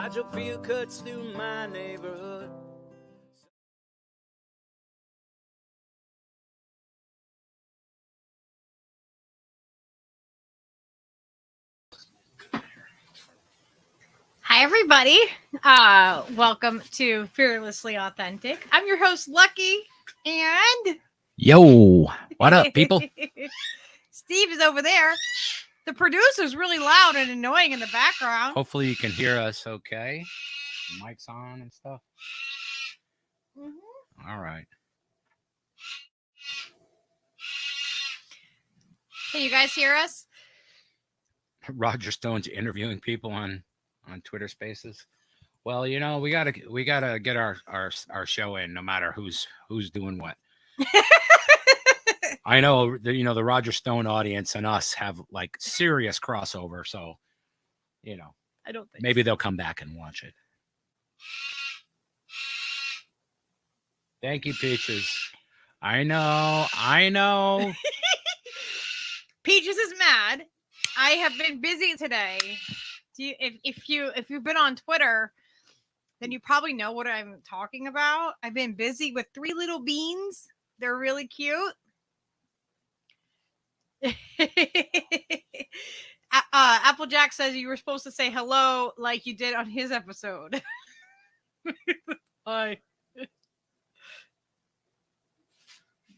Hydrofield cuts through my neighborhood. Hi, everybody. Welcome to Fearlessly Authentic. I'm your host, Lucky, and... Yo, what up, people? Steve is over there. The producer's really loud and annoying in the background. Hopefully you can hear us okay. The mic's on and stuff. Mm-hmm. All right. Can you guys hear us? Roger Stone's interviewing people on Twitter Spaces. Well, you know, we gotta get our show in, no matter who's doing what. I know the Roger Stone audience and us have like serious crossover, so I don't think maybe they'll come back and watch it. Thank you, Peaches. I know. Peaches is mad. I have been busy today. If you've been on Twitter, then you probably know what I'm talking about. I've been busy with 3 little beans. They're really cute. Applejack says you were supposed to say hello like you did on his episode. Hi.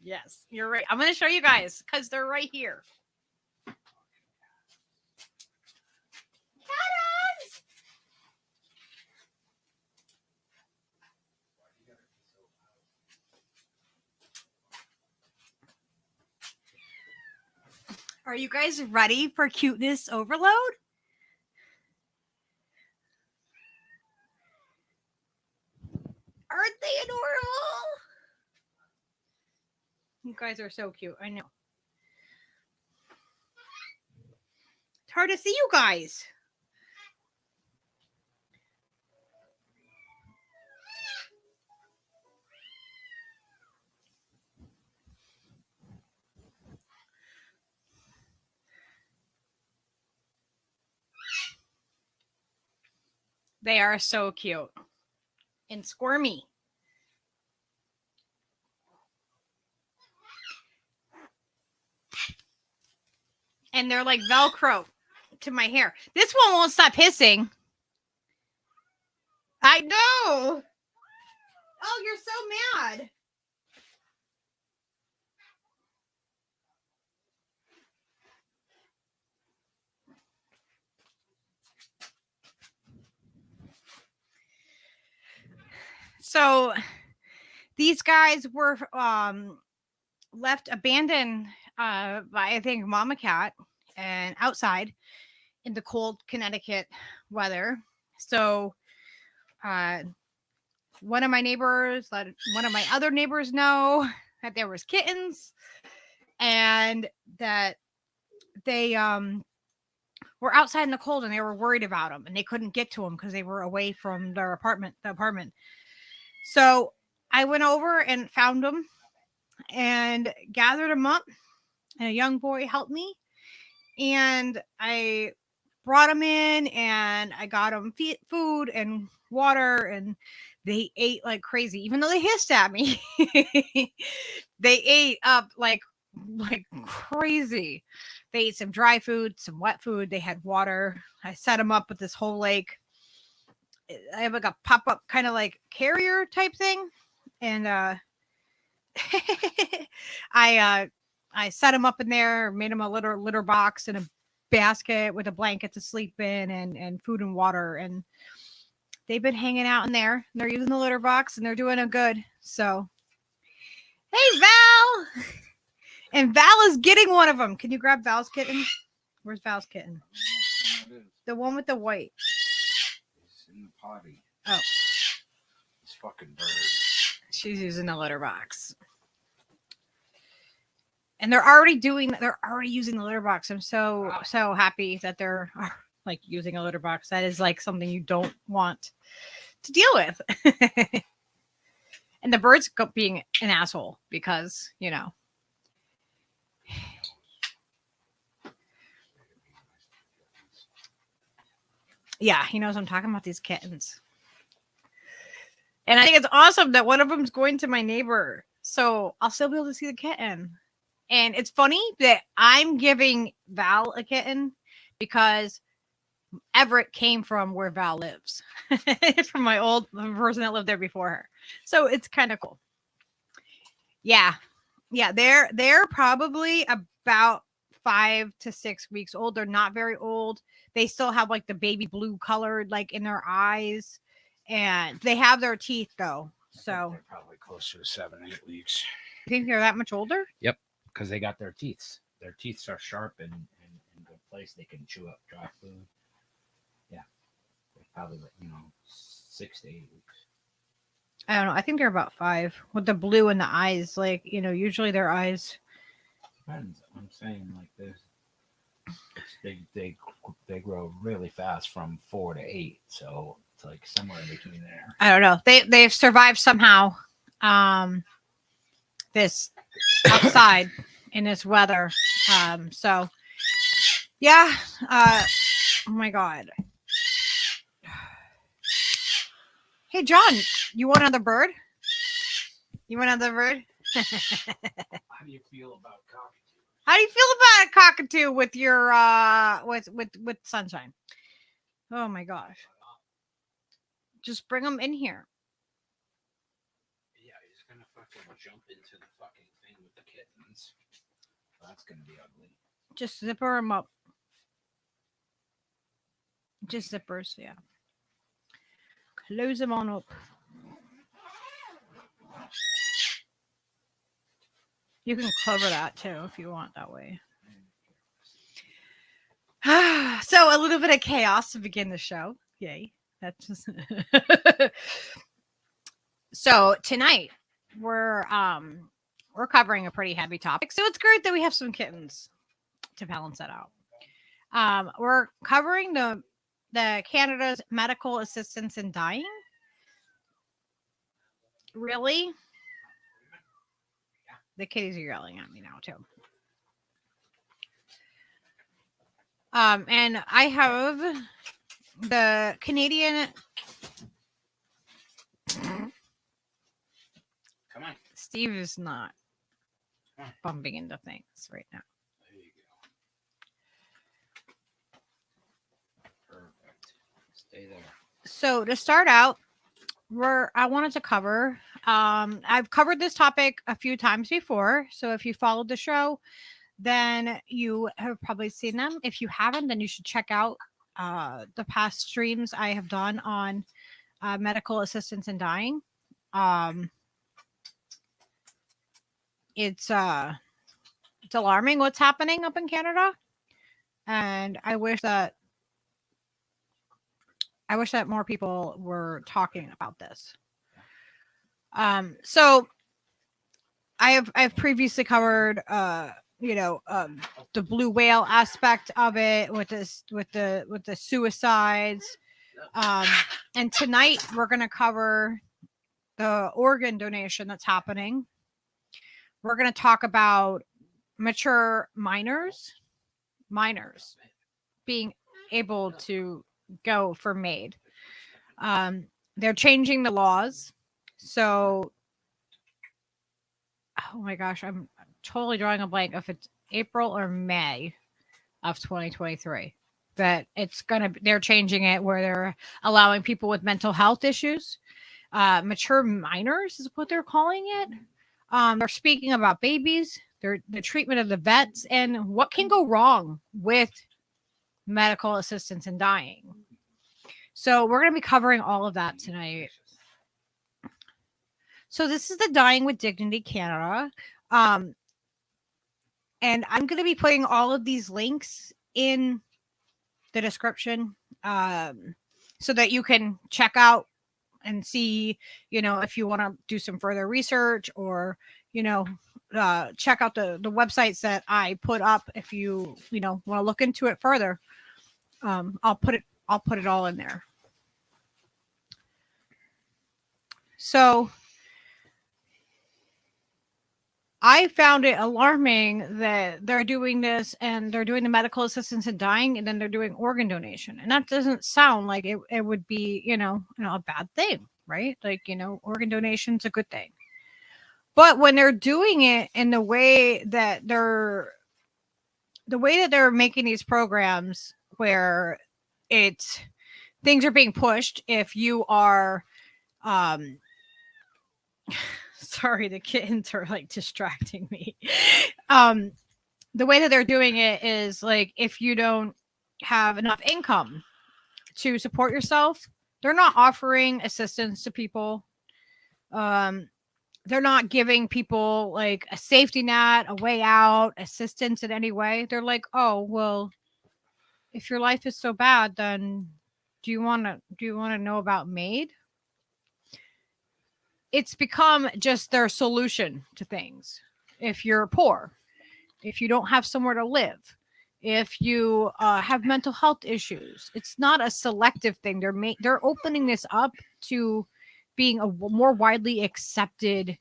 Yes, you're right. I'm going to show you guys because they're right here. Are you guys ready for cuteness overload? Aren't they adorable? You guys are so cute. I know. It's hard to see you guys. They are so cute and squirmy. And they're like Velcro to my hair. This one won't stop hissing. I know. Oh, you're so mad. So these guys were left abandoned by, I think, Mama Cat and outside in the cold Connecticut weather. So one of my neighbors let one of my other neighbors know that there was kittens and that they were outside in the cold and they were worried about them and they couldn't get to them because they were away from the apartment. So I went over and found them and gathered them up, and a young boy helped me, and I brought them in and I got them food and water, and they ate like crazy, even though they hissed at me. They ate up like crazy. They ate some dry food, some wet food. They had water. I set them up with this whole like, I have like a pop-up kind of like carrier type thing. And I set them up in there, made them a litter box and a basket with a blanket to sleep in and food and water. And they've been hanging out in there. They're using the litter box and they're doing it good. So, hey, Val. And Val is getting one of them. Can you grab Val's kitten? Where's Val's kitten? The one with the white. It's in the potty. Oh. This fucking bird. She's using a litter box. And they're already using the litter box. I'm so happy that they're like using a litter box. That is like something you don't want to deal with. And the bird's being an asshole because, Yeah, he knows I'm talking about these kittens. And I think it's awesome that one of them's going to my neighbor. So I'll still be able to see the kitten. And it's funny that I'm giving Val a kitten because Everett came from where Val lives. From the person that lived there before her. So it's kind of cool. Yeah. Yeah, they're probably about 5 to 6 weeks old. They're not very old. They still have like the baby blue colored like in their eyes. And they have their teeth though. So they're probably closer to 7, 8 weeks. You think they're that much older? Yep, because they got their teeth. Their teeth are sharp and in good place. They can chew up dry food. Yeah, they're probably 6 to 8 weeks. I don't know. I think they're about 5 with the blue in the eyes. Like usually their eyes. Depends. I'm saying like this. They grow really fast from 4 to 8. So. Like somewhere in between there. I don't know. They've survived somehow. This outside in this weather. So yeah. Oh my God. Hey John, you want another bird? You want another bird? How do you feel about cockatoos? How do you feel about a cockatoo with your with sunshine? Oh my gosh. Just bring them in here. Yeah, he's gonna fucking jump into the fucking thing with the kittens. That's gonna be ugly. Just zipper them up. Just zippers, yeah. Close them on up. You can cover that too if you want that way. So a little bit of chaos to begin the show. Yay. That's just So tonight we're covering a pretty heavy topic. So it's great that we have some kittens to balance that out. We're covering the Canada's medical assistance in dying. Really? The kitties are yelling at me now too. And I have the Canadian. Come on. Steve is not bumping into things right now. There you go. Perfect. Stay there. So to start out, I wanted to cover. I've covered this topic a few times before. So if you followed the show, then you have probably seen them. If you haven't, then you should check out the past streams I have done on medical assistance in dying. It's alarming what's happening up in Canada, and I wish that more people were talking about this. So I've previously covered the blue whale aspect of it with the suicides. And tonight we're going to cover the organ donation that's happening. We're going to talk about mature minors being able to go for MAID. They're changing the laws. So, oh my gosh, I'm totally drawing a blank if it's April or May of 2023 that they're changing it where they're allowing people with mental health issues. Mature minors is what they're calling it. They're speaking about babies, the treatment of the vets, and what can go wrong with medical assistance in dying. So we're going to be covering all of that tonight. So this is the Dying with Dignity Canada. And I'm going to be putting all of these links in the description so that you can check out and see, if you want to do some further research or, check out the websites that I put up. If you, want to look into it further, I'll put it all in there. So I found it alarming that they're doing this and they're doing the medical assistance in dying and then they're doing organ donation. And that doesn't sound like it would be, a bad thing, right? Like, organ donation's a good thing. But when they're doing it in the way that they're making these programs where things are being pushed if you are sorry, the kittens are like distracting me. The way that they're doing it is like if you don't have enough income to support yourself, they're not offering assistance to people. They're not giving people like a safety net, a way out, assistance in any way. They're like, oh, well, if your life is so bad, then do you want to know about MAID? It's become just their solution to things. If you're poor, if you don't have somewhere to live, if you have mental health issues, it's not a selective thing. They're opening this up to being a more widely accepted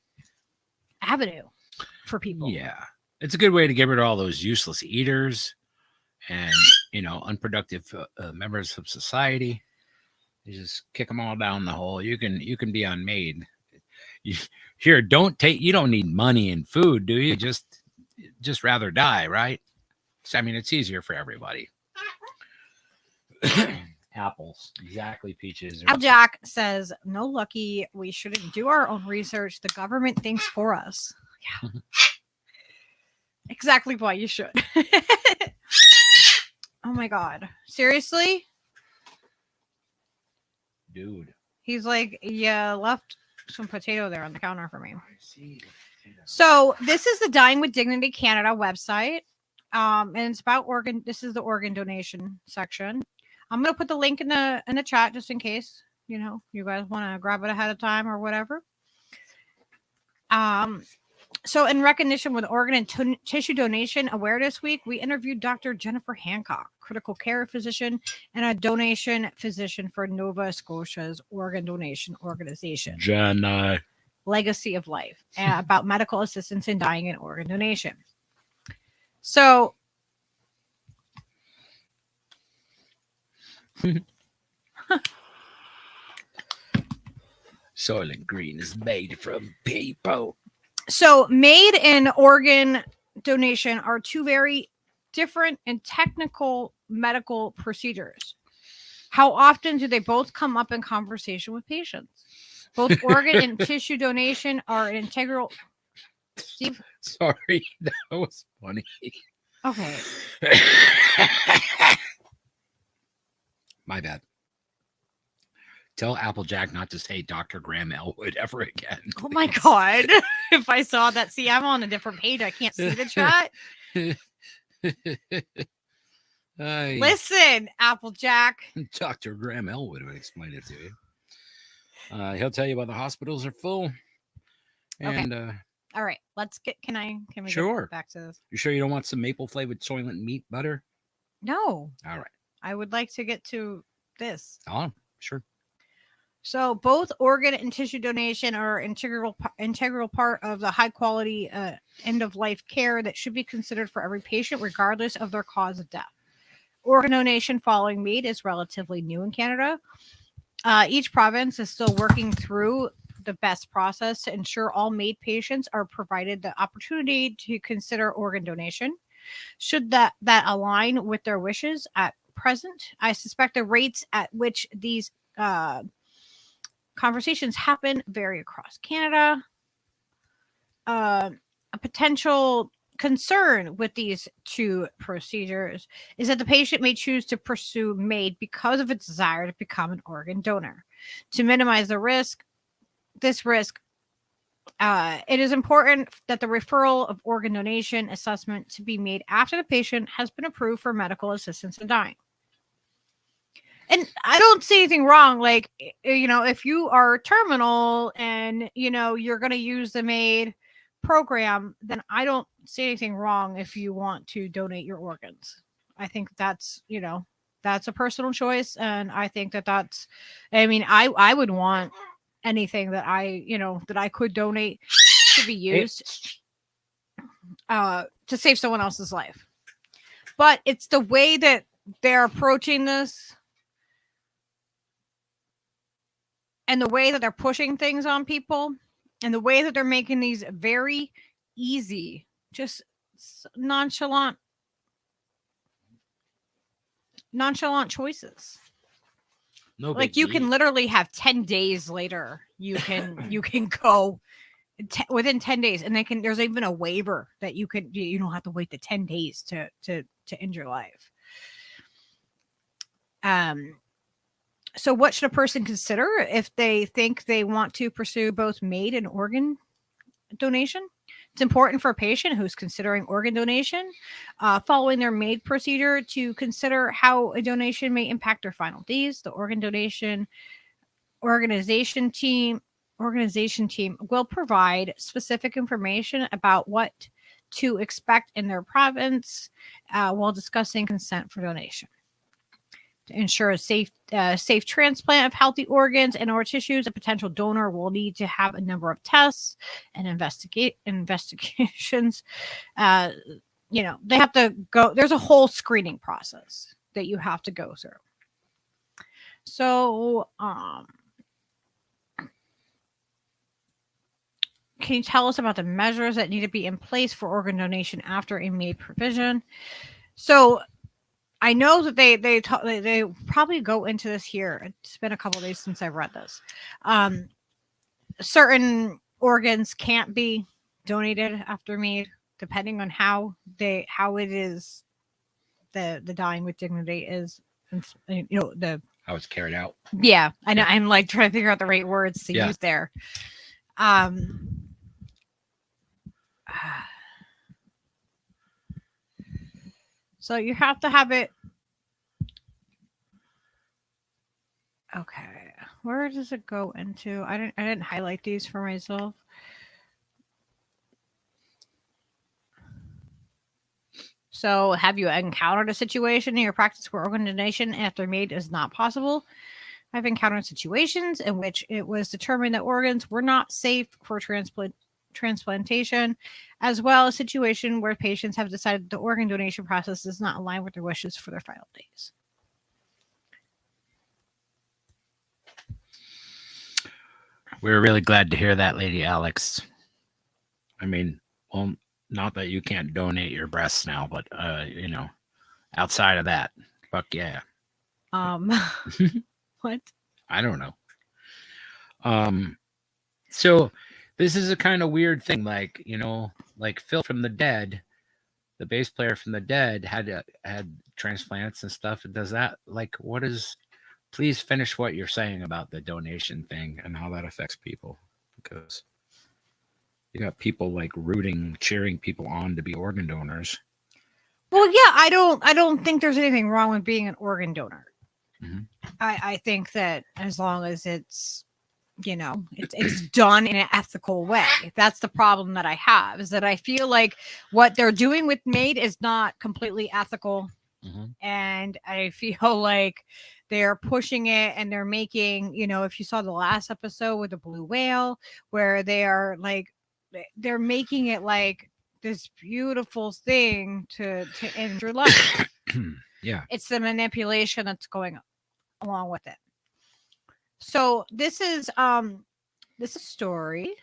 avenue for people. Yeah. It's a good way to get rid of all those useless eaters and, unproductive members of society. You just kick them all down the hole. You can be on MAID. You don't need money and food, do you? Just rather die, right? I mean, it's easier for everybody. Apples, exactly. Peaches. Jack says, "No, Lucky, we shouldn't do our own research. The government thinks for us." Yeah, exactly why you should. Oh my God, seriously, dude. He's like, yeah, left some potato there on the counter for me. So this is the Dying with Dignity Canada website. And it's about organ. This is the organ donation section. I'm going to put the link in the chat just in case, you guys want to grab it ahead of time or whatever. So in recognition with Organ and Tissue Donation Awareness Week, we interviewed Dr. Jennifer Hancock, critical care physician and a donation physician for Nova Scotia's organ donation organization, Jenna. Legacy of Life, about medical assistance in dying and organ donation. So Soylent Green is made from people. So MAID and organ donation are two very different and technical medical procedures. How often do they both come up in conversation with patients? Both organ and tissue donation are an integral. Steve? Sorry, that was funny. Okay. My bad. Tell Applejack not to say Dr. Graham Elwood ever again. Please. Oh my God. If I saw that, see, I'm on a different page. I can't see the chat. Listen, Applejack. Dr. Graham Elwood would explain it to you. He'll tell you about the hospitals are full. And okay. All right, can we sure get back to this? You sure you don't want some maple flavored Soylent meat butter? No. All right. I would like to get to this. Oh, sure. So both organ and tissue donation are integral part of the high quality end of life care that should be considered for every patient, regardless of their cause of death. Organ donation following MAID is relatively new in Canada. Each province is still working through the best process to ensure all MAID patients are provided the opportunity to consider organ donation. Should that align with their wishes at present, I suspect the rates at which these conversations happen vary across Canada. A potential concern with these two procedures is that the patient may choose to pursue MAID because of its desire to become an organ donor. To minimize this risk, it is important that the referral of organ donation assessment to be made after the patient has been approved for medical assistance in dying. And I don't see anything wrong. Like, if you are terminal and, you're going to use the MAID program, then I don't see anything wrong if you want to donate your organs. I think that's a personal choice. And I think I would want anything that I could donate to be used. to save someone else's life. But it's the way that they're approaching this and the way that they're pushing things on people and the way that they're making these very easy, just nonchalant choices. No, Like you can literally have 10 days later. You can go within 10 days, and there's even a waiver that you don't have to wait the 10 days to end your life. So what should a person consider if they think they want to pursue both made and organ donation? It's important for a patient who's considering organ donation, following their MAID procedure, to consider how a donation may impact their final days. The organ donation organization team will provide specific information about what to expect in their province while discussing consent for donation. To ensure a safe transplant of healthy organs and or tissues, a potential donor will need to have a number of tests and investigations. They have to go. There's a whole screening process that you have to go through. So, can you tell us about the measures that need to be in place for organ donation after a MAID provision? So, I know that they probably go into this here. It's been a couple of days since I've read this. Certain organs can't be donated after MAID, depending on how it is the dying with dignity is, how it's carried out. Yeah, I know. I'm like trying to figure out the right words to use there. So you have to have it. Okay, where does it go into? I didn't highlight these for myself. So, have you encountered a situation in your practice where organ donation after MAID is not possible? I've encountered situations in which it was determined that organs were not safe for transplantation, as well as a situation where patients have decided the organ donation process does not align with their wishes for their final days. We're really glad to hear that, Lady Alex. I mean, well, not that you can't donate your breasts now, but outside of that, fuck yeah. What? I don't know. So this is a kind of weird thing, like Phil from the Dead, the bass player from the Dead had transplants and stuff. Does that, what is? Please finish what you're saying about the donation thing and how that affects people, because you got people cheering people on to be organ donors. Well, yeah, I don't think there's anything wrong with being an organ donor. Mm-hmm. I think that as long as it's done in an ethical way. That's the problem that I have, is that I feel like what they're doing with MAID is not completely ethical. Mm-hmm. And I feel like they're pushing it, and they're making, if you saw the last episode with the blue whale, where they're making it like this beautiful thing to end your life. Yeah. It's the manipulation that's going along with it. So this is a story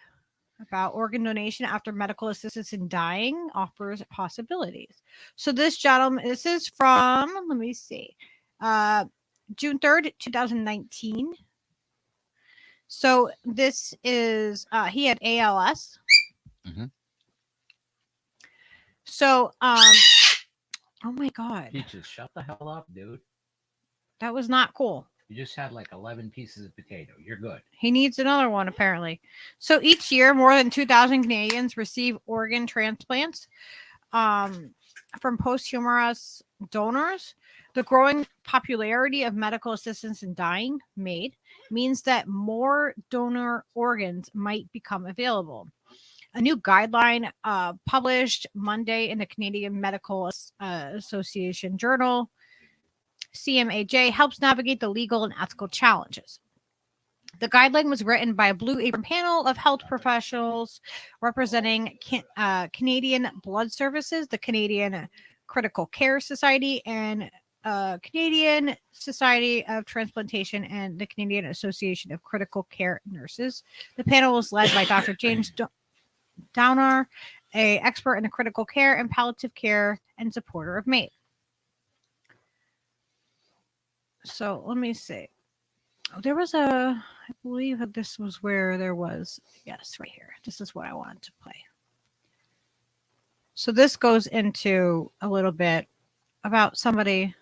about organ donation after medical assistance in dying offers possibilities. So this is from, let me see, June 3rd, 2019. So this is, he had ALS. Mm-hmm. So, oh my God. Peaches, shut the hell up, dude. That was not cool. You just had 11 pieces of potato. You're good. He needs another one, apparently. So each year, more than 2,000 Canadians receive organ transplants from posthumous donors. The growing popularity of medical assistance in dying, MAID, means that more donor organs might become available. A new guideline published Monday in the Canadian Medical Association Journal, CMAJ, helps navigate the legal and ethical challenges. The guideline was written by a Blue Apron panel of health professionals representing Canadian Blood Services, the Canadian Critical Care Society, and Canadian Society of Transplantation, and the Canadian Association of Critical Care Nurses. The panel was led by Dr. James Downer, an expert in the critical care and palliative care and supporter of MAID. So let me see. There was I believe that this was where there was, yes, right here. This is what I wanted to play. So this goes into a little bit about somebody.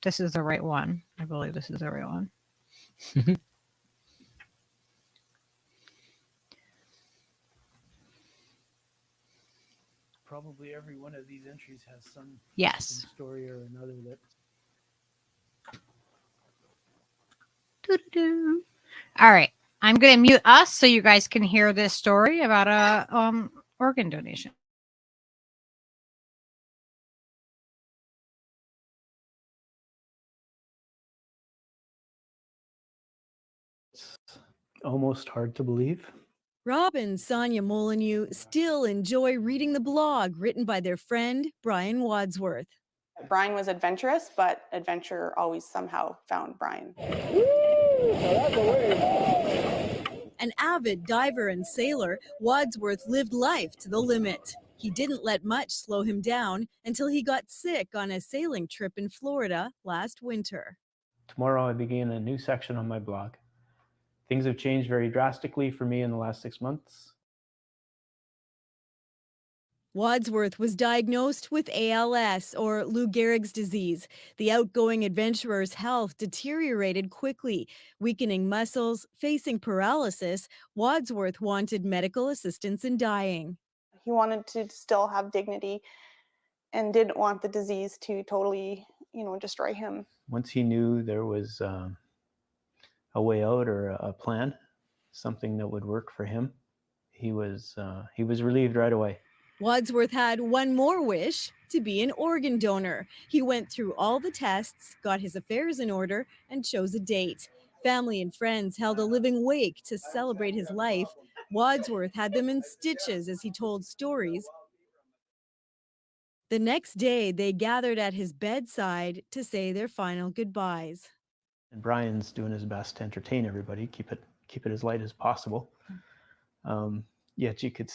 This is the right one. I believe this is the right one. Probably every one of these entries has some story or another that. Doo-doo-doo. All right, I'm going to mute us so you guys can hear this story about a organ donation. It's almost hard to believe. Rob and Sonia Molyneux still enjoy reading the blog written by their friend, Brian Wadsworth. Brian was adventurous, but adventure always somehow found Brian. An avid diver and sailor, Wadsworth lived life to the limit. He didn't let much slow him down until he got sick on a sailing trip in Florida last winter. Tomorrow I begin a new section on my blog. Things have changed very drastically for me in the last 6 months. Wadsworth was diagnosed with ALS, or Lou Gehrig's disease. The outgoing adventurer's health deteriorated quickly. Weakening muscles, facing paralysis, Wadsworth wanted medical assistance in dying. He wanted to still have dignity and didn't want the disease to totally, destroy him. Once he knew there was a way out or a plan, something that would work for him, he was relieved right away. Wadsworth had one more wish, to be an organ donor. He went through all the tests, got his affairs in order, and chose a date. Family and friends held a living wake to celebrate his life. Wadsworth had them in stitches as he told stories. The next day, they gathered at his bedside to say their final goodbyes. And Brian's doing his best to entertain everybody, keep it as light as possible. Yet you could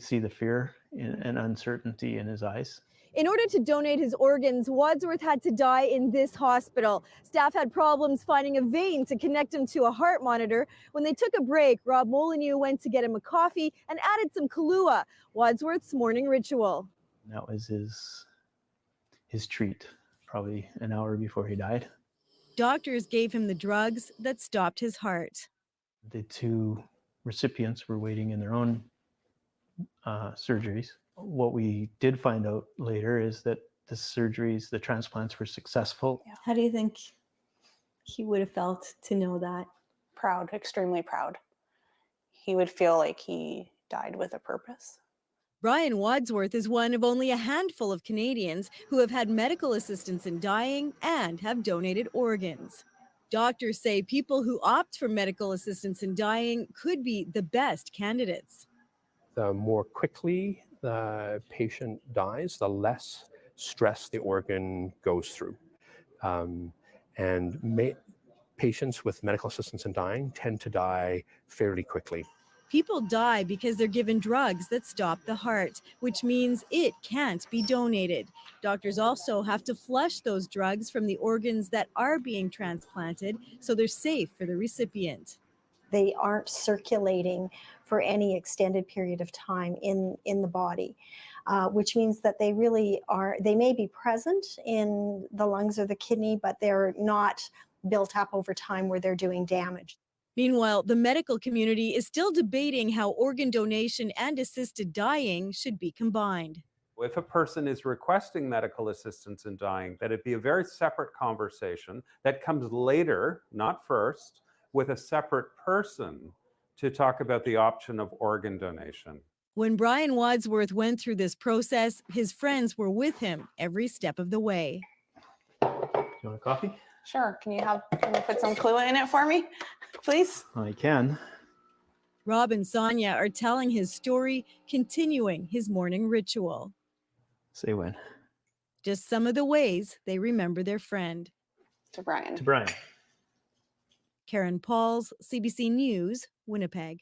see the fear and uncertainty in his eyes. In order to donate his organs, Wadsworth had to die in this hospital. Staff had problems finding a vein to connect him to a heart monitor. When they took a break, Rob Molyneux went to get him a coffee and added some Kahlua, Wadsworth's morning ritual. And that was his treat, probably an hour before he died. Doctors gave him the drugs that stopped his heart. The two recipients were waiting in their own surgeries. What we did find out later is that the transplants were successful. Yeah. How do you think he would have felt to know that? Proud, extremely proud. He would feel like he died with a purpose. Brian Wadsworth is one of only a handful of Canadians who have had medical assistance in dying and have donated organs. Doctors say people who opt for medical assistance in dying could be the best candidates. The more quickly the patient dies, the less stress the organ goes through. Patients with medical assistance in dying tend to die fairly quickly. People die because they're given drugs that stop the heart, which means it can't be donated. Doctors also have to flush those drugs from the organs that are being transplanted so they're safe for the recipient. They aren't circulating for any extended period of time in the body, which means that they may be present in the lungs or the kidney, but they're not built up over time where they're doing damage. Meanwhile, the medical community is still debating how organ donation and assisted dying should be combined. If a person is requesting medical assistance in dying, that it be a very separate conversation that comes later, not first, with a separate person to talk about the option of organ donation. When Brian Wadsworth went through this process, his friends were with him every step of the way. You want a coffee? Sure. Can you put some clue in it for me, please? I can. Rob and Sonia are telling his story, continuing his morning ritual. Say when. Just some of the ways they remember their friend. To Brian. To Brian. Karen Pauls, CBC News, Winnipeg.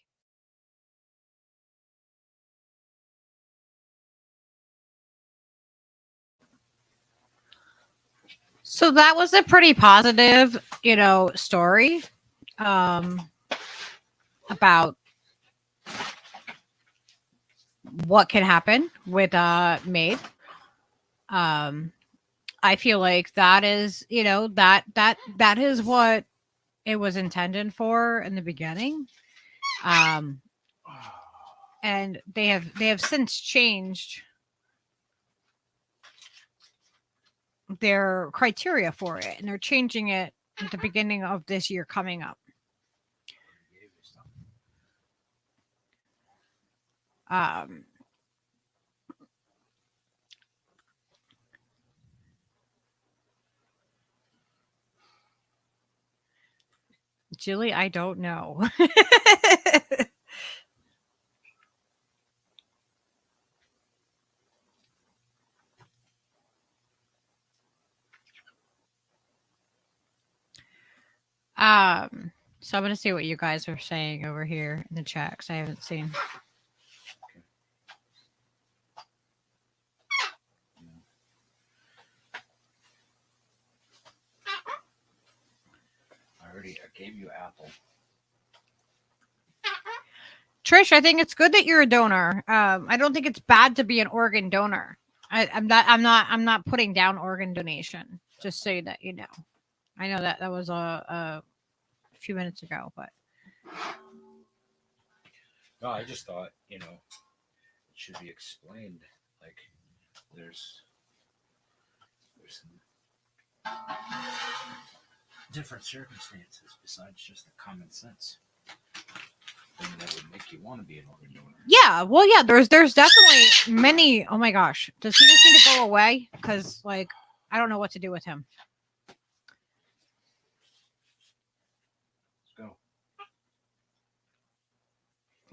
So that was a pretty positive, story about what can happen with MAID. I feel like that is, that is what it was intended for in the beginning. And they have since changed their criteria for it, and they're changing it at the beginning of this year coming up. Julie, I don't know. So I'm going to see what you guys are saying over here in the chat, because I haven't seen. I gave you apple. Trish, I think it's good that you're a donor. I don't think it's bad to be an organ donor. I'm not putting down organ donation. Just so that you know. I know that was a few minutes ago, but No, I just thought, it should be explained. Like, there's some different circumstances besides just the common sense thing that would make you want to be an organ donor. yeah, well, yeah. There's definitely many. Oh my gosh, does he just need to go away? Because I don't know what to do with him. Let's go.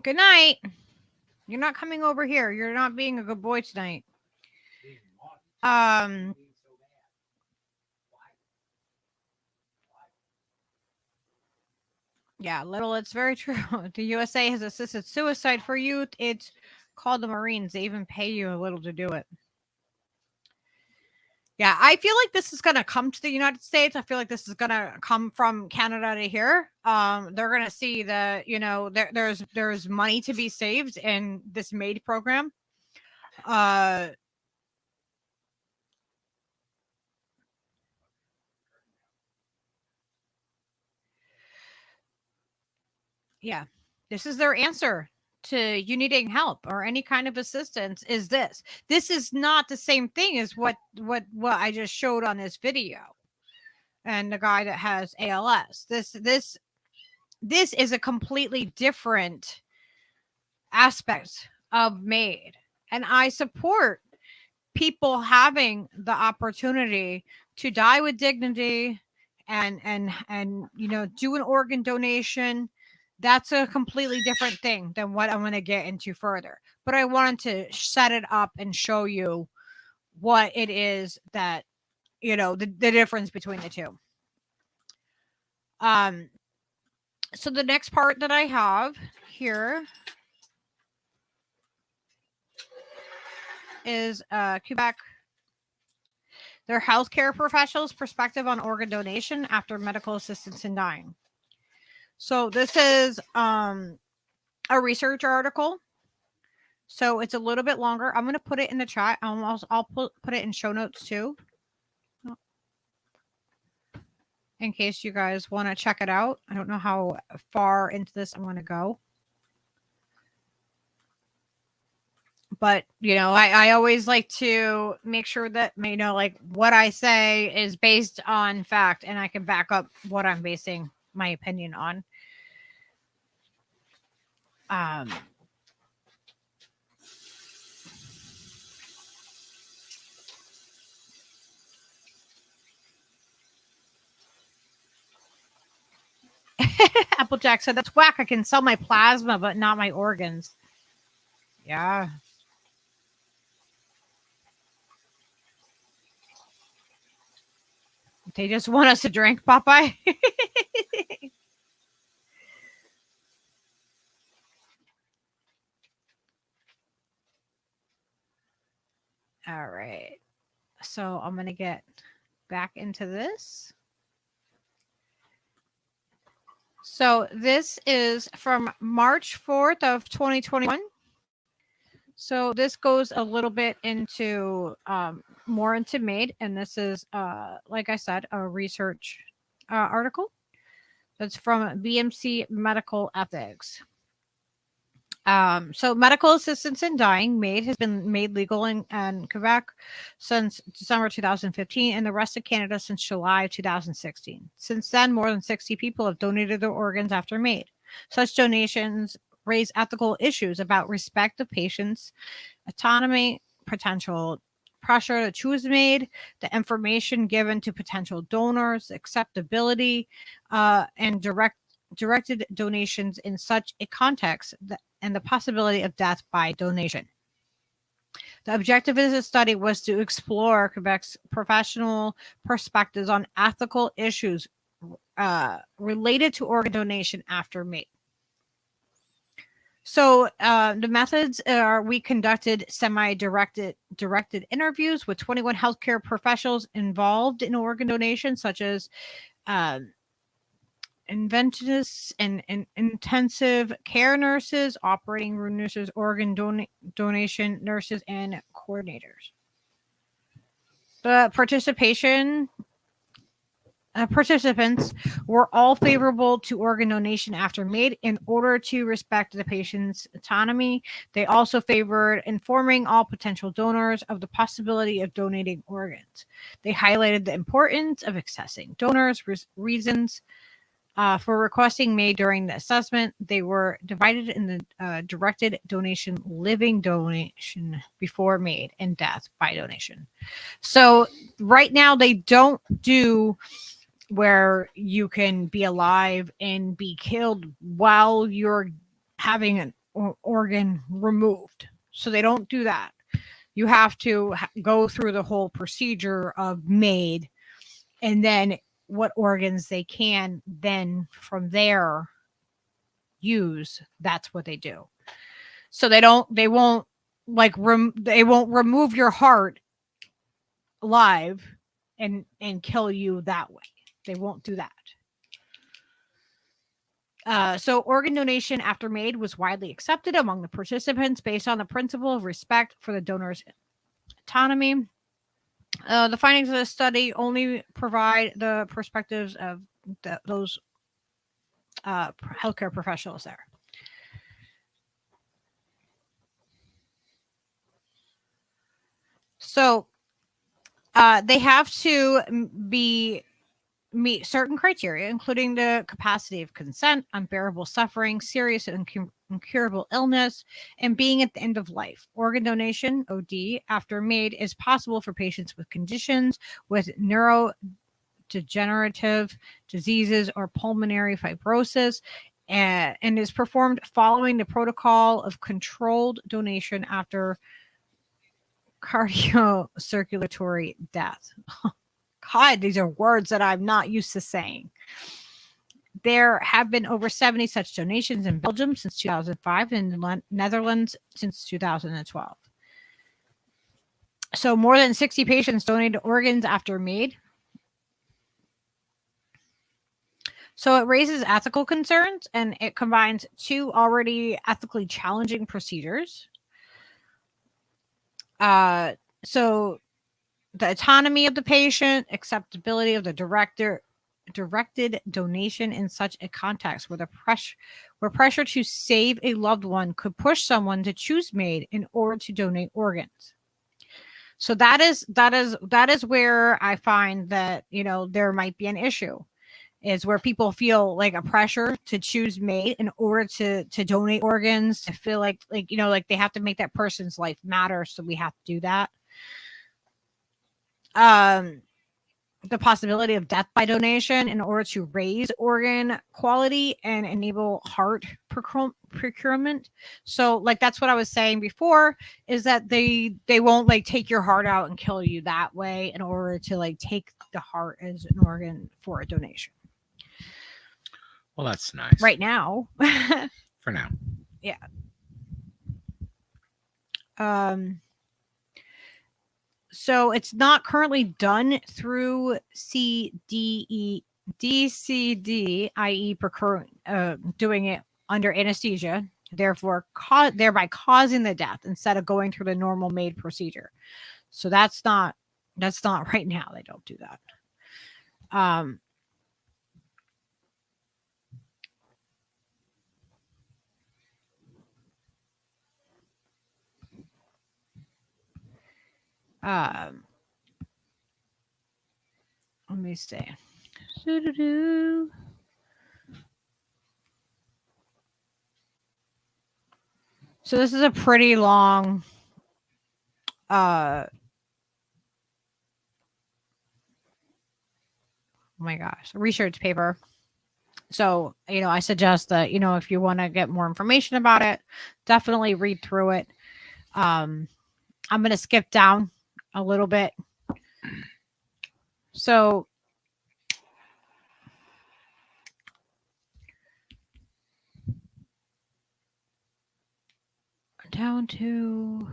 Good night. You're not coming over here. You're not being a good boy tonight. Yeah, Little, it's very true. The USA has assisted suicide for youth. It's called the Marines. They even pay you a little to do it. Yeah, I feel like this is going to come to the United States. I feel like this is going to come from Canada to here. They're going to see that, there's money to be saved in this MAID program. Yeah, this is their answer to you needing help or any kind of assistance. Is this is not the same thing as what I just showed on this video and the guy that has ALS. This is a completely different aspect of MAID, and I support people having the opportunity to die with dignity and do an organ donation. That's a completely different thing than what I'm going to get into further. But I wanted to set it up and show you what it is that, the difference between the two. So the next part that I have here is Quebec. Their healthcare professionals' perspective on organ donation after medical assistance in dying. So this is a research article. So it's a little bit longer. I'm going to put it in the chat. I'll put it in show notes too, in case you guys want to check it out. I don't know how far into this I'm going to go. But, I always like to make sure that, what I say is based on fact and I can back up what I'm basing my opinion on. Applejack said, that's whack. I can sell my plasma, but not my organs. Yeah. They just want us to drink, Popeye. All right. So I'm going to get back into this. So this is from March 4th of 2021. So this goes a little bit into more into MAID, and this is like I said, a research article that's from BMC Medical Ethics. So medical assistance in dying, MAID, has been made legal in Quebec since December 2015 and the rest of Canada since July 2016. Since then, more than 60 people have donated their organs after MAID. Such donations raise ethical issues about respect of patients, autonomy, potential pressure to choose MAID, the information given to potential donors, acceptability, and directed donations in such a context, and the possibility of death by donation. The objective of this study was to explore Quebec's professional perspectives on ethical issues related to organ donation after MAID. So the methods are, we conducted semi-directed interviews with 21 healthcare professionals involved in organ donation, such as inventionists and intensive care nurses, operating room nurses, organ donation nurses, and coordinators. The participants were all favorable to organ donation after MAID in order to respect the patient's autonomy. They also favored informing all potential donors of the possibility of donating organs. They highlighted the importance of accessing donors, reasons for requesting MAID during the assessment. They were divided in the directed donation, living donation before MAID, and death by donation. So right now they don't do where you can be alive and be killed while you're having an organ removed. So they don't do that. You have to go through the whole procedure of MAID, and then what organs they can then from there use, that's what they do. So they won't remove your heart live and kill you that way. They won't do that. So organ donation after MAID was widely accepted among the participants based on the principle of respect for the donor's autonomy. The findings of the study only provide the perspectives of those healthcare professionals there. So they have to meet certain criteria, including the capacity of consent, unbearable suffering, serious and incurable illness, and being at the end of life. Organ donation, OD, after MAID is possible for patients with conditions with neurodegenerative diseases or pulmonary fibrosis, and is performed following the protocol of controlled donation after cardiocirculatory death. God, these are words that I'm not used to saying. There have been over 70 such donations in Belgium since 2005 and in the Netherlands since 2012. So more than 60 patients donated organs after MAID. So it raises ethical concerns, and it combines two already ethically challenging procedures. So the autonomy of the patient, acceptability of the directed donation in such a context where pressure to save a loved one could push someone to choose MAID in order to donate organs. So that is where I find that, there might be an issue, is where people feel like a pressure to choose MAID in order to donate organs, to feel like they have to make that person's life matter, so we have to do that. the possibility of death by donation in order to raise organ quality and enable heart procurement. So like that's what I was saying before, is that they won't like take your heart out and kill you that way in order to like take the heart as an organ for a donation. Well, that's nice. Right now. For now. Yeah. So it's not currently done through DCD, i.e. doing it under anesthesia, therefore thereby causing the death instead of going through the normal MAID procedure. So that's not right now. They don't do that. Let me see. So this is a pretty long oh my gosh, research paper. So, I suggest that, if you want to get more information about it, definitely read through it. I'm going to skip down a little bit. So down to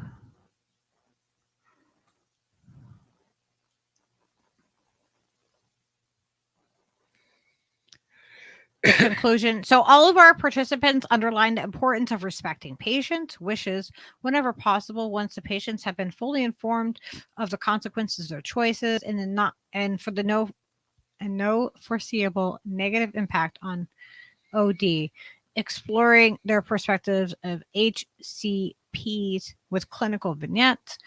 conclusion. So all of our participants underlined the importance of respecting patients' wishes whenever possible once the patients have been fully informed of the consequences of their choices and for the no foreseeable negative impact on OD, exploring their perspectives of HCPs with clinical vignettes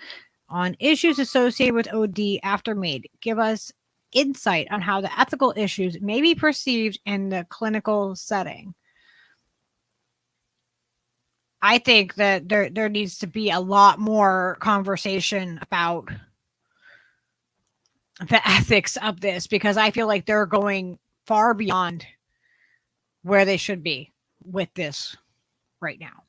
on issues associated with OD after MAID. Give us insight on how the ethical issues may be perceived in the clinical setting. I think that there needs to be a lot more conversation about the ethics of this, because I feel like they're going far beyond where they should be with this right now.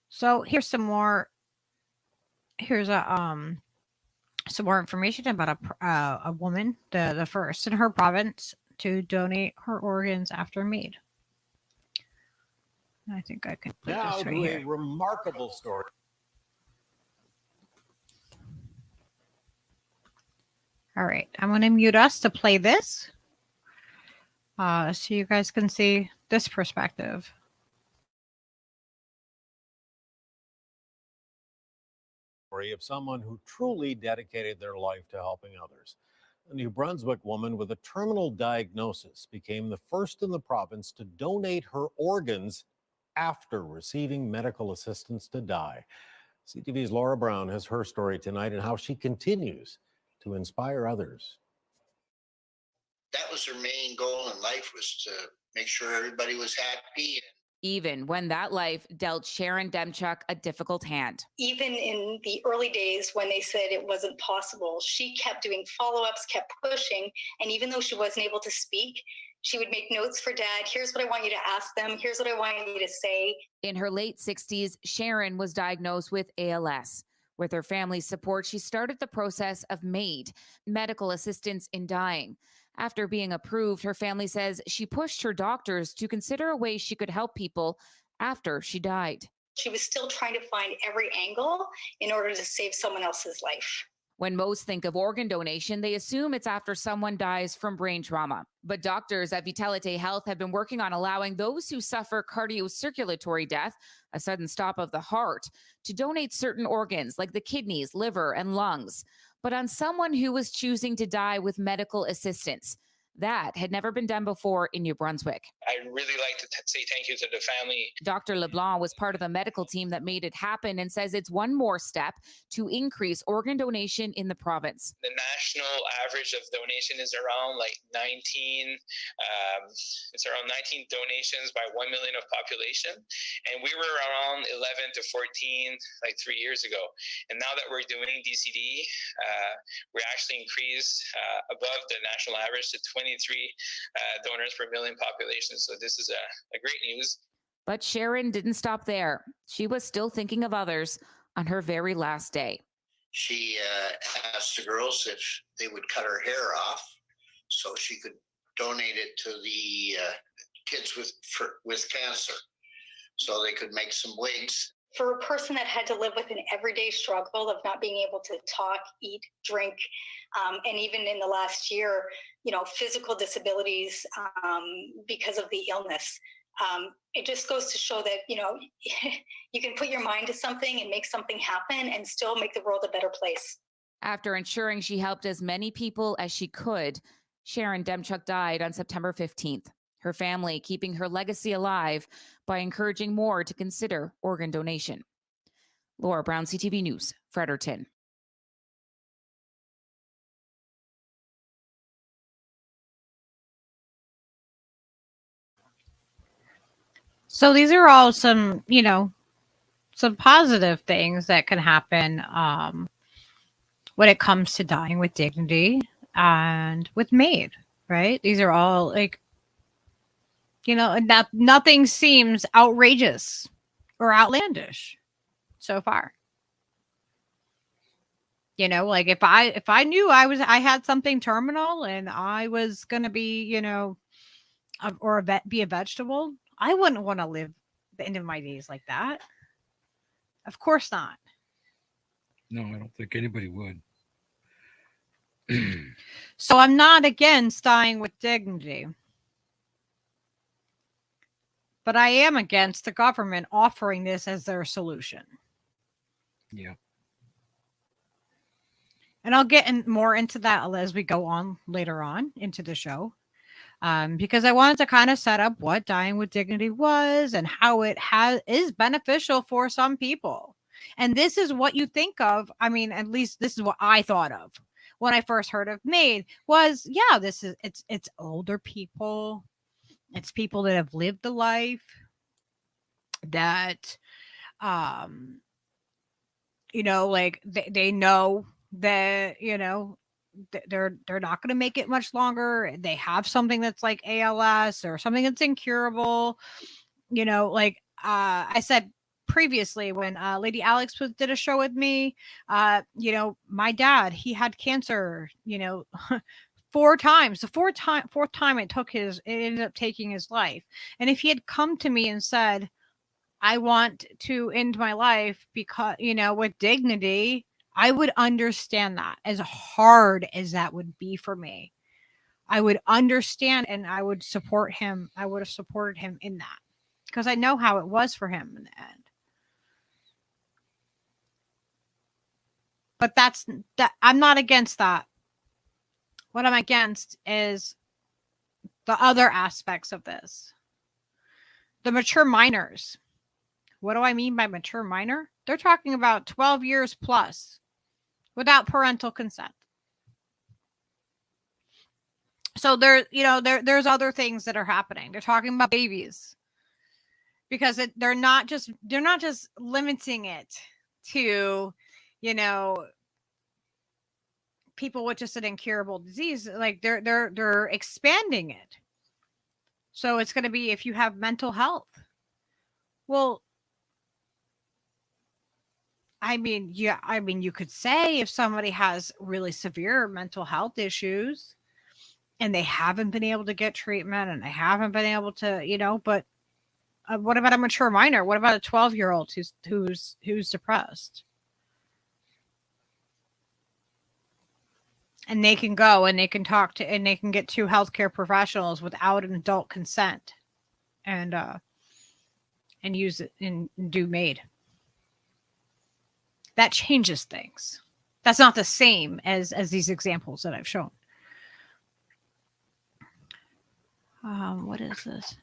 So here's some more. Here's some more information about a woman, the first in her province to donate her organs after MAID. I think I can put Now this right to here. a remarkable story. All right, I'm going to mute us to play this, so you guys can see this perspective. Of someone who truly dedicated their life to helping others. A New Brunswick woman with a terminal diagnosis became the first in the province to donate her organs after receiving medical assistance to die. CTV's Laura Brown has her story tonight and how she continues to inspire others. That was her main goal in life, was to make sure everybody was happy. Even when that life dealt Sharon Demchuk a difficult hand. Even in the early days when they said it wasn't possible, she kept doing follow-ups, kept pushing. And even though she wasn't able to speak, she would make notes for Dad. Here's what I want you to ask them. Here's what I want you to say. In her late 60s, Sharon was diagnosed with ALS. With her family's support, she started the process of MAID, medical assistance in dying. After being approved, her family says she pushed her doctors to consider a way she could help people after she died. She was still trying to find every angle in order to save someone else's life. When most think of organ donation, they assume it's after someone dies from brain trauma. But doctors at Vitalite Health have been working on allowing those who suffer cardiocirculatory death, a sudden stop of the heart, to donate certain organs like the kidneys, liver, and lungs. But on someone who was choosing to die with medical assistance. That had never been done before in New Brunswick. I'd really like to say thank you to the family. Dr. LeBlanc was part of the medical team that made it happen and says it's one more step to increase organ donation in the province. The national average of donation is around like 19. It's around 19 donations by 1 million of population, and we were around 11 to 14 like 3 years ago. And now that we're doing DCD, we actually increased above the national average to 23 donors per million population. So this is a great news. But Sharon didn't stop there. She was still thinking of others on her very last day. She asked the girls if they would cut her hair off so she could donate it to the kids with cancer so they could make some wigs. For a person that had to live with an everyday struggle of not being able to talk, eat, drink, and even in the last year, physical disabilities because of the illness. It just goes to show that, you can put your mind to something and make something happen and still make the world a better place. After ensuring she helped as many people as she could, Sharon Demchuk died on September 15th. Her family keeping her legacy alive by encouraging more to consider organ donation. Laura Brown, CTV News, Fredericton. So these are all some, some positive things that can happen when it comes to dying with dignity and with MAID, right? These are all like, nothing seems outrageous or outlandish so far. Like if I knew I had something terminal and I was going to be, be a vegetable, I wouldn't want to live the end of my days like that. Of course not. No, I don't think anybody would. So I'm not against dying with dignity. But I am against the government offering this as their solution. Yeah. And I'll get more into that as we go on later on into the show. Because I wanted to kind of set up what dying with dignity was and how it is beneficial for some people. And this is what you think of. I mean, at least this is what I thought of when I first heard of MAID was, yeah, it's older people. It's people that have lived the life that, like they know that, they're not going to make it much longer. They have something that's like ALS or something that's incurable. Like I said previously when Lady Alex did a show with me, my dad, he had cancer, 4 times. The fourth time it ended up taking his life. And if he had come to me and said, I want to end my life because, with dignity, I would understand that, as hard as that would be for me. I would understand and I would support him. I would have supported him in that because I know how it was for him in the end. But I'm not against that. What I'm against is the other aspects of this. The mature minors. What do I mean by mature minor? They're talking about 12 years plus without parental consent. So there's other things that are happening. They're talking about babies because they're not just limiting it to, people with just an incurable disease. Like they're expanding it. So it's going to be if you have mental health. Well, you could say if somebody has really severe mental health issues and they haven't been able to get treatment and they haven't been able to, but what about a mature minor? What about a 12-year-old who's depressed? And they can go and they can talk to and they can get 2 healthcare professionals without an adult consent and use it and do MAID. That changes things. That's not the same as these examples that I've shown. What is this?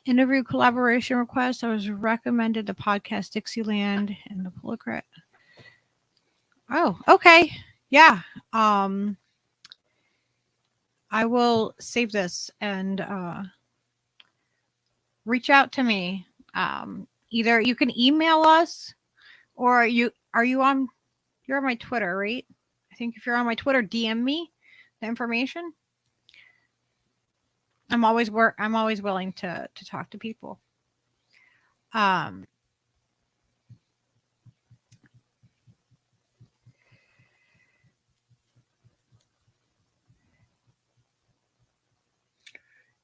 Interview collaboration request. I was recommended the podcast Dixieland and the Pullicret. Oh, okay. Yeah. I will save this and reach out to me. Either you can email us or you're on my Twitter, right? I think if you're on my Twitter, DM me the information. I'm always willing to talk to people.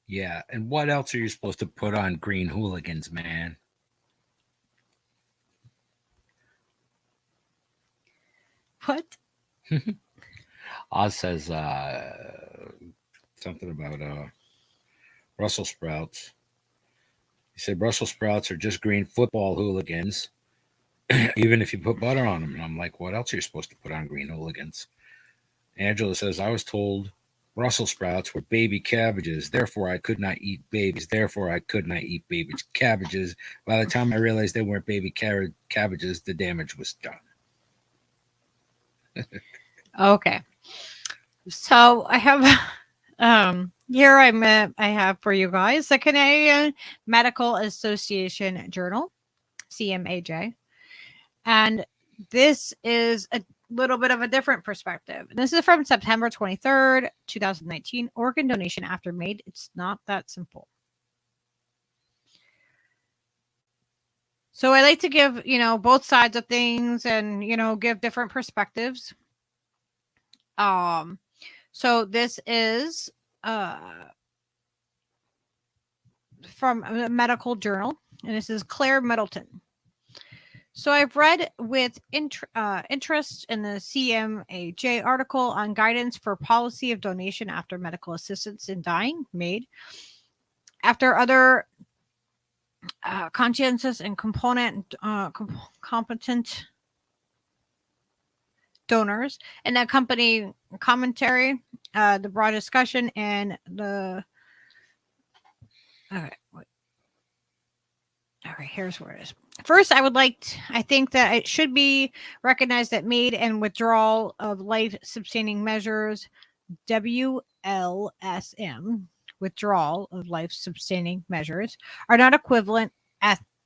Yeah, and what else are you supposed to put on green hooligans, man? What? Oz says something about Brussels sprouts. He said Brussels sprouts are just green football hooligans, even if you put butter on them. And I'm like, what else are you supposed to put on green hooligans? Angela says, I was told Brussels sprouts were baby cabbages, therefore I could not eat babies, therefore I could not eat baby cabbages. By the time I realized they weren't baby cabbages, the damage was done. Okay. So I have here I have for you guys the Canadian Medical Association Journal, CMAJ. And this is a little bit of a different perspective. This is from September 23rd, 2019. Organ donation after made. It's not that simple. So I like to give, both sides of things and, give different perspectives. So this is from a medical journal, and this is Claire Middleton. So I've read with interest in the CMAJ article on guidance for policy of donation after medical assistance in dying made after other conscientious and competent donors and accompanying commentary, the broad discussion, and the okay. All right, here's where it is. First, I think that it should be recognized that made and withdrawal of life-sustaining measures, WLSM, withdrawal of life-sustaining measures, are not equivalent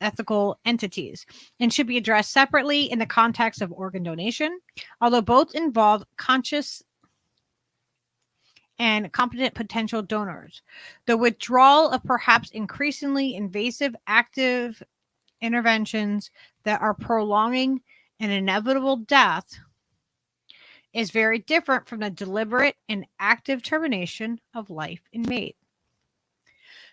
ethical entities and should be addressed separately in the context of organ donation, although both involve conscious and competent potential donors. The withdrawal of perhaps increasingly invasive active interventions that are prolonging an inevitable death is very different from the deliberate and active termination of life in made.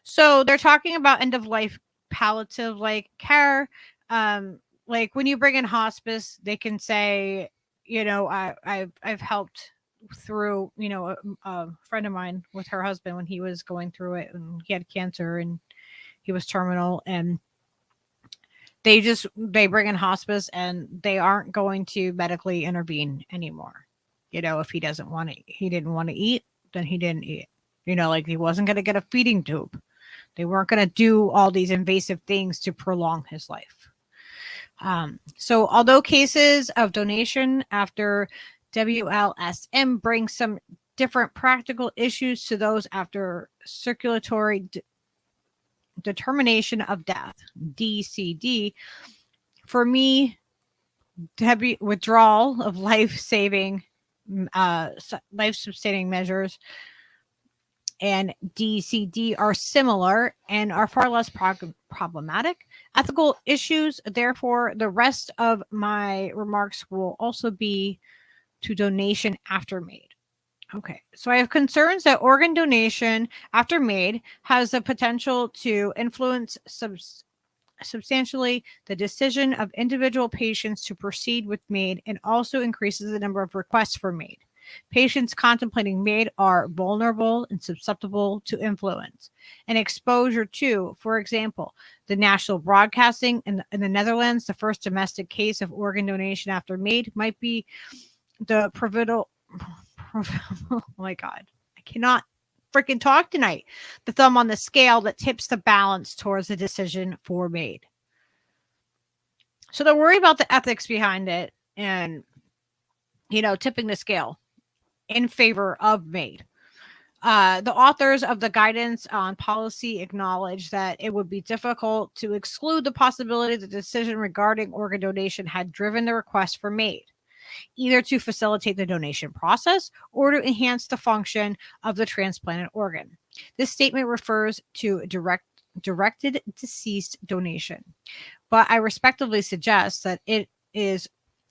So they're talking about end of life palliative care. Like when you bring in hospice, they can say, I've helped through, a friend of mine with her husband when he was going through it and he had cancer and he was terminal, and they bring in hospice and they aren't going to medically intervene anymore. If he didn't want to eat, then he didn't eat. Like he wasn't going to get a feeding tube. They weren't going to do all these invasive things to prolong his life. So although cases of donation after WLSM bring some different practical issues to those after circulatory determination of death, DCD, for me, withdrawal of life-sustaining measures and DCD are similar and are far less problematic. Ethical issues, therefore, the rest of my remarks will also be to donation after made. Okay, so I have concerns that organ donation after made has the potential to influence substantially the decision of individual patients to proceed with made and also increases the number of requests for made. Patients contemplating made are vulnerable and susceptible to influence and exposure to, for example, the national broadcasting in the Netherlands. The first domestic case of organ donation after made might be the pivotal. Oh my God, I cannot freaking talk tonight. The thumb on the scale that tips the balance towards the decision for MAID. So they're worried about the ethics behind it and, tipping the scale in favor of MAID. The authors of the guidance on policy acknowledge that it would be difficult to exclude the possibility that the decision regarding organ donation had driven the request for MAID, either to facilitate the donation process or to enhance the function of the transplanted organ. This statement refers to directed deceased donation, but I respectively suggest that it is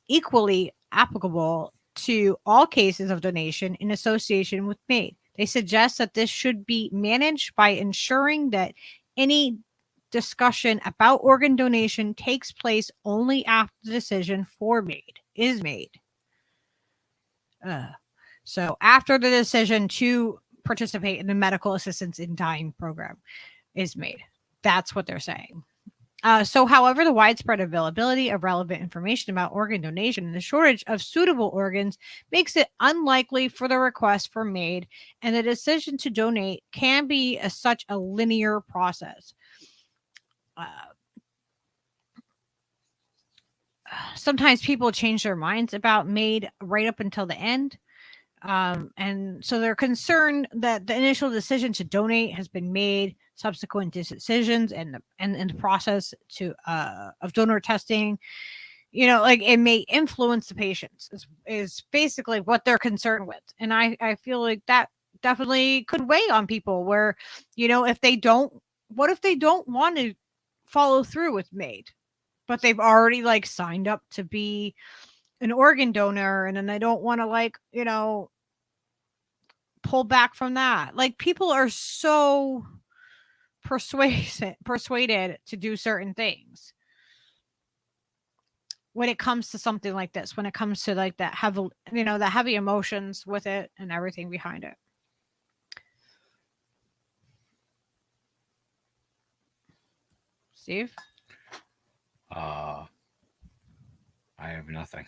equally applicable to all cases of donation in association with MAID. They suggest that this should be managed by ensuring that any discussion about organ donation takes place only after the decision for MAID is made. So after the decision to participate in the medical assistance in dying program is made. That's what they're saying. So, however, the widespread availability of relevant information about organ donation and the shortage of suitable organs makes it unlikely for the request for MAID, and the decision to donate can be such a linear process. Sometimes people change their minds about MAID right up until the end. And so they're concerned that the initial decision to donate has been made, subsequent decisions and the process of donor testing, it may influence the patients is basically what they're concerned with. And I feel like that definitely could weigh on people where, if they don't want to follow through with MAID, but they've already signed up to be an organ donor, and then they don't want to pull back from that. People are so persuaded to do certain things when it comes to something like this, when it comes to that heavy emotions with it and everything behind it. Steve? I have nothing.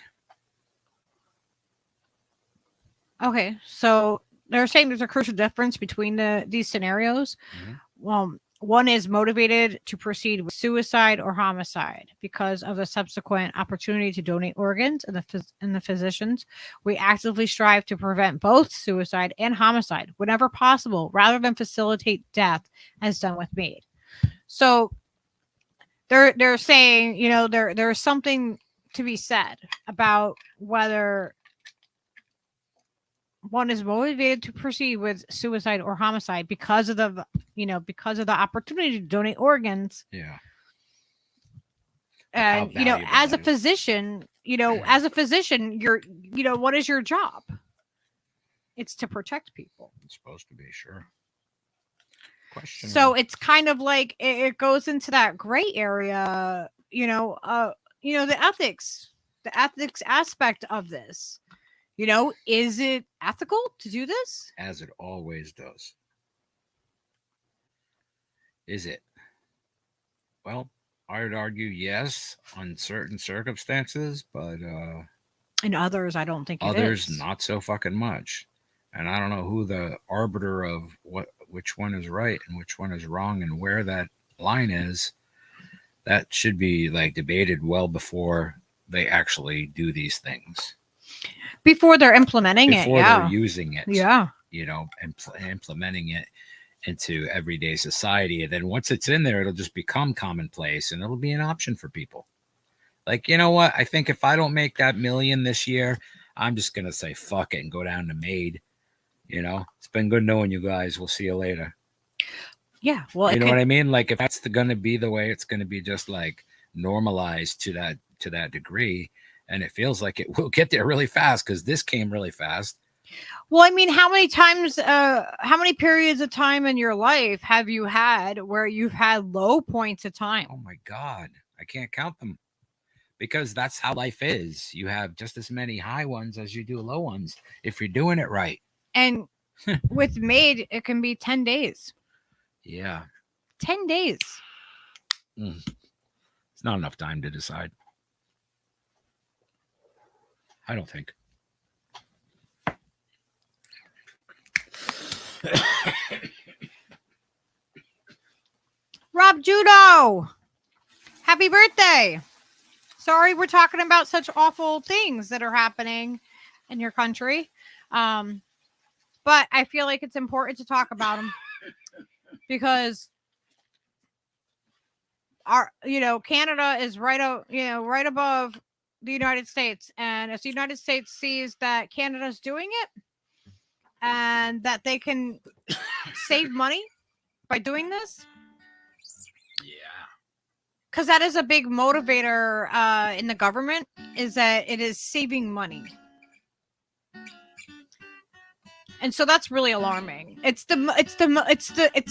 Okay, so they're saying there's a crucial difference between these scenarios. Mm-hmm. One is motivated to proceed with suicide or homicide because of the subsequent opportunity to donate organs, and the physicians. We actively strive to prevent both suicide and homicide whenever possible, rather than facilitate death as done with MAID. So they're saying, there's something to be said about whether one is motivated to proceed with suicide or homicide because of the opportunity to donate organs. Yeah. And as a physician, you're what is your job? It's to protect people. It's supposed to be, sure. Question. So it's kind of like it goes into that gray area, the ethics aspect of this. Is it ethical to do this? As it always does. Is it? Well, I would argue yes on certain circumstances, but in others, I don't think others it is. Not so fucking much. And I don't know who the arbiter of which one is right and which one is wrong and where that line is. That should be debated well before they actually do these things. Before they're implementing before it, they're using it, yeah, implementing it into everyday society. And then once it's in there, it'll just become commonplace and it'll be an option for people. You know what? I think if I don't make that $1 million this year, I'm just going to say fuck it and go down to MAID. It's been good knowing you guys. We'll see you later. Yeah. Well, you know what I mean? If that's going to be the way, it's going to be just normalized to that degree. And it feels like it will get there really fast because this came really fast. Well, I mean, how many periods of time in your life have you had where you've had low points of time? Oh my God. I can't count them because that's how life is. You have just as many high ones as you do low ones if you're doing it right. And with MAID, it can be 10 days. Yeah. 10 days. It's not enough time to decide. I don't think. Rob Judo, happy birthday. Sorry we're talking about such awful things that are happening in your country. But I feel like it's important to talk about them because Canada is right above the United States. And if the United States sees that Canada's doing it and that they can save money by doing this, because that is a big motivator in the government, is that it is saving money. And so that's really alarming. It's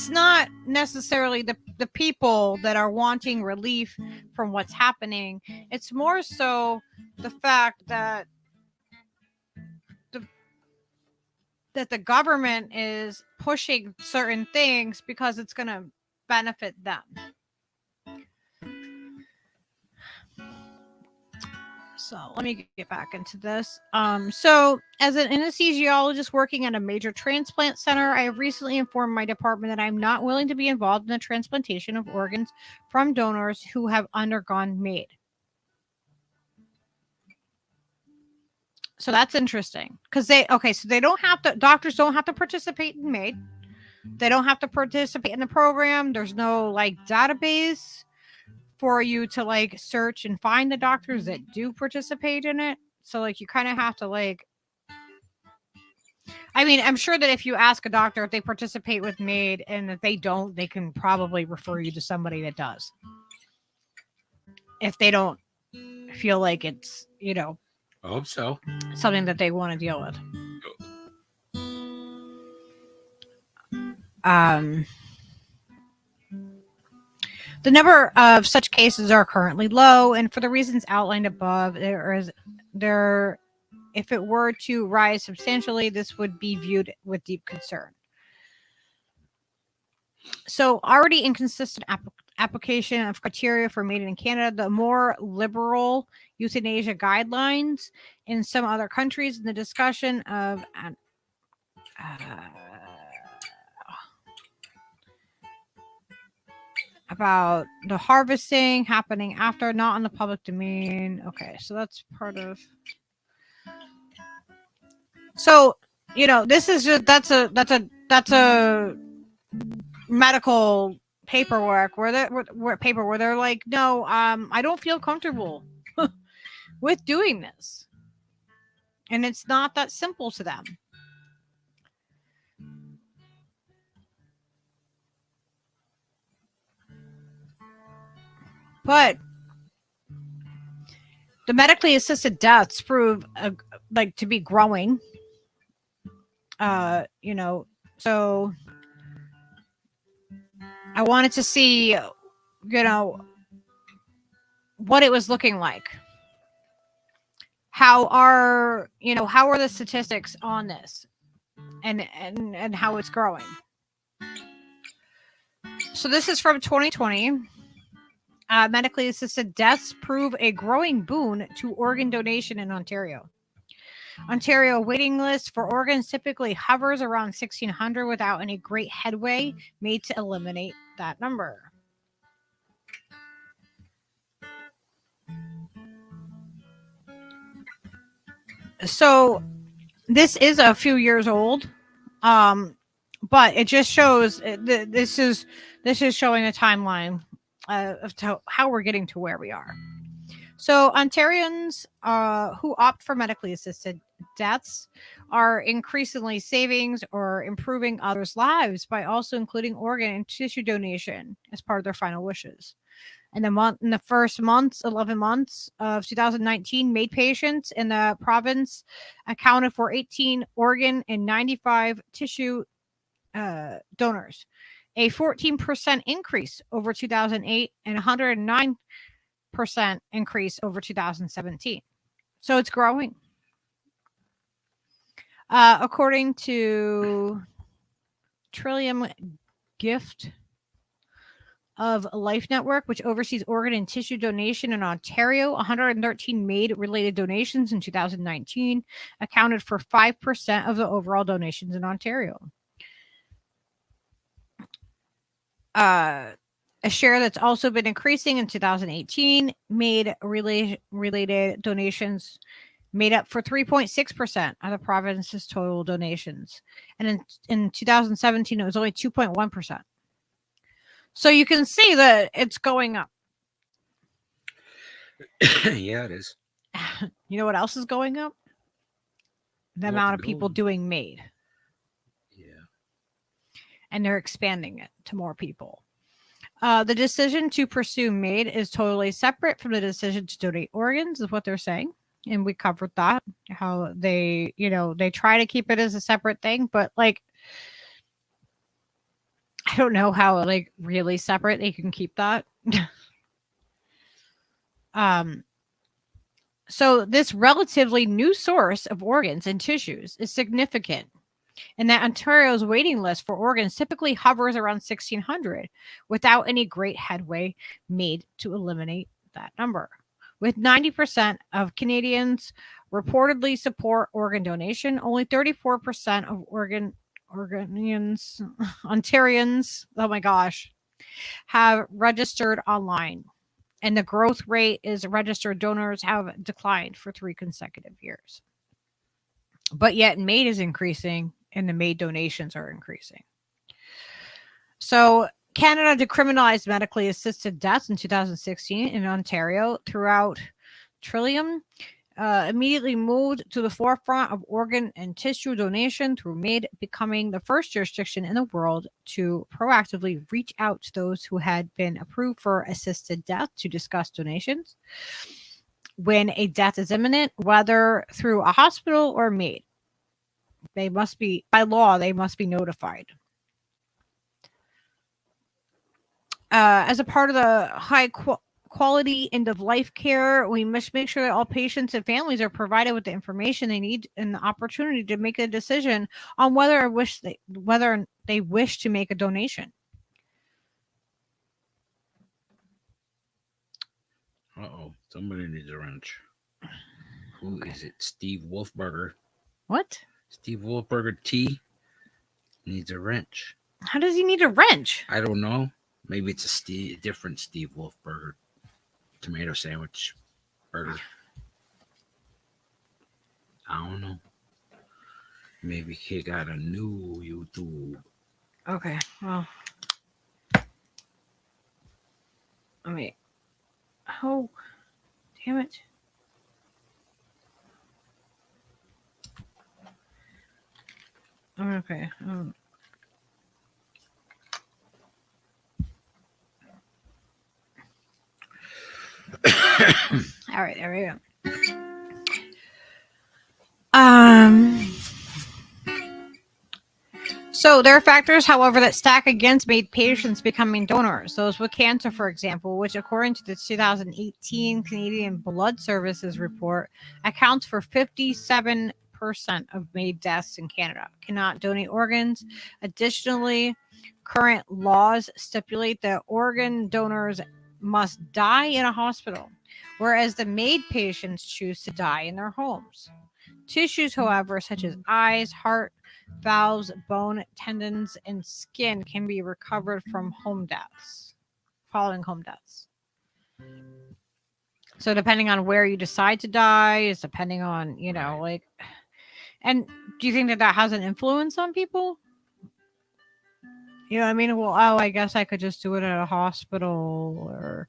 not necessarily the people that are wanting relief from what's happening. It's more so the fact that the government is pushing certain things because it's going to benefit them. So let me get back into this. So as an anesthesiologist working at a major transplant center, I have recently informed my department that I'm not willing to be involved in the transplantation of organs from donors who have undergone MAID. So that's interesting because doctors don't have to participate in MAID. They don't have to participate in the program. There's no database for you to search and find the doctors that do participate in it. So you kind of have to I'm sure that if you ask a doctor if they participate with MAID and if they don't, they can probably refer you to somebody that does. If they don't feel like it's, I hope so. Something that they want to deal with. The number of such cases are currently low, and for the reasons outlined above, if it were to rise substantially, this would be viewed with deep concern. So, already inconsistent application of criteria for MAID in Canada, the more liberal euthanasia guidelines in some other countries, and the discussion of about the harvesting happening after, not on the public domain. Okay, so that's part of. So, this is just that's a medical paperwork where they're like, no, I don't feel comfortable with doing this, and it's not that simple to them. But the medically assisted deaths prove to be growing. So I wanted to see, what it was looking like. How are the statistics on this, and how it's growing. So this is from 2020. Medically assisted deaths prove a growing boon to organ donation in Ontario. Ontario waiting list for organs typically hovers around 1,600 without any great headway made to eliminate that number. So this is a few years old, but it just shows this is showing a timeline of how we're getting to where we are. So Ontarians who opt for medically assisted deaths are increasingly savings or improving others' lives by also including organ and tissue donation as part of their final wishes. In the first 11 months of 2019, MAID patients in the province accounted for 18 organ and 95 tissue donors, a 14% increase over 2008 and 109% increase over 2017. So it's growing. According to Trillium Gift of Life Network, which oversees organ and tissue donation in Ontario, 113 MAID-related donations in 2019 accounted for 5% of the overall donations in Ontario. A share that's also been increasing in 2018, made related donations made up for 3.6% of the province's total donations. And in 2017, it was only 2.1%. So you can see that it's going up. Yeah, it is. You know what else is going up? The amount of people doing made. Yeah. And they're expanding it to more people. The decision to pursue MAID is totally separate from the decision to donate organs, is what they're saying. And we covered that, how they, they try to keep it as a separate thing, but like, I don't know how like really separate they can keep that. So this relatively new source of organs and tissues is significant, and that Ontario's waiting list for organs typically hovers around 1,600 without any great headway made to eliminate that number. With 90% of Canadians reportedly support organ donation, only 34% of Ontarians, oh my gosh, have registered online. And the growth rate is registered donors have declined for 3 consecutive years. But yet MAID is increasing and the MAID donations are increasing. So Canada decriminalized medically assisted deaths in 2016 in Ontario throughout Trillium. Immediately moved to the forefront of organ and tissue donation through MAID, becoming the first jurisdiction in the world to proactively reach out to those who had been approved for assisted death to discuss donations when a death is imminent, whether through a hospital or MAID. They must be, by law, they must be notified. As a part of the high quality end-of-life care, we must make sure that all patients and families are provided with the information they need and the opportunity to make a decision on whether they wish to make a donation. Uh-oh, somebody needs a wrench. Who is it? Steve Wolfberger. What? Steve Wolfberger T needs a wrench. How does he need a wrench? I don't know. Maybe it's a different Steve Wolfberger tomato sandwich burger. I don't know. Maybe he got a new YouTube. Okay, well. I mean, oh, damn it. Okay. All right, there we go. So there are factors, however, that stack against MAID patients becoming donors. Those with cancer, for example, which according to the 2018 Canadian Blood Services report accounts for 57% of MAID deaths in Canada, cannot donate organs. Additionally, current laws stipulate that organ donors must die in a hospital, whereas the MAID patients choose to die in their homes. Tissues, however, such as eyes, heart, valves, bone, tendons, and skin can be recovered from following home deaths. So depending on where you decide to die is depending on, like, and do you think that has an influence on people? You know what I mean? Well, I guess I could just do it at a hospital, or,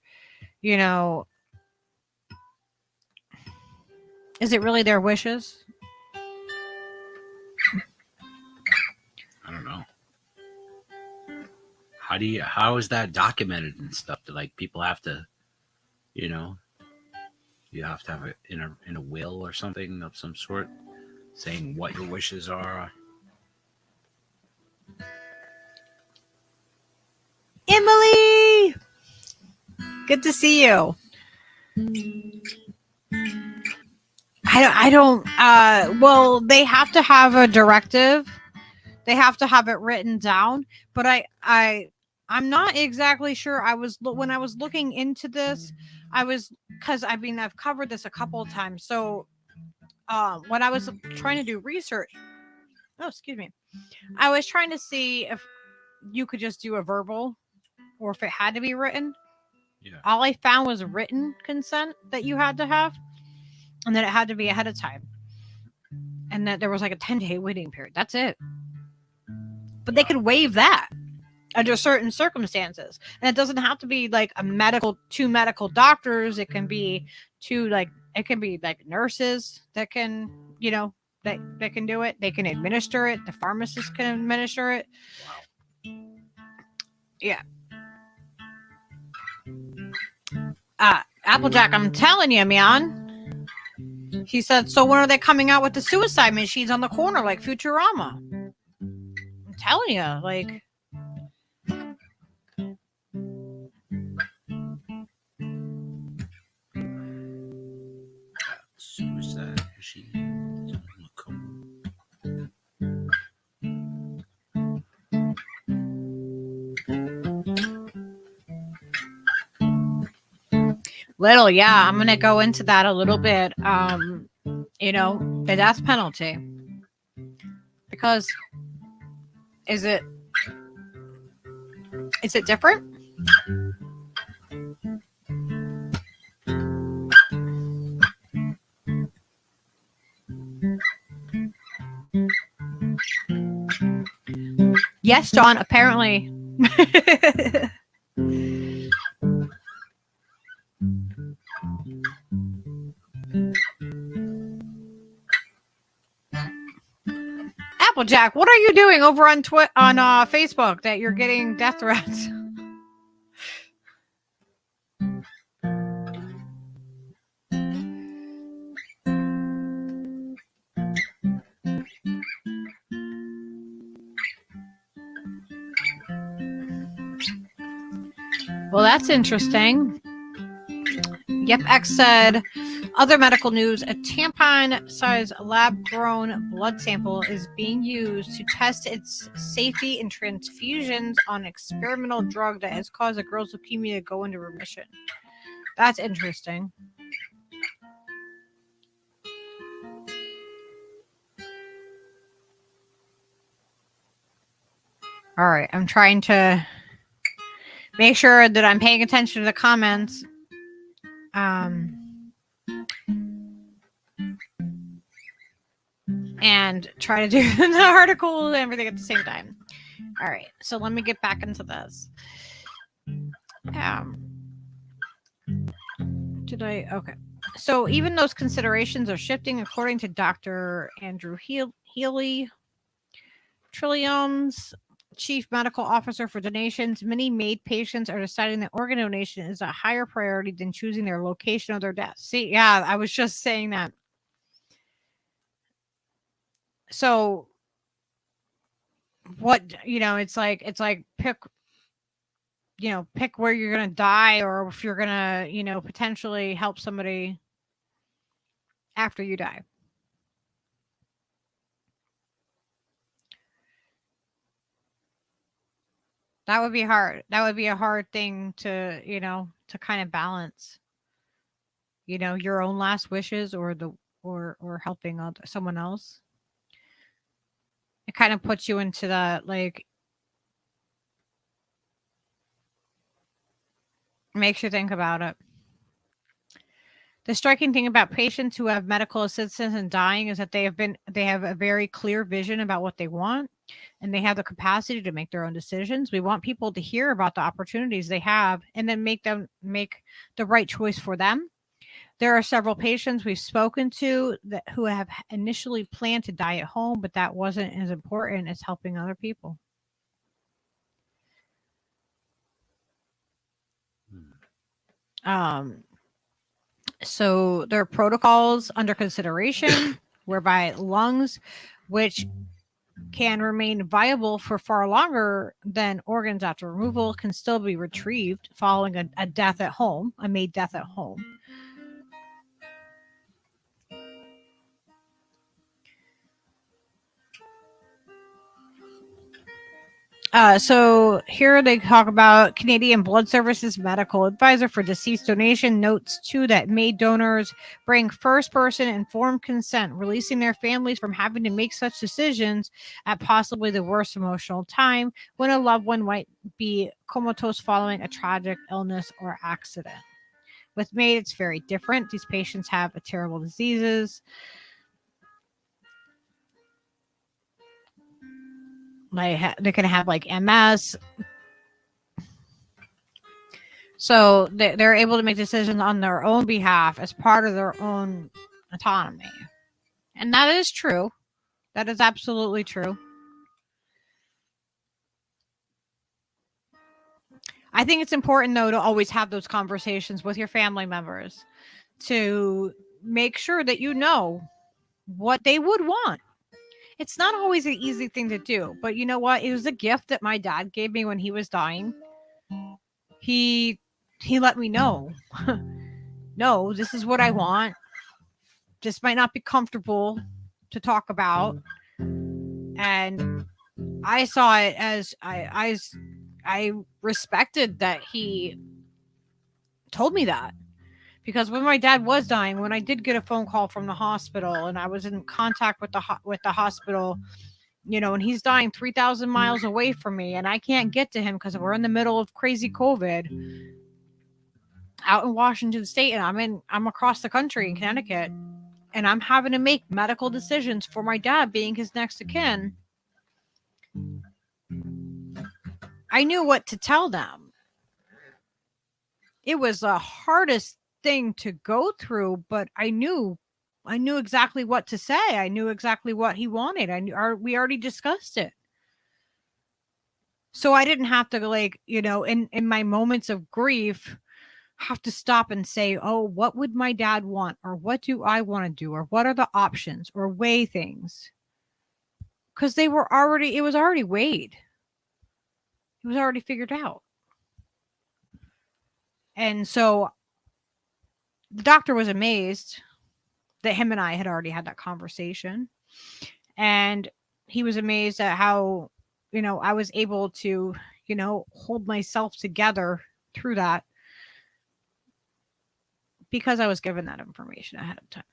is it really their wishes? I don't know. How is that documented and stuff? Like, people have to, you have to have it in a will or something of some sort, saying what your wishes are. Emily, good to see you. I don't. Well, they have to have a directive. They have to have it written down. But I'm not exactly sure. When I was looking into this, because I've covered this a couple of times. So, when I was trying to do research, I was trying to see if you could just do a verbal or if it had to be written. Yeah. All I found was written consent that you had to have, and that it had to be ahead of time, and that there was like a 10-day waiting period. That's it. But they could waive that under certain circumstances, and it doesn't have to be like two medical doctors. It can be nurses that can, that can do it. They can administer it. The pharmacist can administer it. Wow. Yeah. Applejack, I'm telling you, man. He said, so when are they coming out with the suicide machines on the corner like Futurama? I'm telling you, like. Suicide machines on the corner. Little, yeah, I'm gonna go into that a little bit. The death penalty, because is it different? Yes, John, apparently. Applejack, what are you doing over on Facebook that you're getting death threats? Well, that's interesting. Yep, X said, other medical news, a tampon-sized lab-grown blood sample is being used to test its safety in transfusions on an experimental drug that has caused a girl's leukemia to go into remission. That's interesting. All right, I'm trying to make sure that I'm paying attention to the comments. And try to do the article and everything at the same time. All right, so let me get back into this. Okay. So even those considerations are shifting, according to Dr. Andrew Healy, Trillium's chief medical officer for donations. Many MAID patients are deciding that organ donation is a higher priority than choosing their location of their death. See, yeah, I was just saying that. So what, it's like pick where you're going to die, or if you're going to, potentially help somebody after you die. That would be hard. That would be a hard thing to, to kind of balance, your own last wishes or helping someone else. It kind of puts you into that, like, makes you think about it. The striking thing about patients who have medical assistance in dying is that they have a very clear vision about what they want, and they have the capacity to make their own decisions. We want people to hear about the opportunities they have and then make the right choice for them. There are several patients we've spoken to who have initially planned to die at home, but that wasn't as important as helping other people. So there are protocols under consideration whereby lungs, which can remain viable for far longer than organs after removal, can still be retrieved following a death at home, a MAID death at home. So here they talk about Canadian Blood Services medical advisor for deceased donation notes too that made donors bring first person informed consent, releasing their families from having to make such decisions at possibly the worst emotional time when a loved one might be comatose following a tragic illness or accident. With MAID, it's very different. These patients have terrible diseases. They can have like MS. So they're able to make decisions on their own behalf as part of their own autonomy. And that is true. That is absolutely true. I think it's important, though, to always have those conversations with your family members to make sure that you know what they would want. It's not always an easy thing to do, but you know what? It was a gift that my dad gave me when he was dying. He let me know. No, this is what I want. This might not be comfortable to talk about. And I saw it as I respected that he told me that. Because when my dad was dying, when I did get a phone call from the hospital and I was in contact with the hospital, you know, and he's dying 3,000 miles away from me and I can't get to him because we're in the middle of crazy COVID out in Washington State, and I'm across the country in Connecticut, and I'm having to make medical decisions for my dad being his next of kin. I knew what to tell them. It was the hardest thing to go through, but I knew exactly what to say. I knew exactly what he wanted. We already discussed it. So I didn't have to, like, you know, in my moments of grief, have to stop and say, oh, what would my dad want? Or what do I want to do? Or what are the options? Or weigh things. Because it was already weighed. It was already figured out. And so the doctor was amazed that him and I had already had that conversation. And he was amazed at how, you know, I was able to, you know, hold myself together through that. Because I was given that information ahead of time.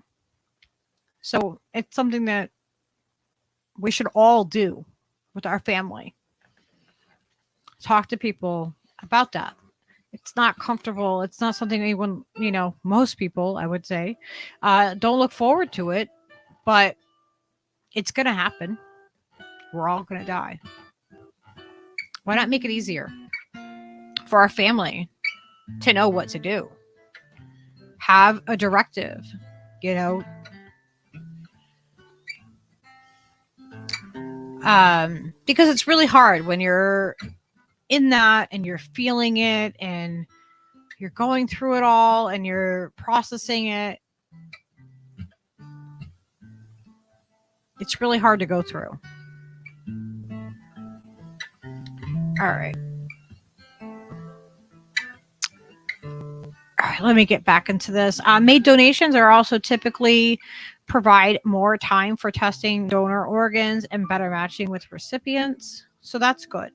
So it's something that we should all do with our family. Talk to people about that. It's not comfortable. It's not something anyone, you know, most people, I would say, don't look forward to it, but it's going to happen. We're all going to die. Why not make it easier for our family to know what to do? Have a directive, you know. Because it's really hard when you're in that and you're feeling it and you're going through it all and you're processing it. It's really hard to go through. All right. All right, let me get back into this. Made donations are also typically provide more time for testing donor organs and better matching with recipients. So that's good.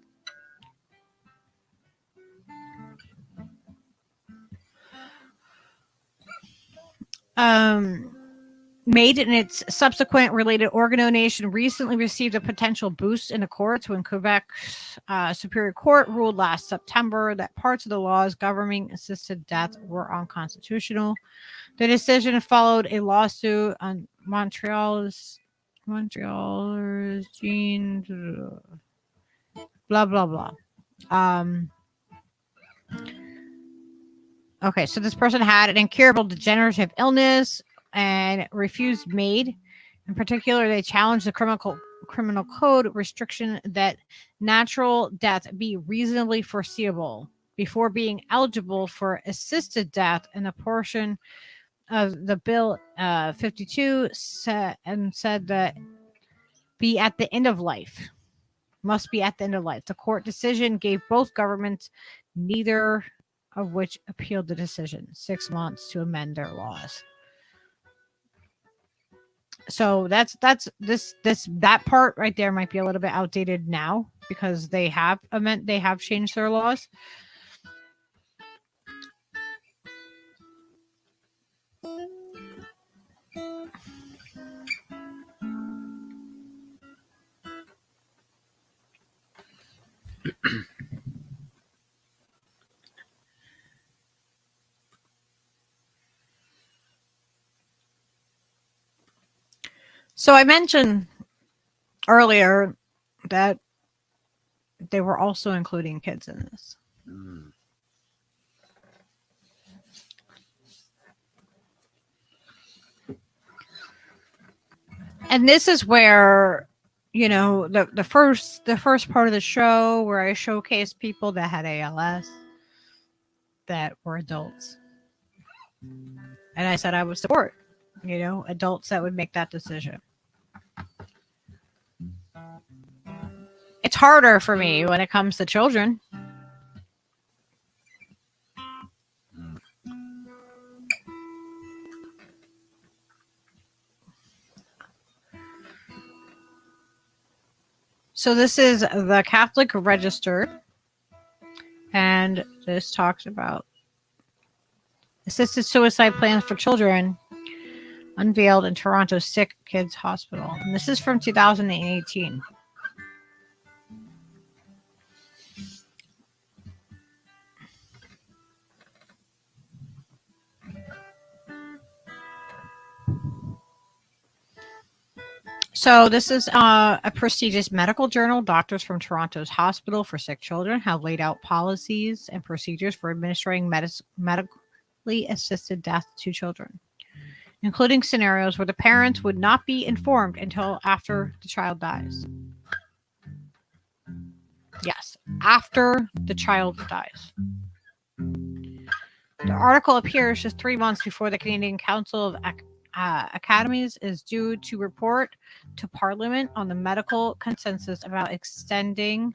Made and its subsequent related organ donation recently received a potential boost in the courts when Quebec's Superior Court ruled last September that parts of the laws governing assisted death were unconstitutional. The decision followed a lawsuit on Montreal's gene blah blah blah. Okay, so this person had an incurable degenerative illness and refused MAID. In particular, they challenged the criminal code restriction that natural death be reasonably foreseeable before being eligible for assisted death, and a portion of the bill 52 said that be at the end of life. Must be at the end of life. The court decision gave both governments, neither of which appealed the decision, 6 months to amend their laws. So that part right there might be a little bit outdated now because they have changed their laws. So I mentioned earlier that they were also including kids in this. And this is where, you know, the first part of the show where I showcased people that had ALS that were adults. And I said I would support, you know, adults that would make that decision. It's harder for me when it comes to children. So this is the Catholic Register, and this talks about assisted suicide plans for children unveiled in Toronto's Sick Kids Hospital. And this is from 2018. So this is a prestigious medical journal. Doctors from Toronto's Hospital for Sick Children have laid out policies and procedures for administering medically assisted death to children, including scenarios where the parents would not be informed until after the child dies. Yes, after the child dies. The article appears just 3 months before the Canadian Council of Academies is due to report to Parliament on the medical consensus about extending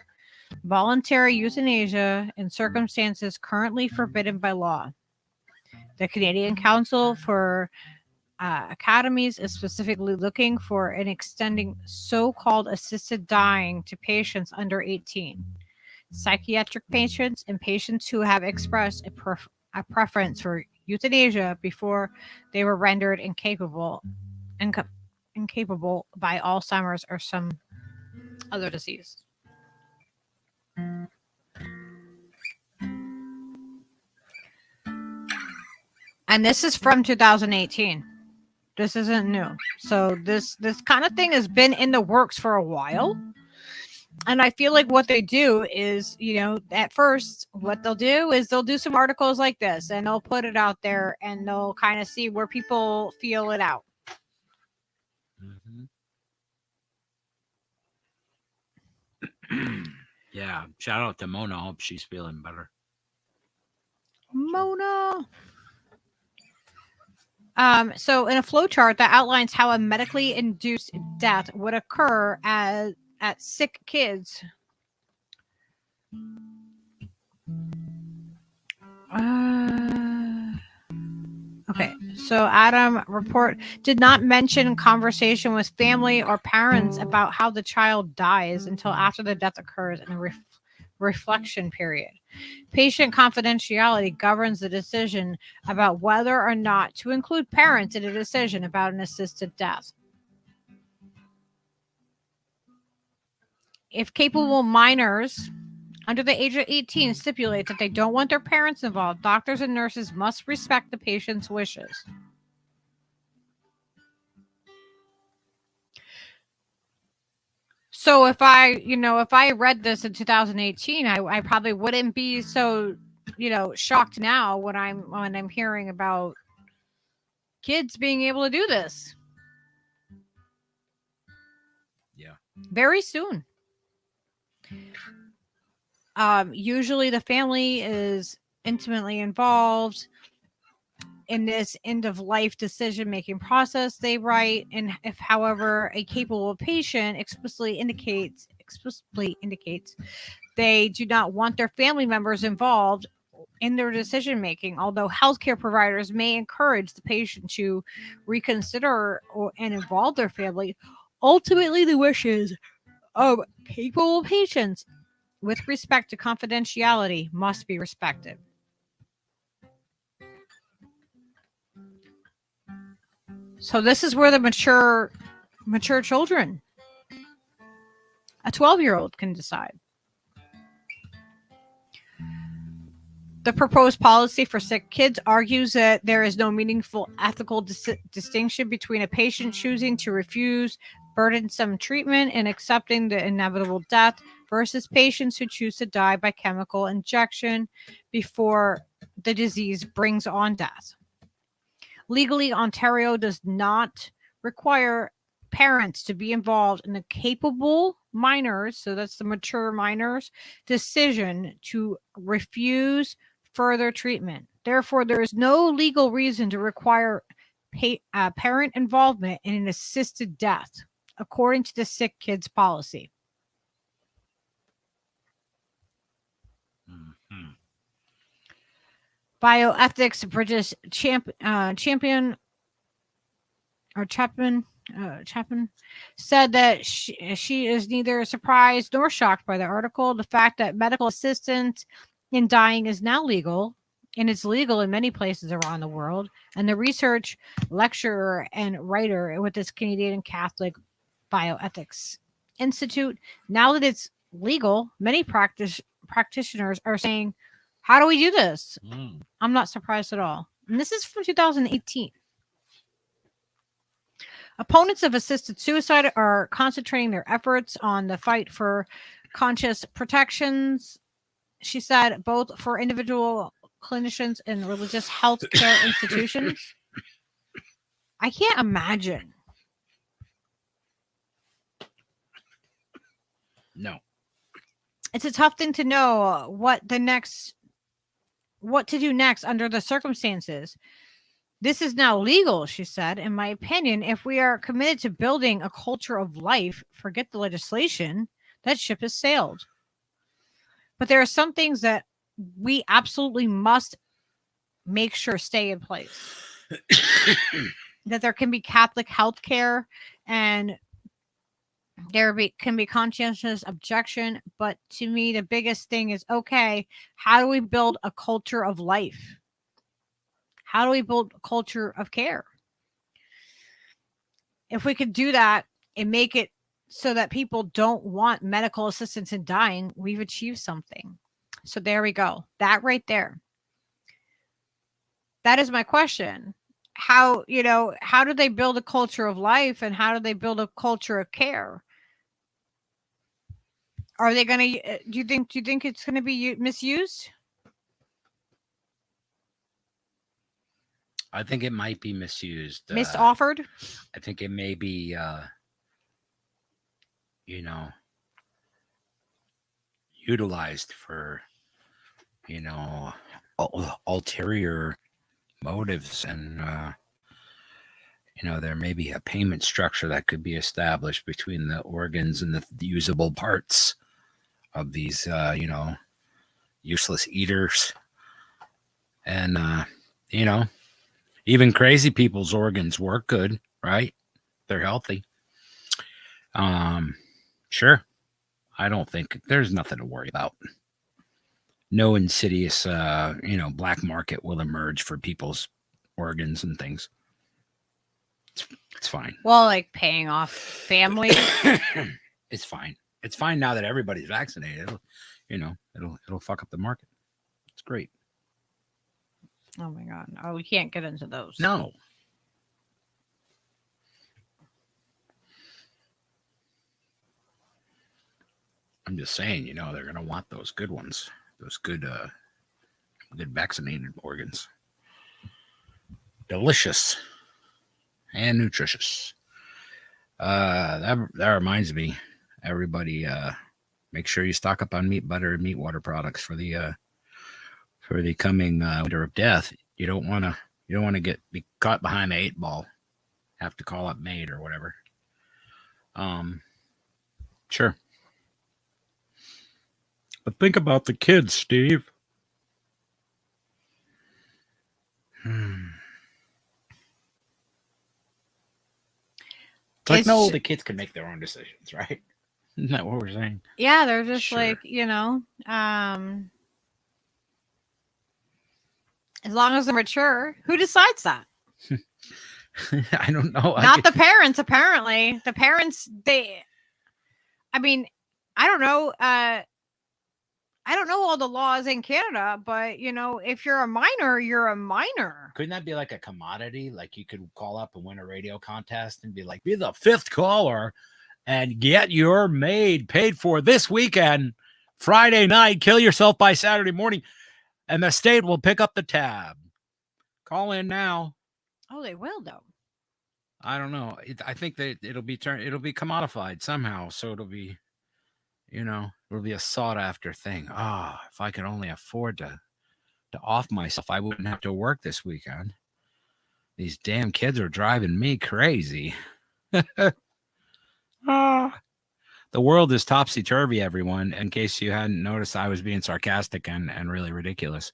voluntary euthanasia in circumstances currently forbidden by law. The Canadian Council for Academies is specifically looking for an extending so-called assisted dying to patients under 18, psychiatric patients, and patients who have expressed a preference for euthanasia before they were rendered incapable by Alzheimer's or some other disease. And this is from 2018. This isn't new. So this kind of thing has been in the works for a while. And I feel like what they do is, you know, at first, what they'll do is they'll do some articles like this and they'll put it out there and they'll kind of see where people feel it out. Yeah. Shout out to Mona. Hope she's feeling better. Mona. So in a flowchart that outlines how a medically induced death would occur at sick kids. Okay, so Adam report did not mention conversation with family or parents about how the child dies until after the death occurs in a reflection period. Patient confidentiality governs the decision about whether or not to include parents in a decision about an assisted death. If capable minors under the age of 18 stipulate that they don't want their parents involved, doctors and nurses must respect the patient's wishes. So if I read this in 2018, I probably wouldn't be so, shocked now when I'm hearing about kids being able to do this. Yeah. Very soon. Usually the family is intimately involved in this end of life decision making process, they write. And if, however, a capable patient explicitly indicates they do not want their family members involved in their decision making, although healthcare providers may encourage the patient to reconsider and involve their family, ultimately the wishes of capable patients with respect to confidentiality must be respected. So this is where the mature children, a 12-year-old, can decide. The proposed policy for sick kids argues that there is no meaningful ethical distinction between a patient choosing to refuse burdensome treatment and accepting the inevitable death versus patients who choose to die by chemical injection before the disease brings on death. Legally, Ontario does not require parents to be involved in the capable minors, so that's the mature minors, decision to refuse further treatment. Therefore, there is no legal reason to require parent involvement in an assisted death, according to the sick kids policy. Mhm. Bioethics British Chapman said that she is neither surprised nor shocked by the article. The fact that medical assistance in dying is now legal, and it's legal in many places around the world. And the research lecturer and writer with this Canadian Catholic Bioethics Institute, now that it's legal, many practitioners are saying, how do we do this? I'm not surprised at all. And this is from 2018. Opponents of assisted suicide are concentrating their efforts on the fight for conscious protections, she said, both for individual clinicians and religious health care institutions. I can't imagine. No. It's a tough thing to know what to do next under the circumstances. This is now legal, she said. In my opinion, if we are committed to building a culture of life, forget the legislation, that ship has sailed. But there are some things that we absolutely must make sure stay in place. That there can be Catholic health care and can be conscientious objection. But to me, the biggest thing is, okay, how do we build a culture of life? How do we build a culture of care? If we could do that and make it so that people don't want medical assistance in dying, we've achieved something. So there we go. That right there. That is my question. How do they build a culture of life, and how do they build a culture of care? Are they going to, do you think it's going to be misused? I think it might be misused. Misoffered? I think it may be, utilized for, ulterior motives. And, there may be a payment structure that could be established between the organs and the usable parts of these, useless eaters. And, even crazy people's organs work good, right? They're healthy. Sure. I don't think there's nothing to worry about. No insidious, black market will emerge for people's organs and things. It's fine. Well, like paying off families. It's fine. It's fine now that everybody's vaccinated. It'll fuck up the market. It's great. Oh my God. Oh, we can't get into those. No. I'm just saying, they're going to want those good ones, those good vaccinated organs. Delicious and nutritious. That reminds me, everybody, make sure you stock up on meat, butter, and meat water products for the coming winter of death. You don't want to be caught behind the 8 ball. Have to call up maid or whatever. Sure. But think about the kids, Steve. It's like, no, the kids can make their own decisions, right? Isn't that what we're saying? Yeah, they're just Sure. like, as long as they're mature, who decides that? I don't know. Not the parents, apparently. The parents, I mean, I don't know. I don't know all the laws in Canada, but if you're a minor, you're a minor. Couldn't that be like a commodity? Like you could call up and win a radio contest and be like, be the 5th caller and get your maid paid for this weekend, Friday night, kill yourself by Saturday morning, and the state will pick up the tab. Call in now. Oh, they will though. I don't know. I think that it'll be commodified somehow. So it'll be, it'll be a sought after thing. If I could only afford to off myself, I wouldn't have to work this weekend. These damn kids are driving me crazy. The world is topsy-turvy, everyone. In case you hadn't noticed, I was being sarcastic and really ridiculous.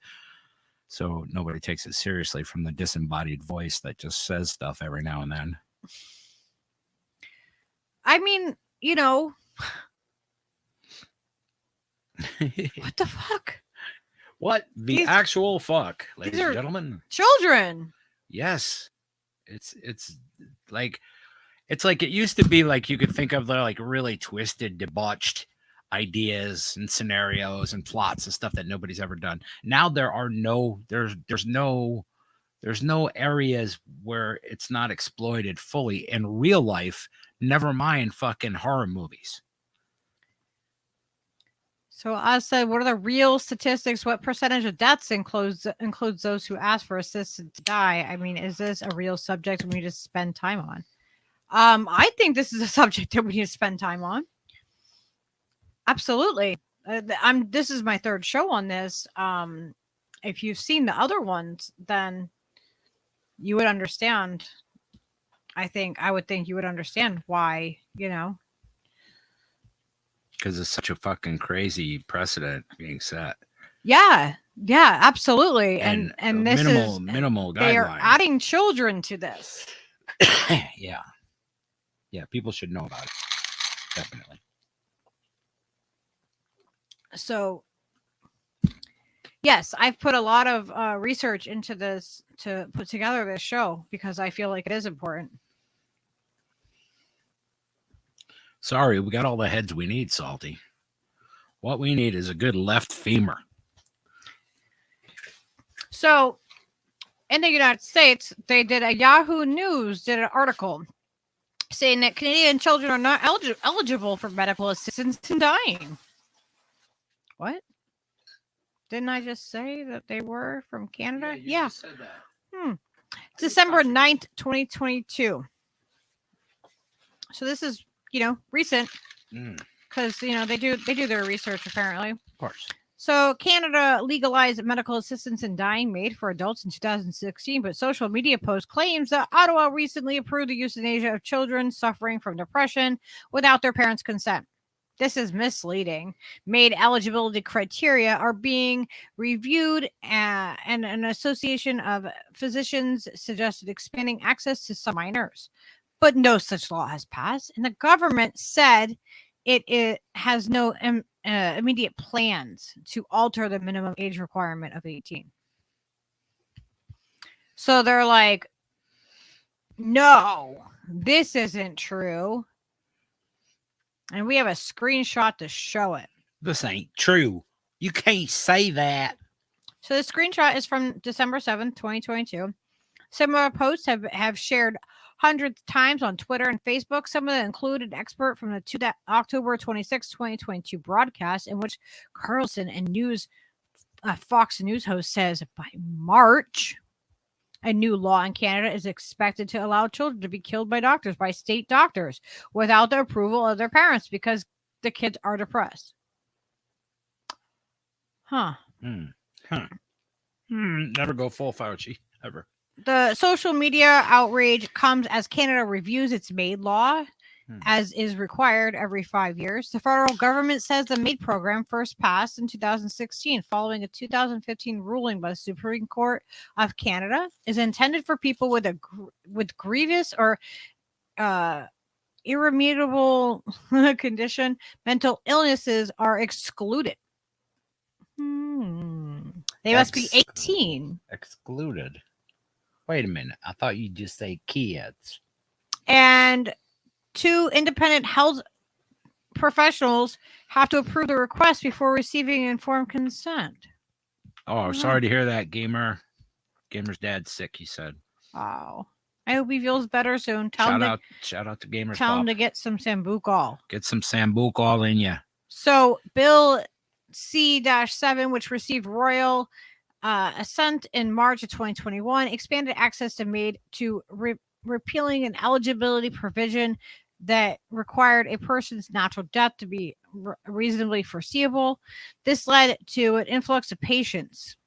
So nobody takes it seriously from the disembodied voice that just says stuff every now and then. I mean, what the fuck? What the actual fuck, ladies and gentlemen? Children. Yes. It's like it used to be like you could think of the like really twisted, debauched ideas and scenarios and plots and stuff that nobody's ever done. Now there's no areas where it's not exploited fully in real life, never mind fucking horror movies. So I said, what are the real statistics? What percentage of deaths includes those who ask for assistance to die? I mean, is this a real subject we need to spend time on? I think this is a subject that we need to spend time on. Absolutely. This is my 3rd show on this. If you've seen the other ones, then you would understand. I would think you would understand why, Because it's such a fucking crazy precedent being set. Yeah, absolutely. And this minimal guidelines. They are adding children to this. Yeah, people should know about it. Definitely. So, yes, I've put a lot of research into this to put together this show because I feel like it is important. Sorry, we got all the heads we need, Salty. What we need is a good left femur. So, in the United States, Yahoo News did an article saying that Canadian children are not eligible for medical assistance in dying. What? Didn't I just say that they were from Canada? Yeah. Just said that. December 9th, 2022. So this is, recent because, they do their research apparently. Of course. So Canada legalized medical assistance in dying made for adults in 2016, but social media post claims that Ottawa recently approved the euthanasia of children suffering from depression without their parents' consent. This is misleading. Made eligibility criteria are being reviewed, and an association of physicians suggested expanding access to some minors. But no such law has passed, and the government said it has no immediate plans to alter the minimum age requirement of 18. So they're like, no, this isn't true. And we have a screenshot to show it. This ain't true. You can't say that. So the screenshot is from December 7th, 2022. Similar posts have shared hundreds of times on Twitter and Facebook. Some of them include an expert from the October 26, 2022 broadcast in which Carlson and Fox News host says by March, a new law in Canada is expected to allow children to be killed by state doctors without the approval of their parents because the kids are depressed. Never go full Fauci, ever. The social media outrage comes as Canada reviews its MAID law, as is required every 5 years. The federal government says the MAID program first passed in 2016 following a 2015 ruling by the Supreme Court of Canada is intended for people with grievous or irremediable condition, mental illnesses are excluded. They must be 18. Excluded. Wait a minute. I thought you'd just say kids. And 2 independent health professionals have to approve the request before receiving informed consent. Oh, sorry to hear that, Gamer. Gamer's dad's sick, he said. Oh. I hope he feels better soon. Shout out to Gamer's Tell him Pop. to get some Sambucol. Get some Sambucol in you. So Bill C-7, which received royal assent in March of 2021, expanded access to MAID to repealing an eligibility provision that required a person's natural death to be reasonably foreseeable. This led to an influx of patients.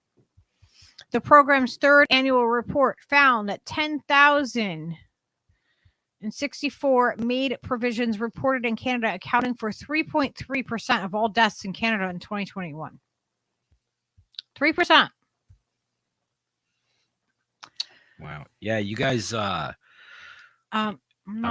The program's 3rd annual report found that 10,064 MAID provisions reported in Canada, accounting for 3.3% of all deaths in Canada in 2021. 3%. Wow. Yeah, you guys. I'm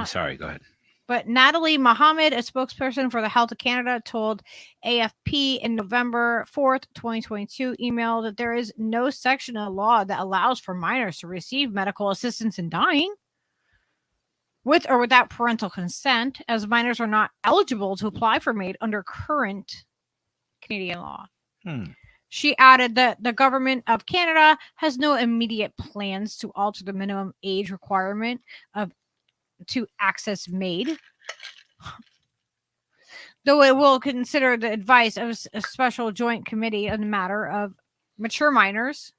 sorry. Go ahead. But Natalie Mohammed, a spokesperson for the Health of Canada, told AFP in November 4th, 2022, email that there is no section of law that allows for minors to receive medical assistance in dying with or without parental consent, as minors are not eligible to apply for MAID under current Canadian law. She added that the government of Canada has no immediate plans to alter the minimum age requirement to access MAID, though it will consider the advice of a special joint committee on the matter of mature minors.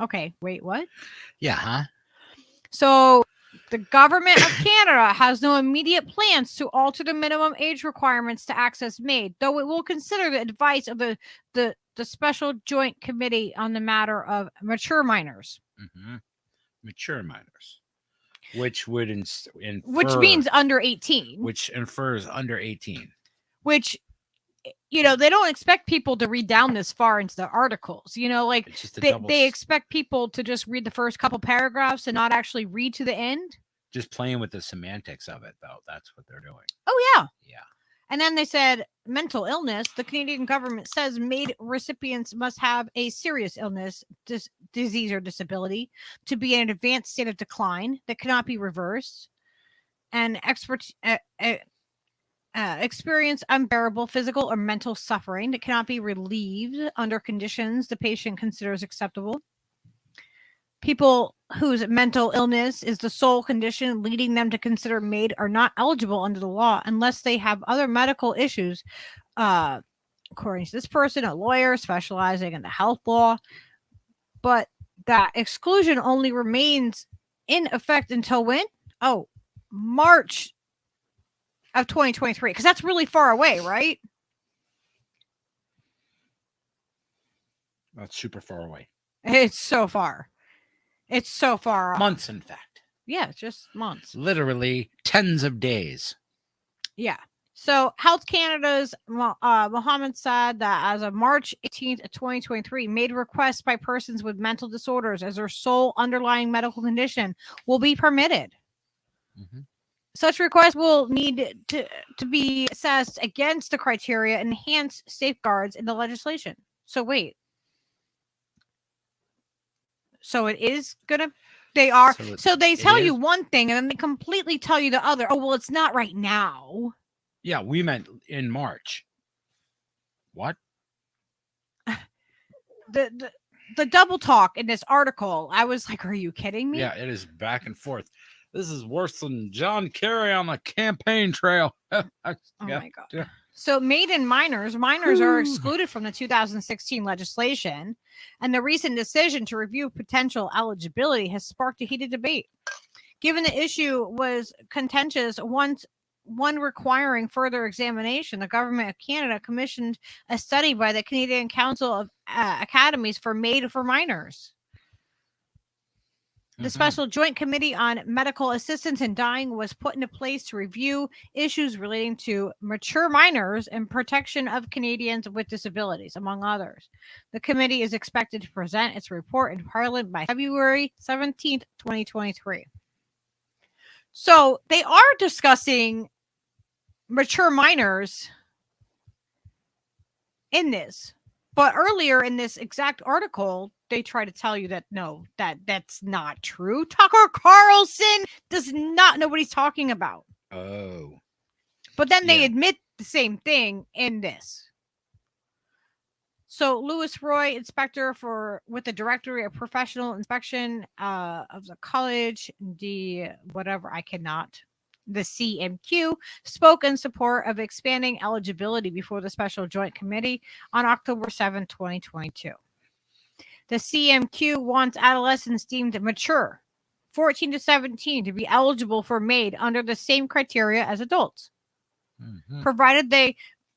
Okay, wait, what? Yeah, huh? So the government of Canada has no immediate plans to alter the minimum age requirements to access MAID, though it will consider the advice of the special joint committee on the matter of mature minors. Mature minors. Which would which means under 18. Which infers under 18. Which, you know, they don't expect people to read down this far into the articles. You know, like they expect people to just read the first couple paragraphs and not actually read to the end. Just playing with the semantics of it, though. That's what they're doing. Oh, yeah. Yeah. And then they said mental illness. The Canadian government says MAID recipients must have a serious illness, disease, or disability to be in an advanced state of decline that cannot be reversed, and experience unbearable physical or mental suffering that cannot be relieved under conditions the patient considers acceptable. People whose mental illness is the sole condition leading them to consider MAID are not eligible under the law unless they have other medical issues. According to this person, a lawyer specializing in the health law. But that exclusion only remains in effect until when? Oh, March of 2023. Because that's really far away, right? That's super far away. It's so far. It's so far off. Months, in fact. Yeah, just months. Literally tens of days. Yeah. So Health Canada's Mohammed said that as of March 18th, 2023, MAID requests by persons with mental disorders as their sole underlying medical condition will be permitted. Such requests will need to be assessed against the criteria and enhanced safeguards in the legislation. So wait. So it is gonna. They are. So they tell you one thing and then they completely tell you the other. Oh well, it's not right now. Yeah, we meant in March. What? The double talk in this article. I was like, are you kidding me? Yeah, it is back and forth. This is worse than John Kerry on the campaign trail. Oh my God. Yeah. So maiden minors are excluded from the 2016 legislation, and the recent decision to review potential eligibility has sparked a heated debate. Given the issue was contentious, one requiring further examination, the Government of Canada commissioned a study by the Canadian Council of Academies for MAID for Minors. The Special Joint Committee on Medical Assistance in Dying was put into place to review issues relating to mature minors and protection of Canadians with disabilities, among others. The committee is expected to present its report in Parliament by February 17th, 2023. So they are discussing mature minors in this. But earlier in this exact article, they try to tell you that no, that's not true. Tucker Carlson does not know what he's talking about. Oh. But then they admit the same thing in this. So Louis Roy, inspector with the Directorate of Professional Inspection of the college, the CMQ, spoke in support of expanding eligibility before the Special Joint Committee on October 7, 2022. The CMQ wants adolescents deemed mature, 14 to 17, to be eligible for MAID under the same criteria as adults, provided they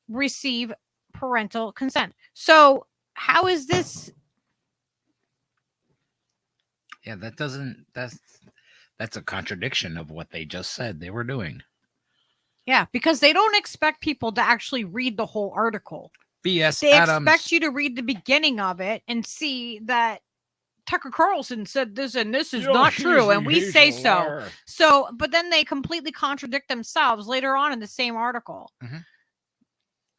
receive parental consent. So how is this? Yeah, that's a contradiction of what they just said they were doing. Yeah, because they don't expect people to actually read the whole article. BS They Adams. expect you to read the beginning of it and see that Tucker Carlson said this and this is not true, and we say so. So, but then they completely contradict themselves later on in the same article.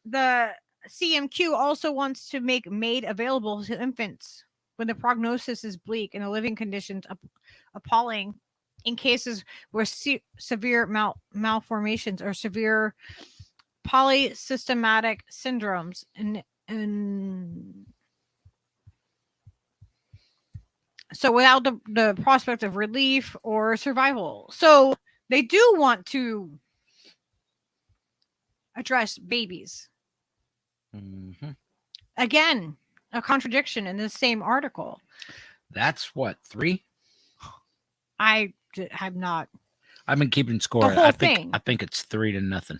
The CMQ also wants to make MAID available to infants when the prognosis is bleak and the living conditions appalling, in cases where severe malformations or severe polysystematic syndromes and so without the prospect of relief or survival. So they do want to address babies. Again, a contradiction in the same article. That's what, 3? I'm not. I've been keeping score. I think it's 3-0.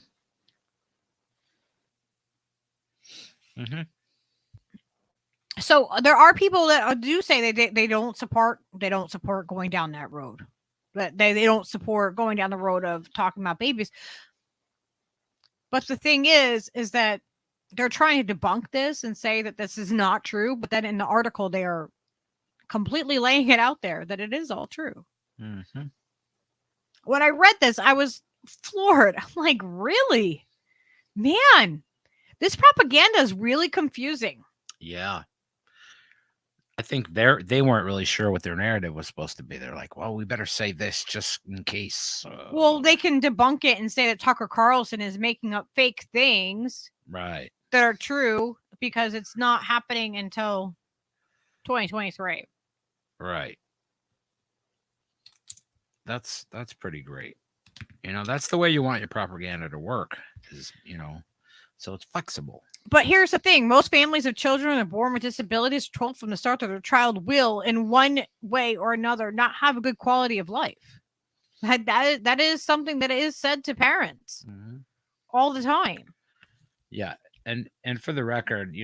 So there are people that do say they don't support going down that road. That they don't support going down the road of talking about babies. But the thing is that they're trying to debunk this and say that this is not true. But then in the article, they are completely laying it out there that it is all true. When I read this, I was floored. I'm like, really? Man, this propaganda is really confusing. Yeah. I think they weren't really sure what their narrative was supposed to be. They're like, well, we better say this just in case. Well, they can debunk it and say that Tucker Carlson is making up fake things. Right. That are true because it's not happening until 2023. Right. That's pretty great. That's the way you want your propaganda to work, is, so it's flexible. But here's the thing. Most families of children that are born with disabilities are told from the start that their child will, in one way or another, not have a good quality of life. That is something that is said to parents all the time. Yeah. And for the record,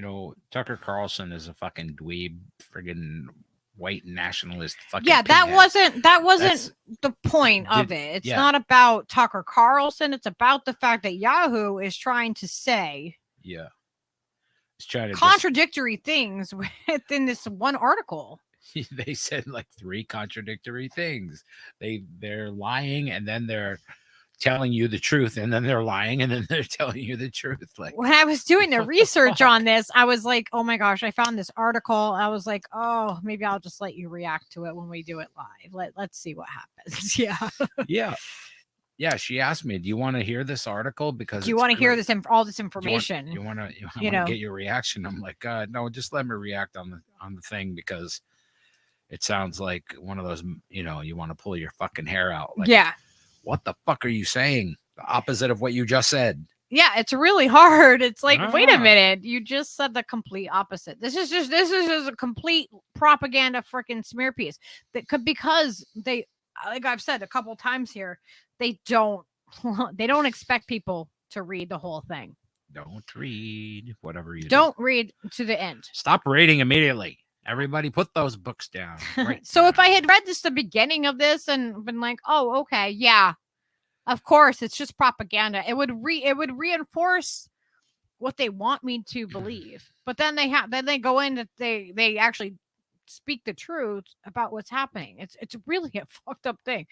Tucker Carlson is a fucking dweeb, friggin' white nationalist fucking that pinhead. wasn't the point of it. It's not about Tucker Carlson. It's about the fact that Yahoo is trying to say it's trying to contradictory things within this one article. They said like 3 contradictory things. They're lying, and then they're telling you the truth, and then they're lying, and then they're telling you the truth. Like, when I was doing the research on this, I was like, oh my gosh, I found this article. I was like, oh, maybe I'll just let you react to it when we do it live. Let's see what happens. Yeah. She asked me, do you want to hear this article? Because do you want to hear all this information? You want to get your reaction? I'm like, no, just let me react on the thing, because it sounds like one of those, you want to pull your fucking hair out. Like, what the fuck are you saying? The opposite of what you just said. Yeah, it's really hard. It's like, wait a minute, you just said the complete opposite. This is just a complete propaganda freaking smear piece. Because they, like I've said a couple times here, they don't expect people to read the whole thing. Don't read whatever you don't read to the end. Stop reading immediately. Everybody put those books down. Right. So if I had read the beginning of this and been like, oh, okay, yeah, of course, it's just propaganda, it would reinforce what they want me to believe. But then they go in that they actually speak the truth about what's happening. It's really a fucked up thing.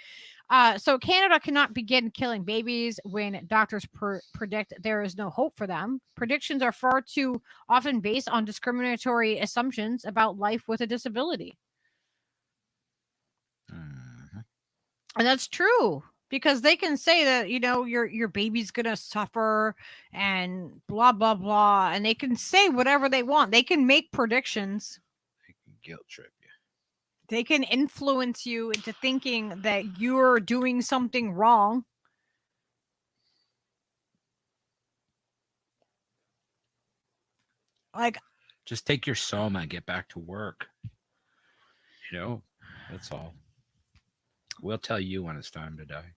So Canada cannot begin killing babies when doctors predict there is no hope for them. Predictions are far too often based on discriminatory assumptions about life with a disability. And that's true, because they can say that, you know, your baby's gonna suffer and blah blah blah, and they can say whatever they want. They can make predictions. They can guilt trip you. They can influence you into thinking that you're doing something wrong. Like, just take your soma and get back to work. You know, that's all. We'll tell you when it's time to die.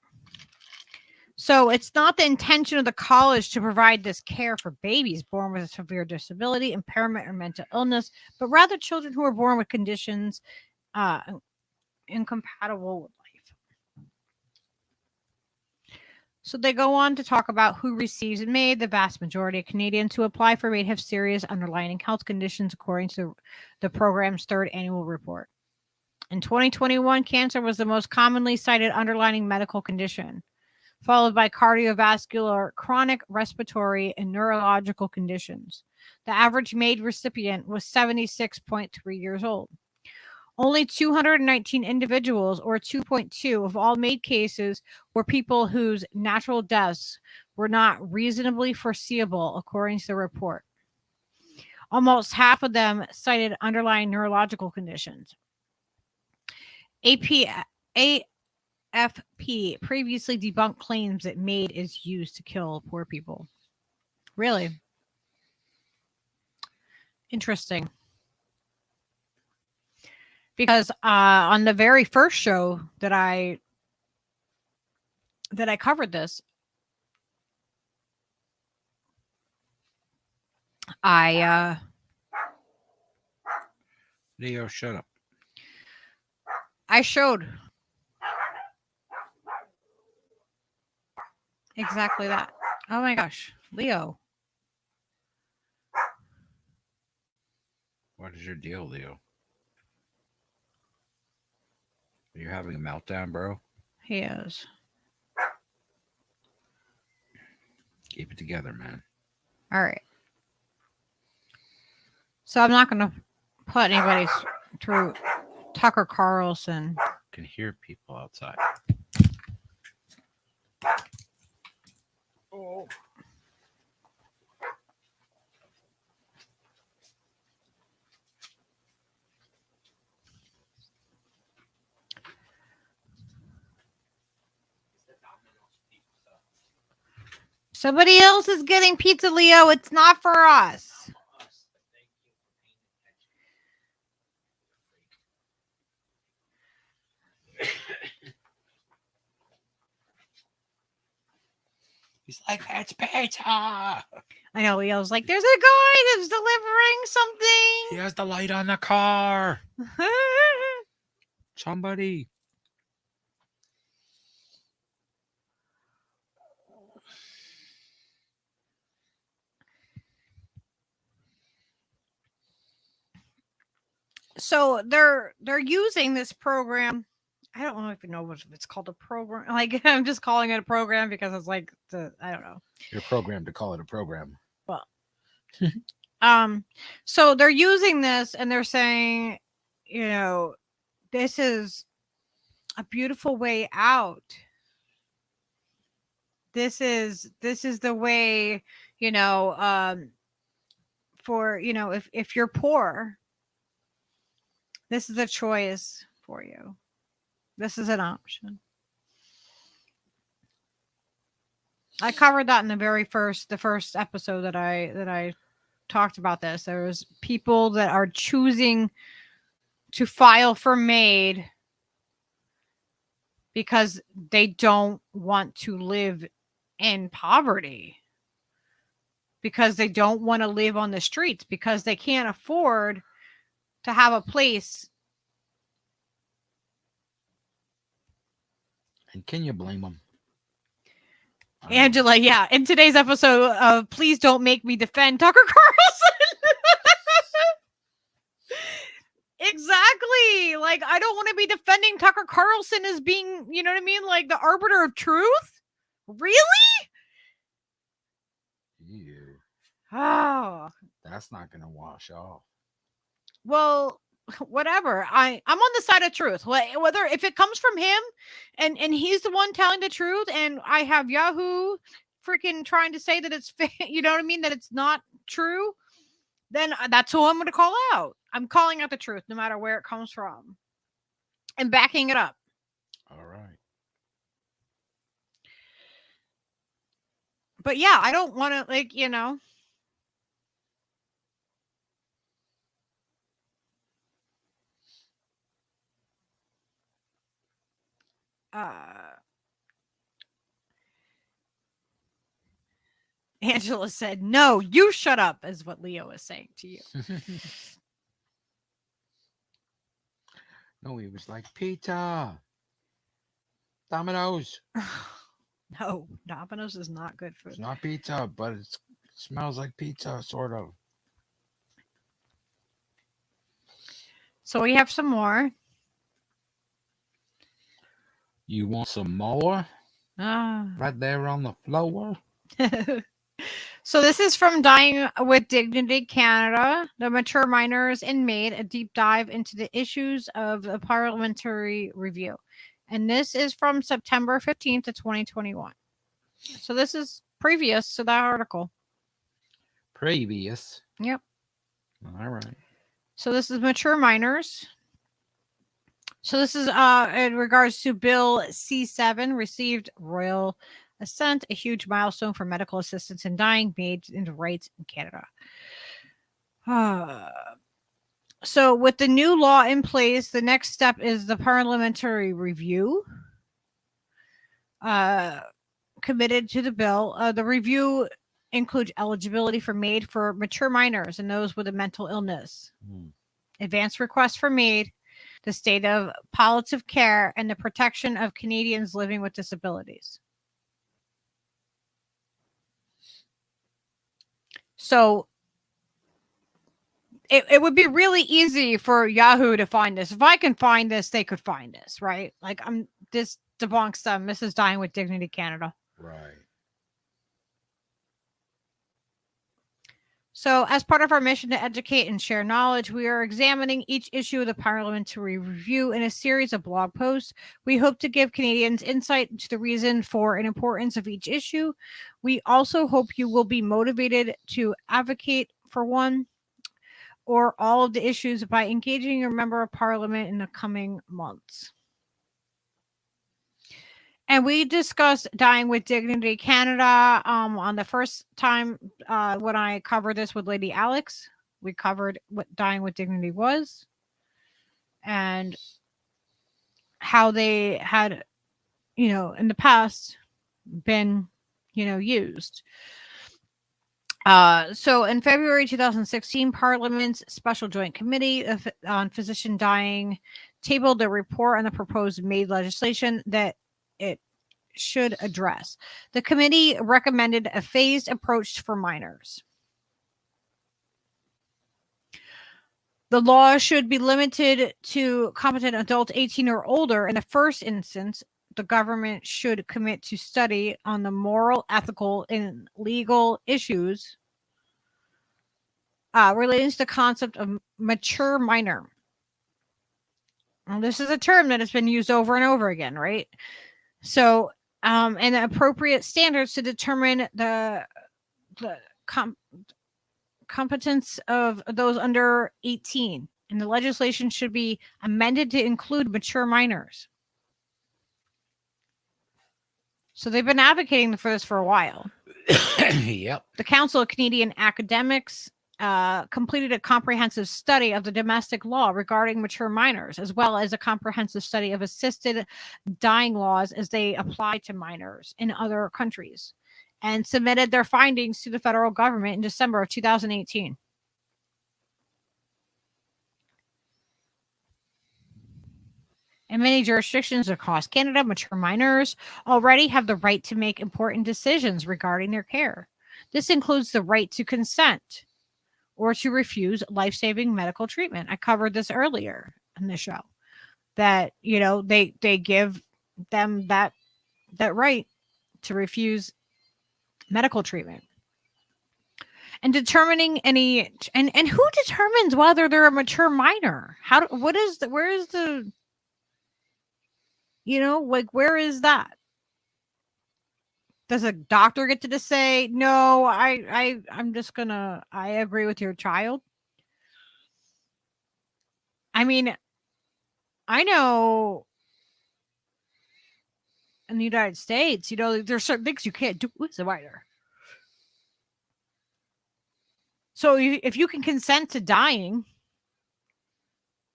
So it's not the intention of the college to provide this care for babies born with a severe disability, impairment, or mental illness, but rather children who are born with conditions incompatible with life. So they go on to talk about who receives MAID. The vast majority of Canadians who apply for MAID have serious underlying health conditions, according to the program's third annual report. In 2021, cancer was the most commonly cited underlying medical condition, followed by cardiovascular, chronic respiratory, and neurological conditions. The average MAID recipient was 76.3 years old. Only 219 individuals, or 2.2 of all MAID cases, were people whose natural deaths were not reasonably foreseeable, according to the report. Almost half of them cited underlying neurological conditions. AFP previously debunked claims that MAID is used to kill poor people. Really? Interesting. Because on the very first show that I covered this, Leo, shut up. I showed exactly that. Oh my gosh, Leo. What is your deal, Leo? Are you having a meltdown, bro? He is. Keep it together, man. All right. So I'm not going to put anybody through Tucker Carlson. I can hear people outside. Oh. Somebody else is getting pizza, Leo. It's not for us. He's like, that's pizza. I know. Leo's like, there's a guy that's delivering something. He has the light on the car. Somebody. So they're using this program. I don't know if you know if it's called a program. Like, I'm just calling it a program because it's like I don't know. You're programmed to call it a program. Well, so they're using this and they're saying, you know, this is a beautiful way out. This is the way, you know, for, you know, if you're poor, this is a choice for you. This is an option. I covered that in the first episode that I talked about this. There was people that are choosing to file for MAID because they don't want to live in poverty, because they don't want to live on the streets, because they can't afford to have a place. And can you blame them? Angela, yeah. In today's episode of Please Don't Make Me Defend Tucker Carlson. Exactly. really? Like, I don't want to be defending Tucker Carlson as being, you know what I mean? Like the arbiter of truth. Really? Ew. Oh, That's not gonna wash off. well, whatever. I'm on the side of truth. Whether if it comes from him and he's the one telling the truth, and I have Yahoo freaking trying to say that it's you know what I mean, that it's not true, then that's who I'm going to call out. I'm calling out the truth no matter where it comes from and backing it up. All right. But yeah, I don't want to, like, you know. Angela said, no, you shut up, is what Leo is saying to you. No, he was like, pizza. Domino's. No, Domino's is not good food. It's not pizza, but it smells like pizza, sort of. So we have some more. You want some more? Right there on the floor. So this is from Dying with Dignity Canada. The mature minors and made a deep dive into the issues of the parliamentary review. And this is from September 15th of 2021. So this is previous to that article. Previous. Yep. All right. So this is mature minors. So this is in regards to Bill C7 received royal assent, a huge milestone for medical assistance in dying made into rights in Canada. So with the new law in place, the next step is the parliamentary review committed to the bill. The review includes eligibility for MAID for mature minors and those with a mental illness, advanced requests for MAID, the state of palliative care, and the protection of Canadians living with disabilities. So it would be really easy for Yahoo to find this. If I can find this, they could find this, right? Like, this debunks them. This is Dying with Dignity Canada. Right. So as part of our mission to educate and share knowledge, we are examining each issue of the parliamentary review in a series of blog posts. We hope to give Canadians insight into the reason for and importance of each issue. We also hope you will be motivated to advocate for one or all of the issues by engaging your member of parliament in the coming months. And we discussed Dying with Dignity Canada on the first time when I covered this with Lady Alex. We covered what Dying with Dignity was and how they had, in the past been, used. So in February 2016, Parliament's Special Joint Committee on Physician Dying tabled a report on the proposed MAID legislation that it should address. The committee recommended a phased approach for minors. The law should be limited to competent adults 18 or older. In the first instance, the government should commit to study on the moral, ethical, and legal issues relating to the concept of mature minor. Well, this is a term that has been used over and over again, right? So, and the appropriate standards to determine the competence of those under 18. And the legislation should be amended to include mature minors. So they've been advocating for this for a while. Yep. The Council of Canadian Academics completed a comprehensive study of the domestic law regarding mature minors, as well as a comprehensive study of assisted dying laws as they apply to minors in other countries, and submitted their findings to the federal government in December of 2018. In many jurisdictions across Canada, mature minors already have the right to make important decisions regarding their care. This includes the right to consent or to refuse life-saving medical treatment. I covered this earlier in the show. that, you know, they give them that right to refuse medical treatment. And determining any and who determines whether they're a mature minor? Where is the, you know, like, where is that? Does a doctor get to just say, no, I'm just gonna, I agree with your child? I mean, I know in the United States, you know, there's certain things you can't do with a minor. So if you can consent to dying,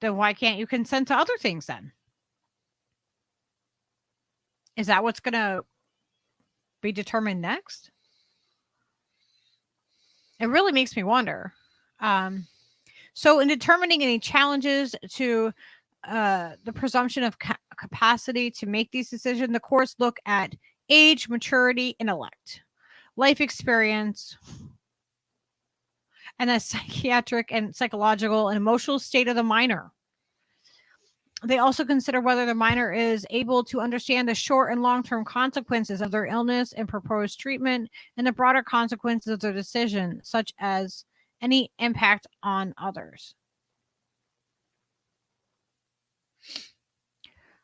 then why can't you consent to other things then? Is that what's going to be determined next? It really makes me wonder. So in determining any challenges to the presumption of capacity to make these decisions, the courts look at age, maturity, intellect, life experience, and the psychiatric and psychological and emotional state of the minor. They also consider whether the minor is able to understand the short and long-term consequences of their illness and proposed treatment, and the broader consequences of their decision, such as any impact on others.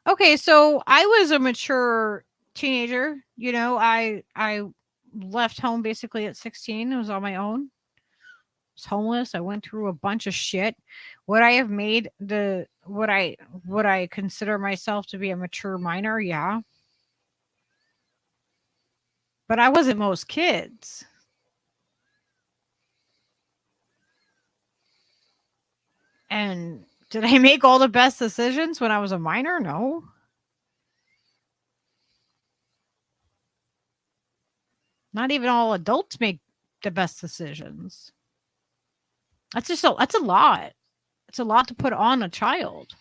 Okay, so I was a mature teenager. You know, I left home basically at 16. I was on my own. I was homeless. I went through a bunch of shit. Would I have made would I consider myself to be a mature minor? Yeah. But I wasn't most kids. And did I make all the best decisions when I was a minor? No. Not even all adults make the best decisions. That's a lot. It's a lot to put on a child.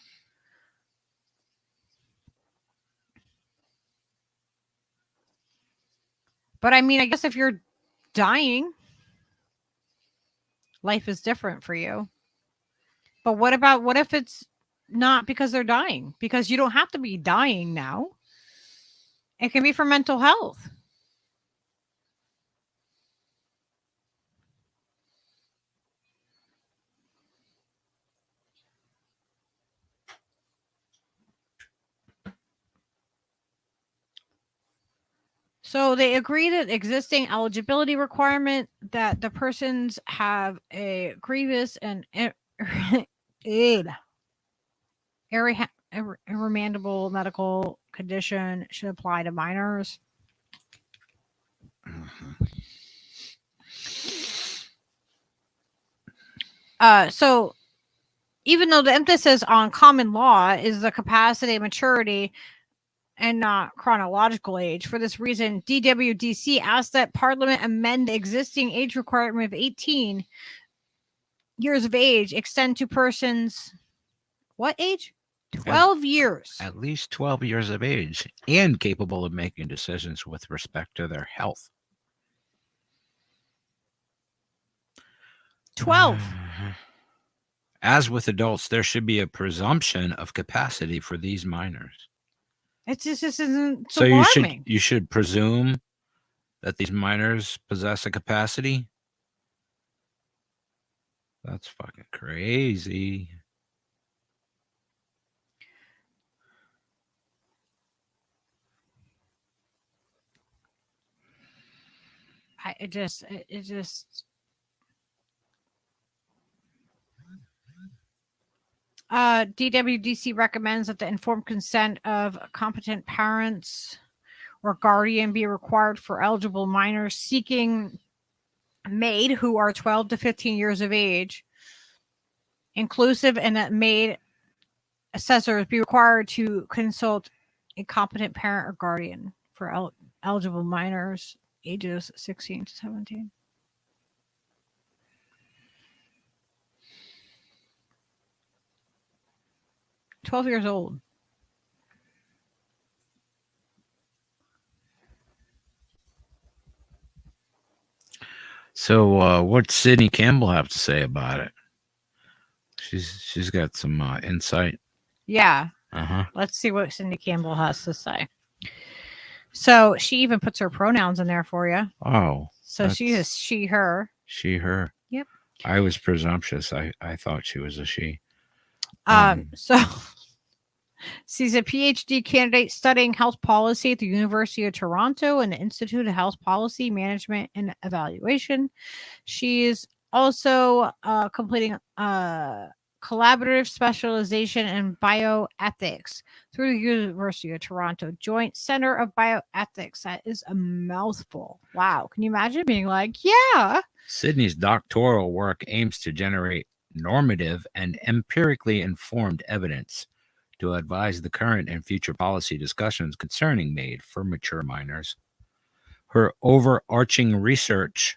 But I mean, I guess if you're dying, life is different for you. But what if it's not because they're dying? Because you don't have to be dying now. It can be for mental health. So they agree that existing eligibility requirement that the persons have a grievous and irremediable medical condition should apply to minors. So even though the emphasis on common law is the capacity, maturity, and not chronological age, for this reason, DWDC asked that Parliament amend the existing age requirement of 18 years of age, extend to persons, what age? 12 years. At least 12 years of age and capable of making decisions with respect to their health. 12. As with adults, there should be a presumption of capacity for these minors. It just isn't So alarming. you should presume that these minors possess a capacity. That's fucking crazy. It just DWDC recommends that the informed consent of competent parents or guardian be required for eligible minors seeking MAID who are 12 to 15 years of age, inclusive, and that MAID assessors be required to consult a competent parent or guardian for eligible minors ages 16 to 17. $12 years old. So what's Sydney Campbell have to say about it? She's got some insight. Yeah. Let's see what Cindy Campbell has to say. So she even puts her pronouns in there for you. Oh. So she is she, her. She, her. Yep. I was presumptuous. I thought she was a she. So she's a PhD candidate studying health policy at the University of Toronto and the Institute of Health Policy Management and Evaluation. She's also completing collaborative specialization in bioethics through the University of Toronto Joint Center of Bioethics. That is a mouthful. Wow. Can you imagine being like, yeah. Sydney's doctoral work aims to generate normative and empirically informed evidence to advise the current and future policy discussions concerning MAID for mature minors. Her overarching research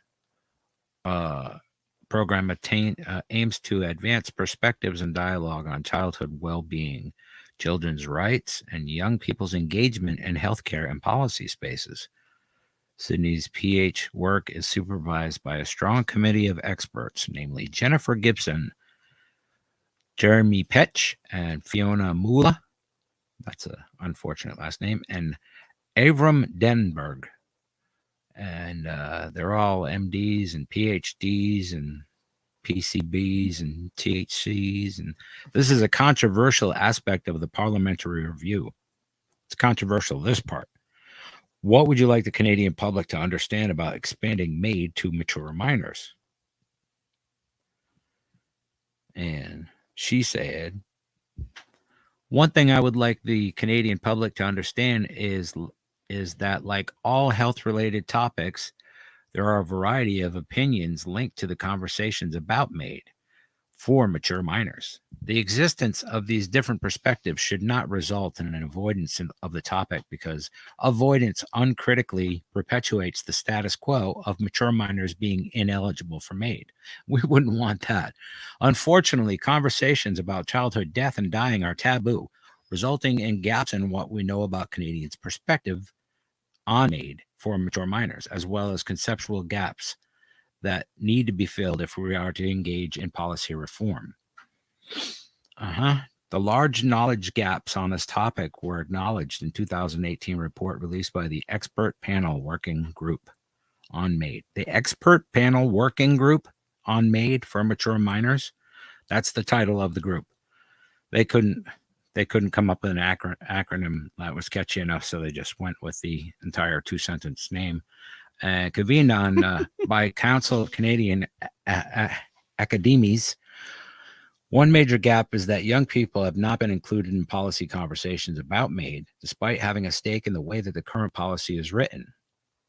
program aims to advance perspectives and dialogue on childhood well-being, children's rights, and young people's engagement in healthcare and policy spaces. Sydney's PH work is supervised by a strong committee of experts, namely Jennifer Gibson, Jeremy Petch, and Fiona Mula. That's an unfortunate last name. And Avram Denberg. And they're all MDs and PhDs and PCBs and THCs. And this is a controversial aspect of the parliamentary review. It's controversial, this part. What would you like the Canadian public to understand about expanding MAID to mature minors? And she said, one thing I would like the Canadian public to understand is that, like all health-related topics, there are a variety of opinions linked to the conversations about MAID for mature minors. The existence of these different perspectives should not result in an avoidance of the topic, because avoidance uncritically perpetuates the status quo of mature minors being ineligible for MAID. We wouldn't want that. Unfortunately, conversations about childhood death and dying are taboo, resulting in gaps in what we know about Canadians' perspective on MAID for mature minors, as well as conceptual gaps that need to be filled if we are to engage in policy reform. The large knowledge gaps on this topic were acknowledged in 2018 report released by the Expert Panel Working Group on MAID. The Expert Panel Working Group on MAID for mature minors, that's the title of the group. They couldn't come up with an acronym that was catchy enough, so they just went with the entire two-sentence name. Convened on by Council of Canadian Academies. One major gap is that young people have not been included in policy conversations about MAID, despite having a stake in the way that the current policy is written.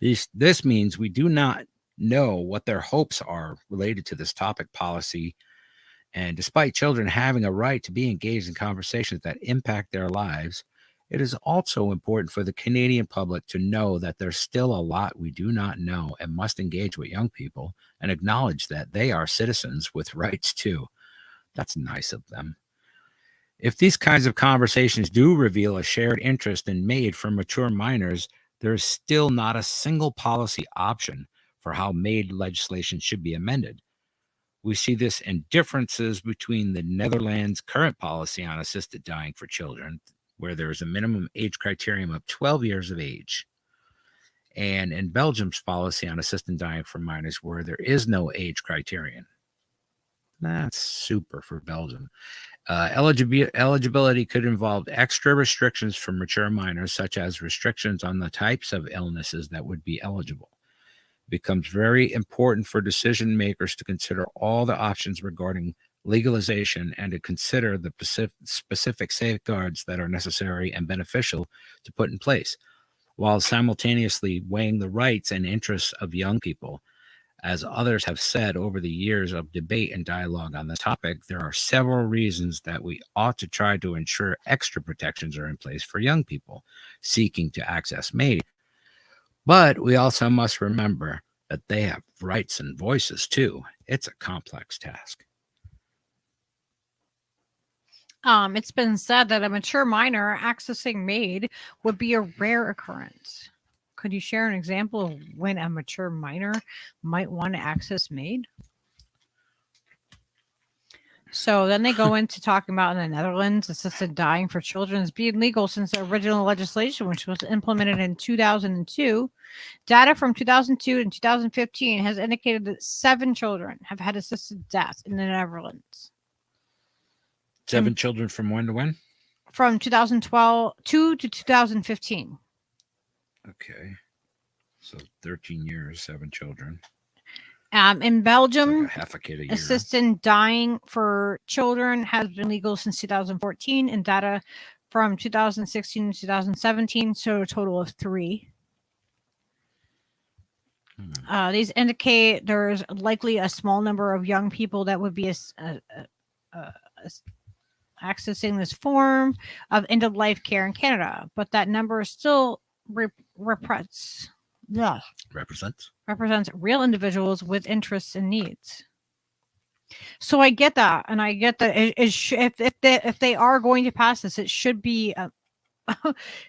This means we do not know what their hopes are related to this topic policy, and despite children having a right to be engaged in conversations that impact their lives, it is also important for the Canadian public to know that there's still a lot we do not know and must engage with young people and acknowledge that they are citizens with rights too. That's nice of them. If these kinds of conversations do reveal a shared interest in MAID for mature minors, there is still not a single policy option for how MAID legislation should be amended. We see this in differences between the Netherlands' current policy on assisted dying for children, where there is a minimum age criterion of 12 years of age, and in Belgium's policy on assisted dying for minors, where there is no age criterion. That's super for Belgium. Eligibility could involve extra restrictions for mature minors, such as restrictions on the types of illnesses that would be eligible. It becomes very important for decision makers to consider all the options regarding legalization and to consider the specific safeguards that are necessary and beneficial to put in place, while simultaneously weighing the rights and interests of young people. As others have said over the years of debate and dialogue on this topic, there are several reasons that we ought to try to ensure extra protections are in place for young people seeking to access MAID. But we also must remember that they have rights and voices too. It's a complex task. It's been said that a mature minor accessing MAID would be a rare occurrence. Could you share an example of when a mature minor might want to access MAID? So then they go into talking about in the Netherlands, assisted dying for children is being legal since the original legislation, which was implemented in 2002. Data from 2002 and 2015 has indicated that 7 children have had assisted death in the Netherlands. 7 children from when to when? From 2012 to 2015. Okay. So 13 years, 7 children. In Belgium, like half a kid a year. assisted dying for children has been legal since 2014, and data from 2016 to 2017, so a total of 3. These indicate there's likely a small number of young people that would be accessing this form of end-of-life care in Canada, but that number still represents real individuals with interests and needs. So I get that, and I get that if they are going to pass this, it should be that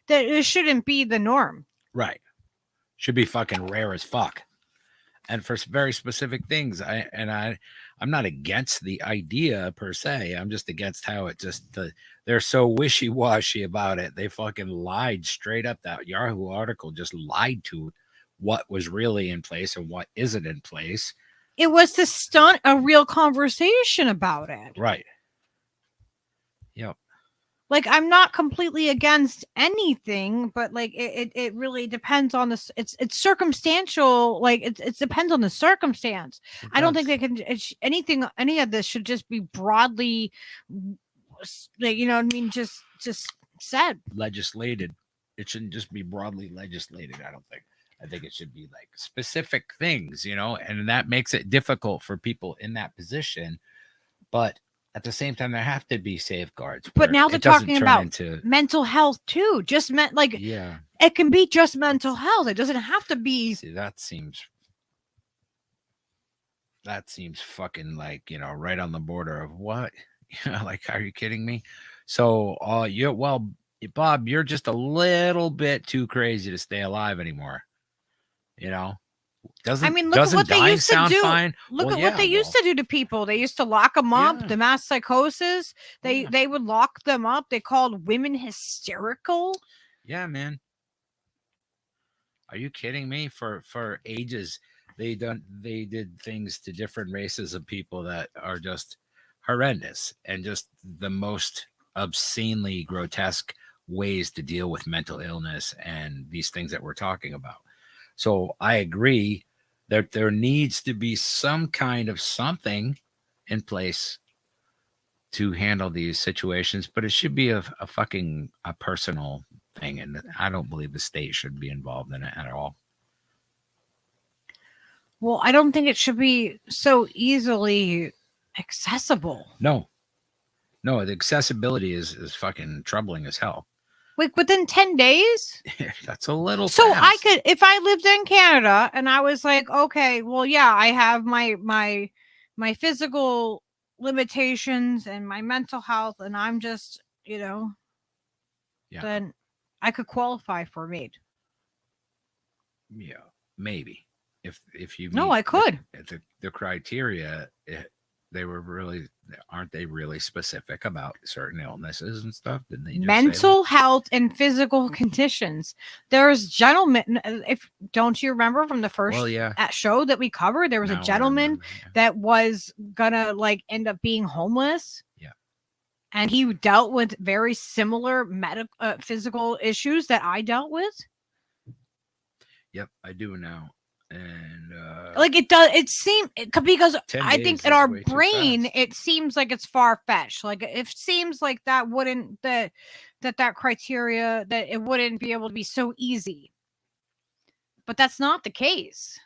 it shouldn't be the norm. Right. Should be fucking rare as fuck. And for very specific things, I'm not against the idea per se. I'm just against how it they're so wishy-washy about it. They fucking lied straight up. That Yahoo article just lied to what was really in place and what isn't in place. It was to stunt a real conversation about it. Right. Yep. Like, I'm not completely against anything, but like it really depends on this. It's circumstantial. Like it depends on the circumstance. I don't think they can any of this should just be broadly, like, you know what I mean? Just said. Legislated. It shouldn't just be broadly legislated. I think it should be like specific things, you know, and that makes it difficult for people in that position. But at the same time, there have to be safeguards. But now they're talking about mental health too. Just it can be just mental health. It doesn't have to be. See, that seems fucking like, you know, right on the border of what? You know, like, are you kidding me? So, Bob, you're just a little bit too crazy to stay alive anymore. You know, look at what they used to do. Fine? Look at what they used to do to people. They used to lock them up. The mass psychosis. They would lock them up. They called women hysterical. Yeah, man. Are you kidding me? For ages, they did things to different races of people that are just horrendous and just the most obscenely grotesque ways to deal with mental illness and these things that we're talking about. So I agree that there needs to be some kind of something in place to handle these situations, but it should be a personal thing. And I don't believe the state should be involved in it at all. Well, I don't think it should be so easily accessible. No, the accessibility is fucking troubling as hell. Like within 10 days? That's a little so fast. I could, if I lived in Canada and I was like, okay, well, yeah, I have my physical limitations and my mental health, and I'm just, you know, then I could qualify for MAID. Yeah, maybe. If you I could. The criteria, aren't they really specific about certain illnesses and stuff? Didn't they just mental health and physical conditions? There's gentlemen, don't you remember from the first show that we covered, there was a gentleman that was gonna like end up being homeless. Yeah. And he dealt with very similar physical issues that I dealt with. Yep, I do now. And like it seems because I think in our brain it seems like it's far-fetched. Like it seems like that wouldn't that criteria, that it wouldn't be able to be so easy, but that's not the case.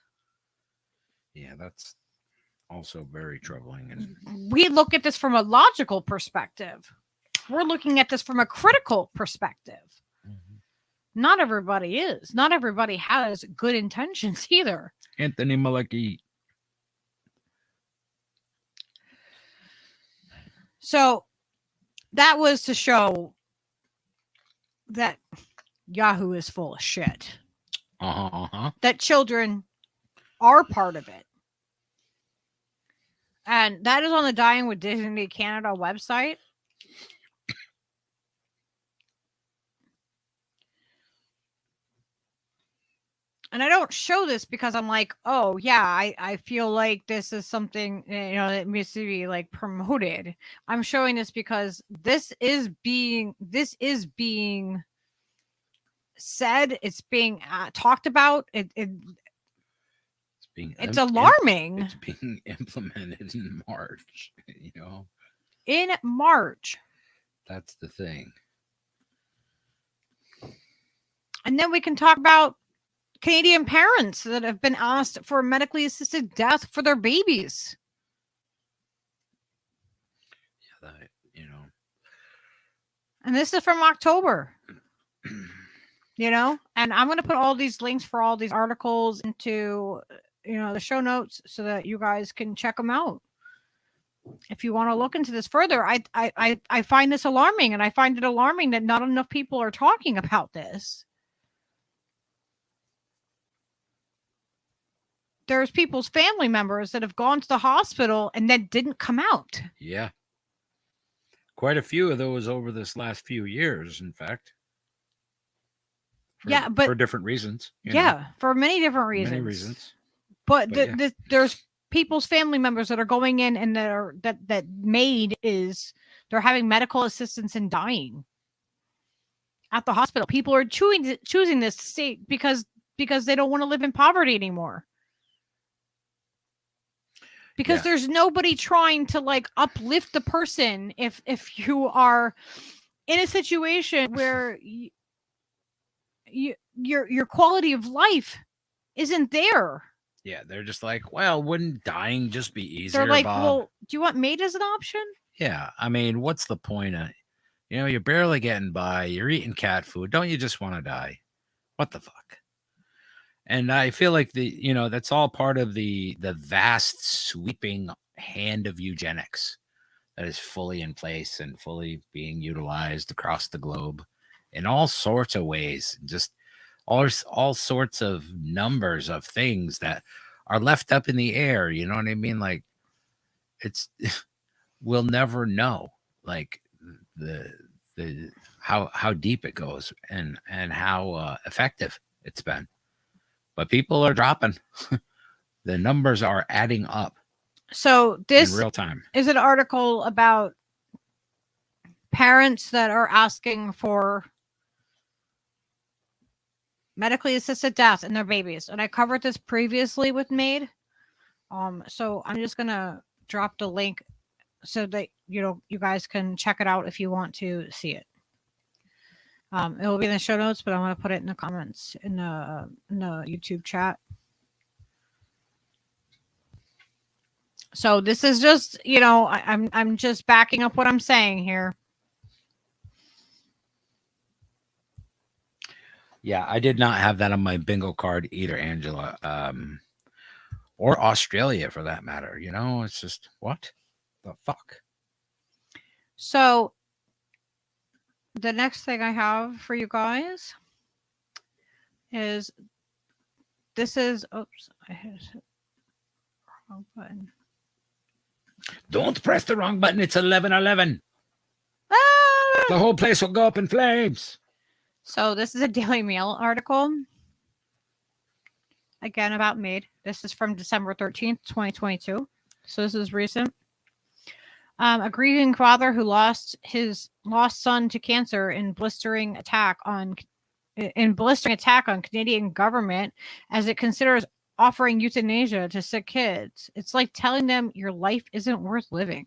Yeah, that's also very troubling. And we look at this from a logical perspective. We're looking at this from a critical perspective. Not everybody is. Not everybody has good intentions either. Anthony Malaki. So that was to show that Yahoo is full of shit. That children are part of it. And that is on the Dying with Dignity Canada website. And I don't show this because I'm like, oh yeah, I feel like this is something, that needs to be like promoted. I'm showing this because this is being said. It's being talked about. It's alarming. It's being implemented in March. In March. That's the thing. And then we can talk about Canadian parents that have been asked for medically assisted death for their babies. Yeah, And this is from October. And I'm going to put all these links for all these articles into, the show notes so that you guys can check them out. If you want to look into this further, I find this alarming, and I find it alarming that not enough people are talking about this. There's people's family members that have gone to the hospital and then didn't come out. Yeah. Quite a few of those over this last few years, in fact. But for different reasons. For many different reasons. Many reasons. But there's people's family members that are going in and that they're having medical assistance and dying at the hospital. People are choosing this to stay because they don't want to live in poverty anymore. Because there's nobody trying to like uplift the person if you are in a situation where your quality of life isn't there. Yeah, they're just like, well, wouldn't dying just be easier? They're like, Bob? well, do you want MAID as an option? Yeah, I mean, what's the point of, you're barely getting by. You're eating cat food. Don't you just want to die? What the fuck? And I feel like that's all part of the vast sweeping hand of eugenics that is fully in place and fully being utilized across the globe in all sorts of ways. Just all sorts of numbers of things that are left up in the air. You know what I mean? Like we'll never know like the how deep it goes and how effective it's been. But people are dropping. The numbers are adding up. So this in real time is an article about parents that are asking for medically assisted death in their babies. And I covered this previously with MAID. So I'm just going to drop the link so that, you guys can check it out if you want to see it. It will be in the show notes, but I'm going to put it in the comments in the YouTube chat. So this is just, I'm just backing up what I'm saying here. Yeah, I did not have that on my bingo card either, Angela. Or Australia for that matter. It's just what the fuck. So the next thing I have for you guys is oops, I hit the wrong button. Don't press the wrong button. It's 11:11. Ah! The whole place will go up in flames. So this is a Daily Mail article. Again, about MAID. This is from December 13th, 2022. So this is recent. A grieving father who lost his son to cancer in blistering attack on Canadian government as it considers offering euthanasia to sick kids. It's like telling them your life isn't worth living.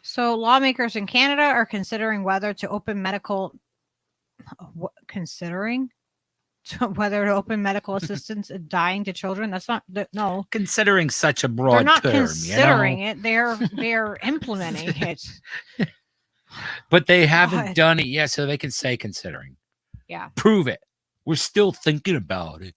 So lawmakers in Canada are considering whether to open medical assistance dying to children. That's not no. Considering such a broad They're not term, considering it. They're implementing it. But they haven't done it yet, so they can say considering. Yeah. Prove it. We're still thinking about it.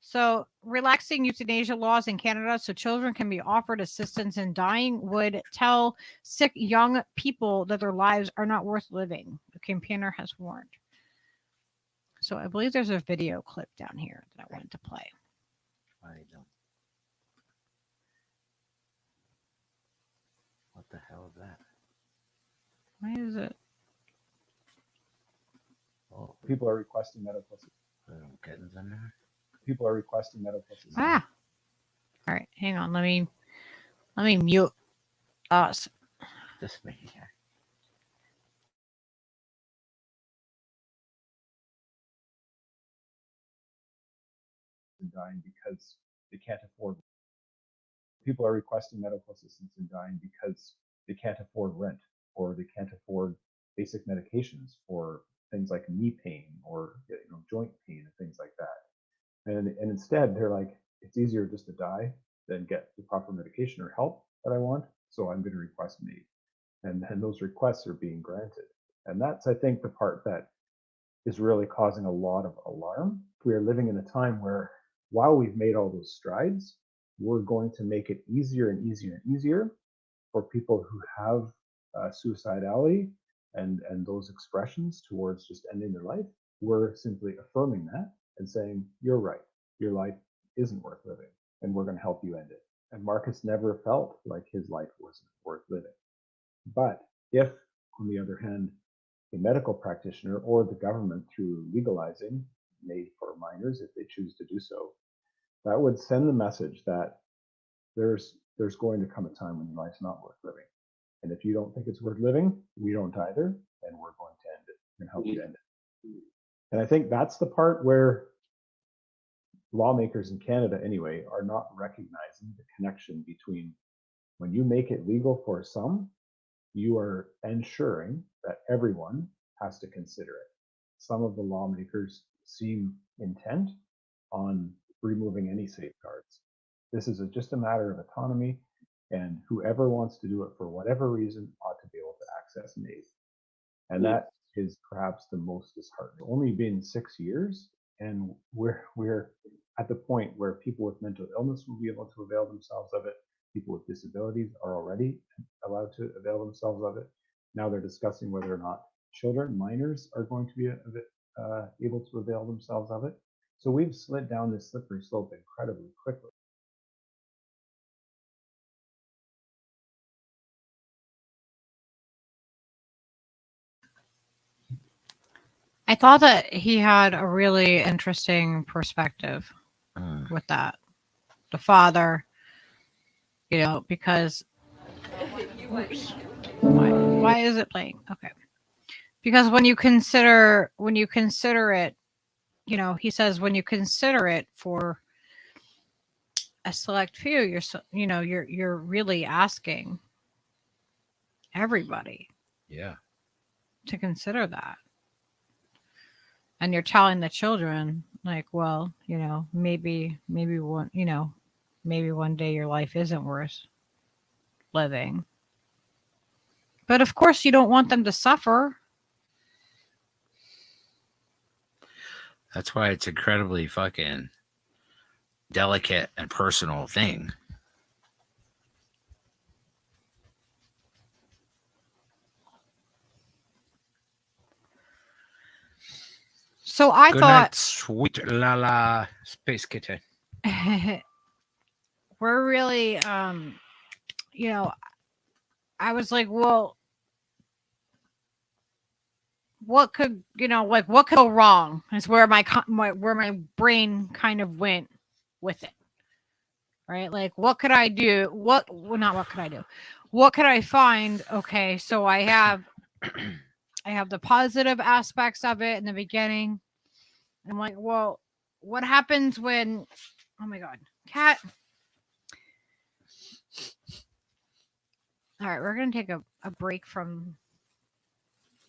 So relaxing euthanasia laws in Canada so children can be offered assistance in dying would tell sick young people that their lives are not worth living, the campaigner has warned. So I believe there's a video clip down here that I wanted to play. I don't. What the hell is that? Why is it? Oh, People are requesting medical assistance. little kittens in there. People are requesting medical assistance. Ah. All right, hang on. Let me mute us. This maniac. And dying because they can't afford. People are requesting medical assistance and dying because they can't afford rent or they can't afford basic medications for things like knee pain or joint pain and things like that. And instead they're like, it's easier just to die than get the proper medication or help that I want. So I'm going to request MAID. And those requests are being granted. And that's, I think, the part that is really causing a lot of alarm. We are living in a time where while we've made all those strides, we're going to make it easier and easier and easier for people who have suicidality and those expressions towards just ending their life. We're simply affirming that and saying, you're right, your life isn't worth living, and we're going to help you end it. And Marcus never felt like his life wasn't worth living. But if, on the other hand, a medical practitioner or the government, through legalizing MAID for minors, if they choose to do so, that would send the message that there's going to come a time when your life's not worth living. And if you don't think it's worth living, we don't either, and we're going to end it and help you end it. And I think that's the part where lawmakers in Canada, anyway, are not recognizing the connection between when you make it legal for some, you are ensuring that everyone has to consider it. Some of the lawmakers seem intent on removing any safeguards. This is just a matter of autonomy, and whoever wants to do it for whatever reason ought to be able to access MAID. And that is perhaps the most disheartening. It's only been 6 years, and we're at the point where people with mental illness will be able to avail themselves of it. People with disabilities are already allowed to avail themselves of it. Now they're discussing whether or not children, minors, are going to be able to avail themselves of it. So we've slid down this slippery slope incredibly quickly. I thought that he had a really interesting perspective with that. The father, because why is it playing? Okay. Because when you consider it, he says when you consider it for a select few, you're really asking everybody to consider that. And you're telling the children, like, well, maybe one day your life isn't worth living. But of course you don't want them to suffer. That's why it's incredibly fucking delicate and personal thing. So I Good thought, night, sweet la space kitten. we're really, I was like, well, what could go wrong? Is where my brain kind of went with it, right? Like, what could I do? What could I do? What could I find? Okay, so I have the positive aspects of it in the beginning. I'm like, well, what happens when? Oh my God, cat! All right, we're gonna take a break from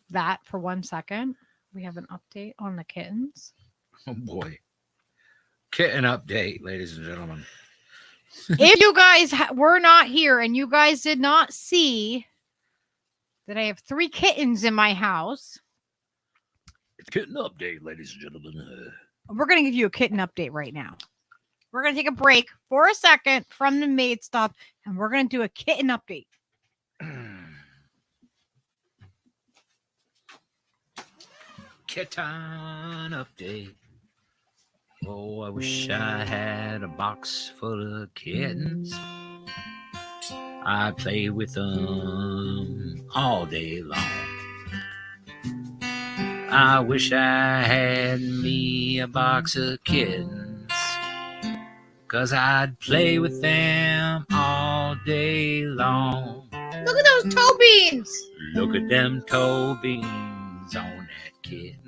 that for 1 second. We have an update on the kittens. Oh boy. Kitten update, ladies and gentlemen. If you guys were not here and you guys did not see that I have 3 kittens in my house. Kitten update, ladies and gentlemen. We're going to give you a kitten update right now. We're going to take a break for a second from the maid stuff, and we're going to do a kitten update. Kitten update. Oh, I wish I had a box full of kittens. I play with them all day long. I wish I had me a box of kittens, 'cause I'd play with them all day long. Look at those toe beans. Look at them toe beans on that kitten.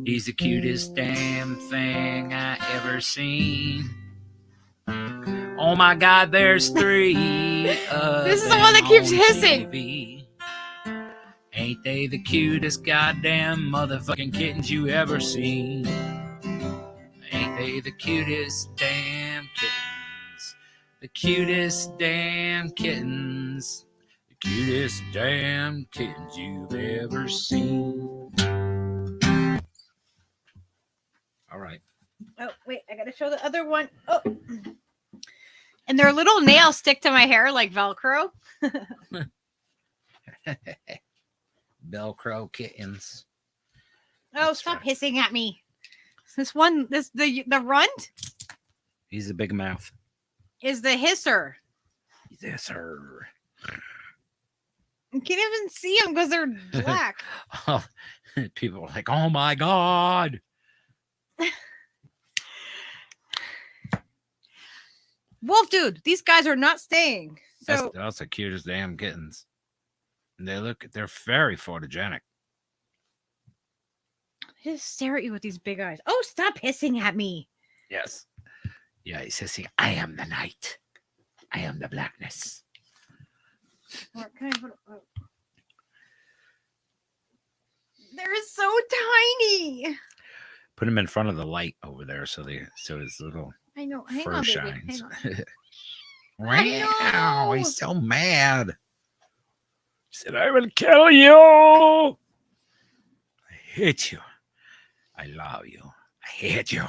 He's the cutest damn thing I ever seen. Oh my God, there's 3 of This is the one that keeps them on hissing. TV. Ain't they the cutest goddamn motherfucking kittens you ever seen? Ain't they the cutest damn kittens? The cutest damn kittens. The cutest damn kittens you've ever seen. All right. Oh, wait, I gotta show the other one. Oh. And their little nails stick to my hair like Velcro. Velcro kittens. Oh, stop hissing at me. This one, the runt He's a big mouth. is the hisser. Yes, sir. You can't even see them because they're black. Oh, people are like, oh my God. Wolf dude, these guys are not staying. So That's the cutest damn kittens. And they're very photogenic. I just stare at you with these big eyes. Oh, stop hissing at me. Yes. Yeah, he's hissing. I am the night. I am the blackness. Or can I put they're so tiny. Put him in front of the light over there so his little I know. Hang fur on, baby. shines. Hang on. Wow, he's so mad. He said, I will kill you. I hate you. I love you. I hate you.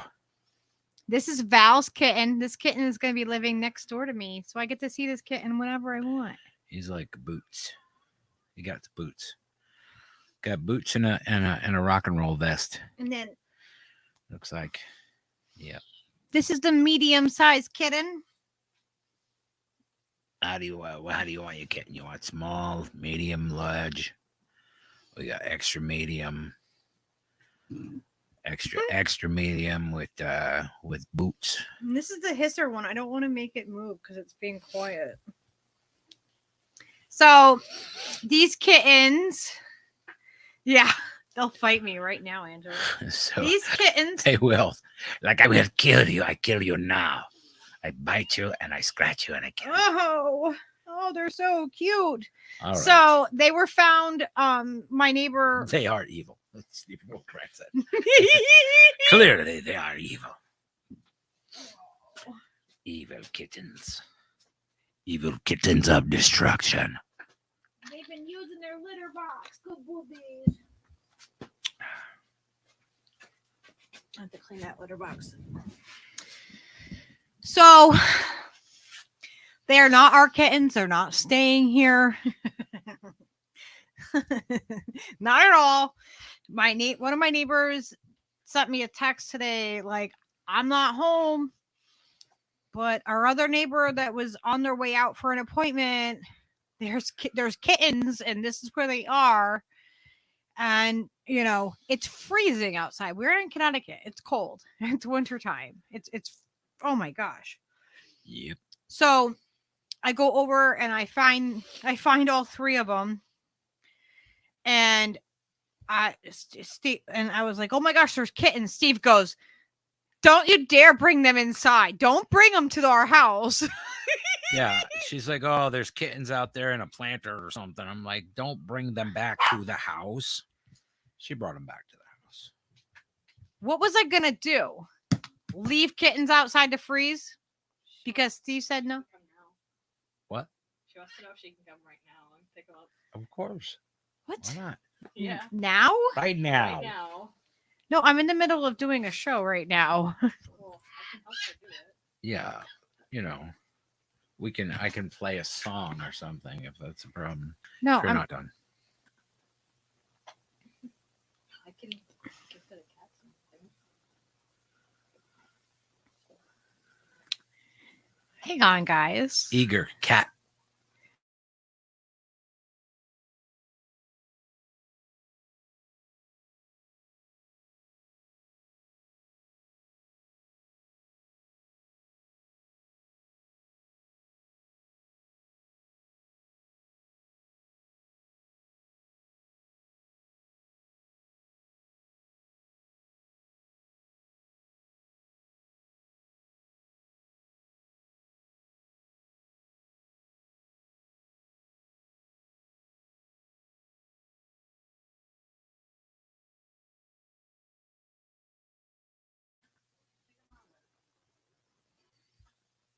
This is Val's kitten. This kitten is going to be living next door to me. So I get to see this kitten whenever I want. He's like Boots. He got the boots. Got boots and a rock and roll vest. And then Looks like. Yeah. this is the medium-sized kitten. How do you want your kitten? You want small, medium, large? We got extra medium. Extra medium with boots. And this is the hisser one. I don't want to make it move because it's being quiet. So these kittens, yeah, they'll fight me right now, Angela. So These kittens, they will. Like, I will kill you. I kill you now. I bite you and I scratch you and I kill you. oh, they're so cute. All right. So they were found. My neighbor. They are evil. Stephen Wolfcraft said. Clearly, they are evil. Evil kittens. Evil kittens of destruction. They've been using their litter box. Good boobies. I have to clean that litter box. So they are not our kittens. They're not staying here. Not at all. One of my neighbors sent me a text today like, I'm not home, but our other neighbor that was on their way out for an appointment, there's kittens and this is where they are. And you know, it's freezing outside. We're in Connecticut. It's cold. It's wintertime. It's oh my gosh. Yep. So I go over and I find all 3 of them. And Steve and I was like, oh my gosh, there's kittens. Steve goes, don't you dare bring them inside. Don't bring them to our house. Yeah. She's like, oh, there's kittens out there in a planter or something. I'm like, don't bring them back to the house. She brought them back to the house. What was I going to do? Leave kittens outside to freeze? Because Steve said no? What? She wants to know if she can come right now and pick them up. Of course. What? Why not? Yeah. Now? Right now. Right now. No, I'm in the middle of doing a show right now. Well, I can help her do it. Yeah. You know, I can play a song or something if that's a problem. No, if you're not done. Hang on, guys. Eager cat.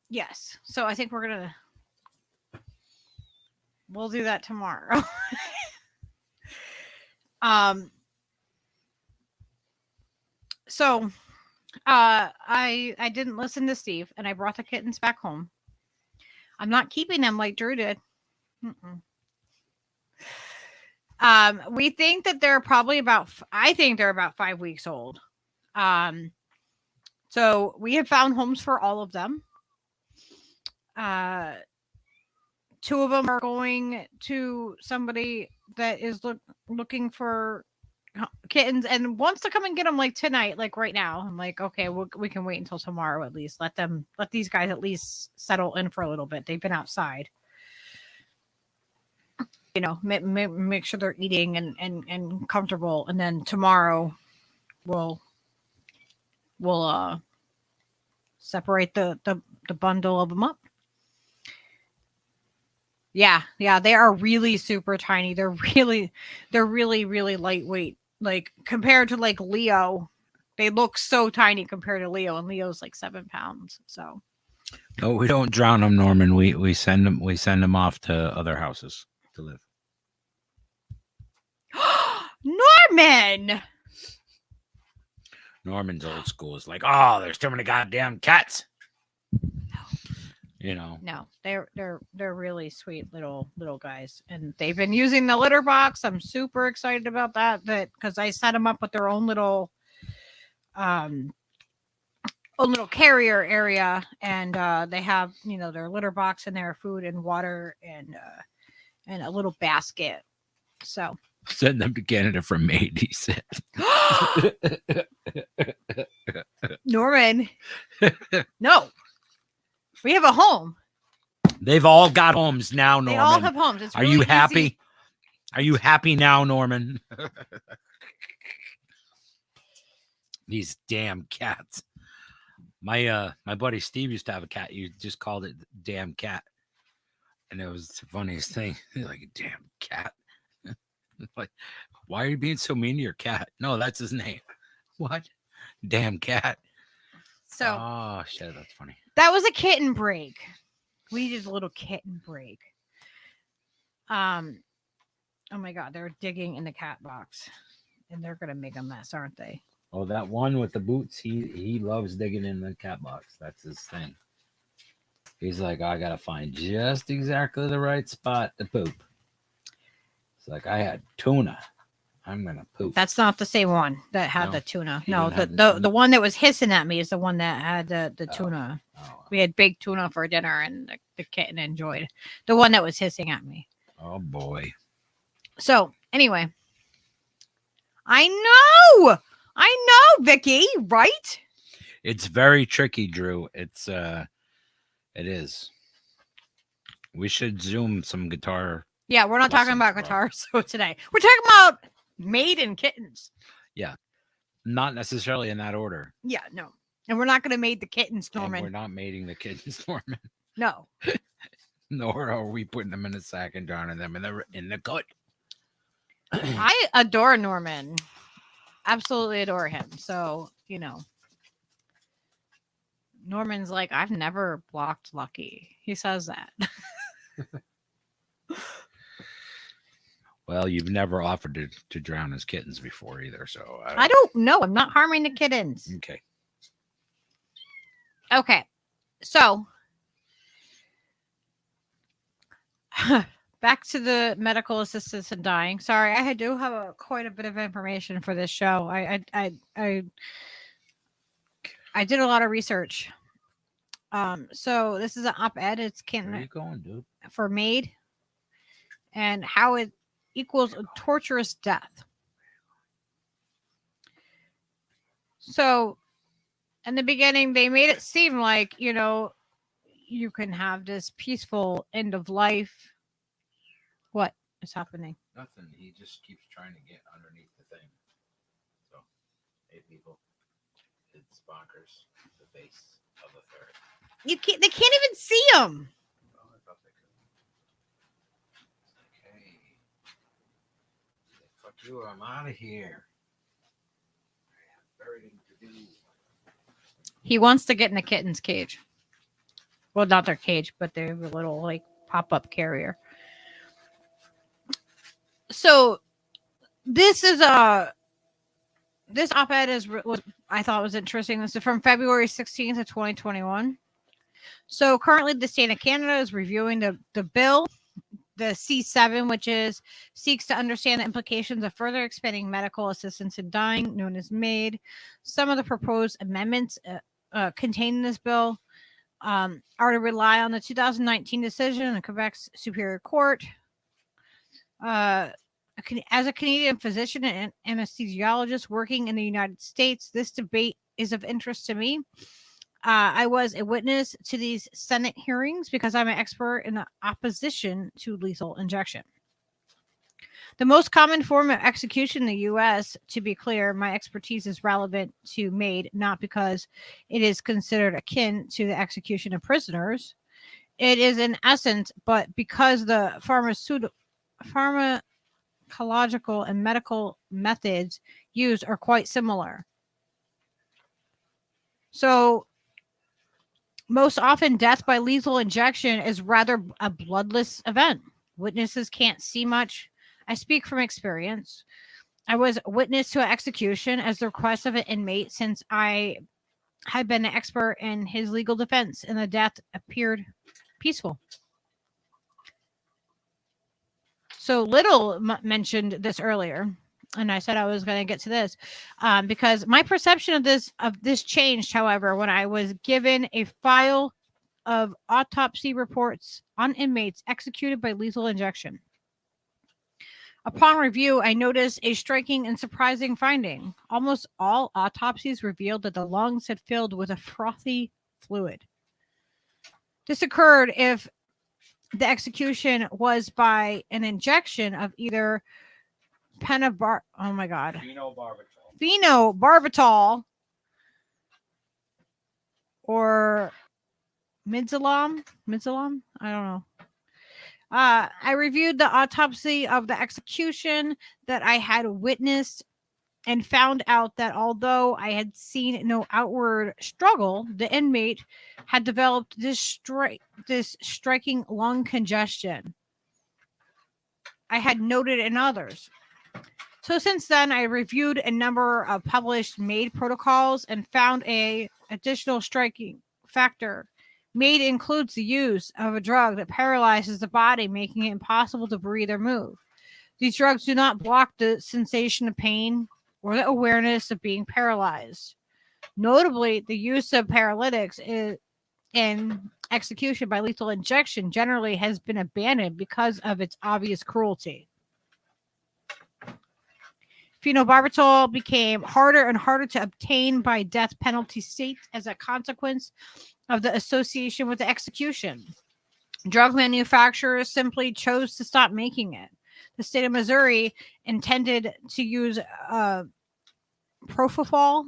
Yes. So I think we'll do that tomorrow. So I didn't listen to Steve, and I brought the kittens back home. I'm not keeping them like Drew did. Mm-mm. We think that they're probably I think they're about 5 weeks old. So we have found homes for all of them. 2 of them are going to somebody that is looking for kittens and wants to come and get them like tonight, like right now. I'm like, okay, we can wait until tomorrow at least. Let these guys at least settle in for a little bit. They've been outside. You know, make sure they're eating and comfortable, and then tomorrow we'll separate the bundle of them up. Yeah, they are really super tiny. They're really lightweight. Like compared to like Leo, they look so tiny compared to Leo, and Leo's like 7 pounds. So No, we don't drown them, Norman. We send them off to other houses to live. Norman's old school is like, oh, there's too many goddamn cats. You know. No, they're really sweet little guys, and they've been using the litter box. I'm super excited about that because I set them up with their own little carrier area, and they have their litter box and their food and water and a little basket. So send them to Canada for Maid, he said. Norman, no. We have a home. They've all got homes now, Norman. They all have homes. It's really Are you happy? easy. Are you happy now, Norman? These damn cats. My buddy Steve used to have a cat. You just called it damn cat. And it was the funniest thing. Like a damn cat. Like, why are you being so mean to your cat? No, that's his name. What? Damn cat. So oh shit, that's funny. That was a kitten break. We did a little kitten break. Oh my god, they're digging in the cat box, and they're gonna make a mess, aren't they? Oh, that one with the boots, he loves digging in the cat box. That's his thing. He's like, I gotta find just exactly the right spot to poop. It's like, I had tuna. I'm gonna poop. That's not the same one that had the tuna. No, didn't have the one that was hissing at me is the one that had the tuna. We had baked tuna for dinner, and the kitten enjoyed the one that was hissing at me. Oh boy. So anyway, I know, Vicky, right? It's very tricky, Drew. It is. We should Zoom some guitar. Yeah, we're not talking about guitars. So today we're talking about maid and kittens. Yeah, not necessarily in that order. Yeah, no, and we're not going to maid the kittens, Norman. And we're not mating the kittens, Norman. No. Nor are we putting them in a sack and drowning them in the gut. I adore Norman. Absolutely adore him. So, Norman's like, I've never blocked Lucky. He says that. Well, you've never offered to drown his kittens before either, so I don't know. I'm not harming the kittens. Okay. So, back to the medical assistance in dying. Sorry, I do have quite a bit of information for this show. I did a lot of research. So this is an op-ed. It's Where Canada you going, dude? for MAID and how it equals a torturous death. So in the beginning, they made it seem like, you know, you can have this peaceful end of life. What is happening? Nothing. He just keeps trying to get underneath the thing. So, hey, people, it's bonkers. The face of the third. They can't even see him. Oh, I thought they could. It's like, hey, fuck you, I'm out of here. I have everything to do. He wants to get in the kitten's cage. Well, not their cage, but their little like pop-up carrier. So this is this op-ed was I thought was interesting. This is from February 16th of 2021. So currently the state of Canada is reviewing the bill, the C7, which seeks to understand the implications of further expanding medical assistance in dying, known as MAID. Some of the proposed amendments contained in this bill are to rely on the 2019 decision in the Quebec's Superior Court. As a Canadian physician and anesthesiologist working in the United States, this debate is of interest to me. I was a witness to these Senate hearings because I'm an expert in the opposition to lethal injection. The most common form of execution in the U.S., to be clear, my expertise is relevant to MAID, not because it is considered akin to the execution of prisoners. It is in essence, but because the pharmacological and medical methods used are quite similar. So, most often, death by lethal injection is rather a bloodless event. Witnesses can't see much. I speak from experience. I was a witness to an execution as the request of an inmate since I had been an expert in his legal defense, and the death appeared peaceful. So Little mentioned this earlier, and I said I was going to get to this because my perception of this changed, however, when I was given a file of autopsy reports on inmates executed by lethal injection. Upon review, I noticed a striking and surprising finding. Almost all autopsies revealed that the lungs had filled with a frothy fluid. This occurred if the execution was by an injection of either phenobarbital or midzolam. I don't know. I reviewed the autopsy of the execution that I had witnessed and found out that although I had seen no outward struggle, the inmate had developed this striking lung congestion I had noted in others. So since then, I reviewed a number of published MAID protocols and found a additional striking factor. MAID includes the use of a drug that paralyzes the body, making it impossible to breathe or move. These drugs do not block the sensation of pain or the awareness of being paralyzed. Notably, the use of paralytics in execution by lethal injection generally has been abandoned because of its obvious cruelty. Phenobarbital became harder and harder to obtain by death penalty states as a consequence of the association with the execution. Drug manufacturers simply chose to stop making it. The state of Missouri intended to use propofol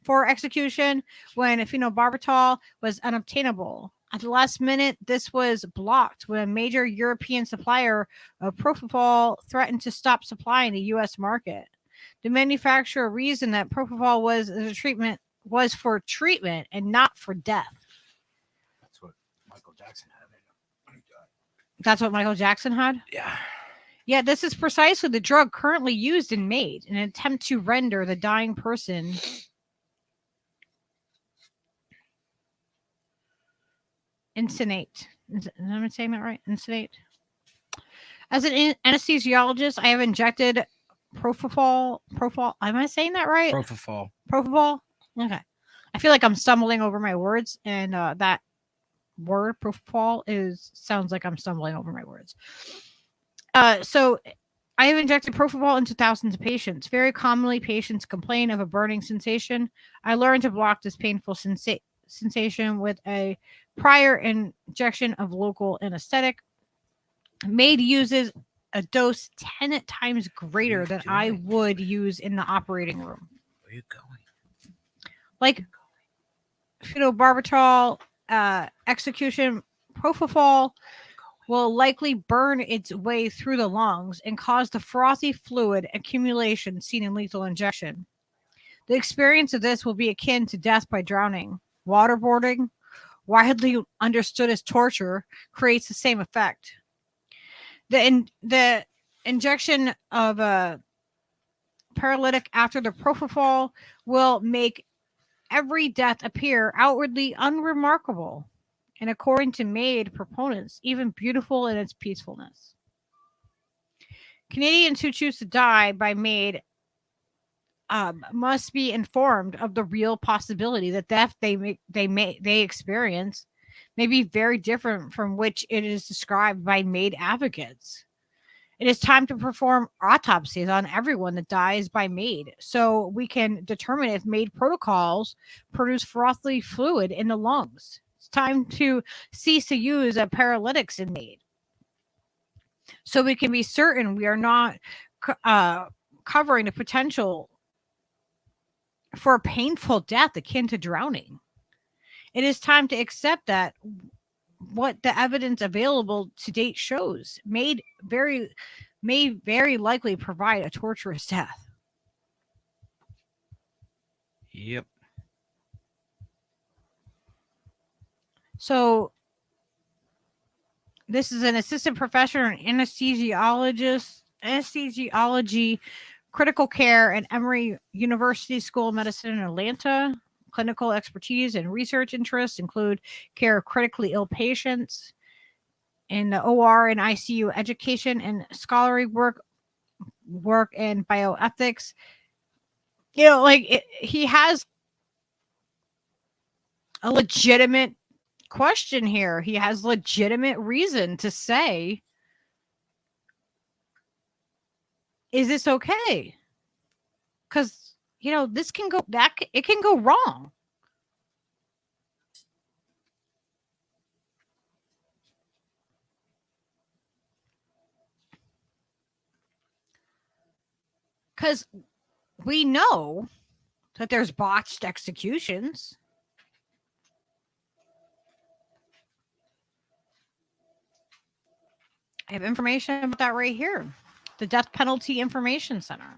for execution when phenobarbital was unobtainable. At the last minute, this was blocked when a major European supplier of propofol threatened to stop supplying the U.S. market. The manufacturer reasoned that propofol was for treatment and not for death. That's what Michael Jackson had. That's what Michael Jackson had? Yeah. Yeah, this is precisely the drug currently used in MAID in an attempt to render the dying person insensate. Am I saying that right? Insensate. As an anesthesiologist, I have injected propofol. Am I saying that right? Propofol. Propofol. Okay. I feel like I'm stumbling over my words, and that word propofol sounds like I'm stumbling over my words. So I have injected propofol into thousands of patients. Very commonly, patients complain of a burning sensation. I learned to block this painful sensation with a prior injection of local anesthetic. MAID uses a dose 10 times greater than I would use in the operating room. Where are you going? Like phenobarbital execution, propofol will likely burn its way through the lungs and cause the frothy fluid accumulation seen in lethal injection. The experience of this will be akin to death by drowning. Waterboarding, widely understood as torture, creates the same effect. The injection of a paralytic after the propofol will make every death appear outwardly unremarkable, and according to MAID proponents, even beautiful in its peacefulness. Canadians who choose to die by MAID must be informed of the real possibility that death they experience may be very different from which it is described by MAID advocates. It is time to perform autopsies on everyone that dies by MAID so we can determine if MAID protocols produce frothy fluid in the lungs. It's time to cease to use paralytics in MAID so we can be certain we are not covering the potential for a painful death akin to drowning. It is time to accept that what the evidence available to date shows may very likely provide a torturous death. Yep. So this is an assistant professor in anesthesiology, critical care at Emory University School of Medicine in Atlanta. Clinical expertise and research interests include care of critically ill patients in the OR and ICU, education and scholarly work in bioethics. You know, like he has a legitimate question here. He has legitimate reason to say, is this okay? Because, you know, this can go back, it can go wrong. Because we know that there's botched executions. I have information about that right here. The Death Penalty Information Center.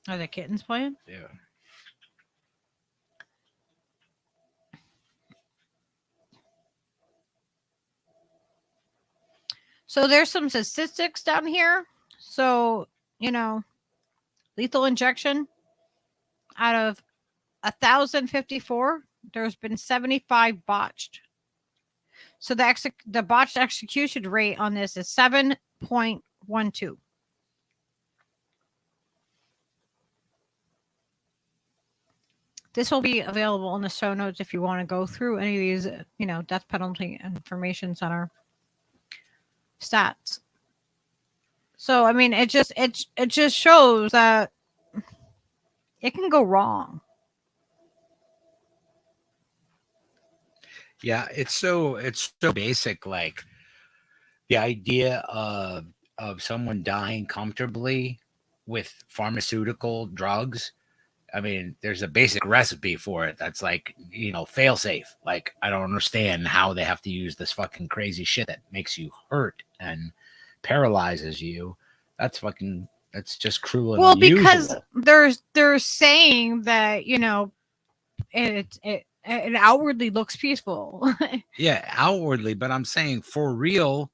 Are the kittens playing? Yeah. So there's some statistics down here. So, you know, lethal injection, out of 1,054, there's been 75 botched. So the botched execution rate on this is 7.12. This will be available in the show notes if you want to go through any of these, you know, Death Penalty Information Center stats. So, I mean, it just shows that it can go wrong. Yeah, it's so basic. Like the idea of someone dying comfortably with pharmaceutical drugs. I mean, there's a basic recipe for it that's like, you know, fail safe. Like, I don't understand how they have to use this fucking crazy shit that makes you hurt and paralyzes you. That's just cruel and well, unusual. Because they're saying that, you know, it outwardly looks peaceful. Yeah, outwardly, but I'm saying for real,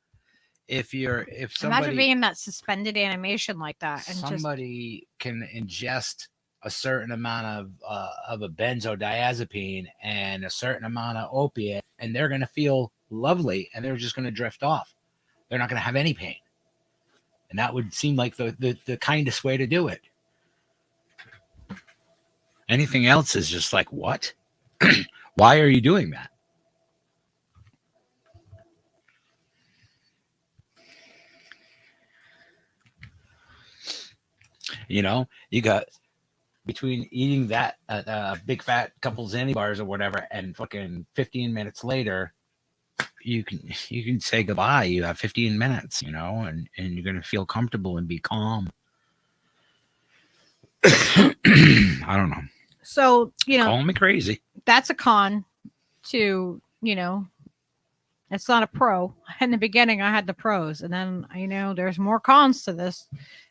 if somebody imagine being in that suspended animation like that, and somebody can ingest a certain amount of a benzodiazepine and a certain amount of opiate, and they're going to feel lovely, and they're just going to drift off. They're not going to have any pain. And that would seem like the kindest way to do it. Anything else is just like, what? Why are you doing that? You know, you got between eating that big fat couple Xanny bars or whatever, and fucking 15 minutes later, you can say goodbye. You have 15 minutes, you know, and you're gonna feel comfortable and be calm. I don't know. So, you know, call me crazy. That's a con to, you know, it's not a pro. In the beginning, I had the pros, and then, you know, there's more cons to this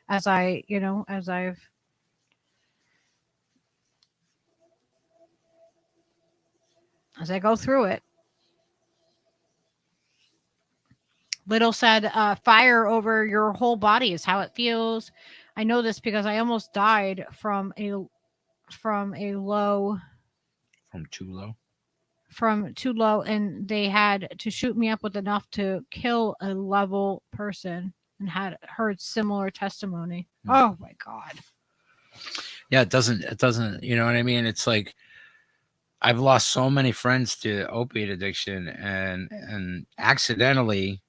as I go through it. Little said, fire over your whole body is how it feels. I know this because I almost died from too low, and they had to shoot me up with enough to kill a level person, and had heard similar testimony. Oh my God. Yeah, it doesn't, you know what I mean? It's like, I've lost so many friends to opiate addiction and accidentally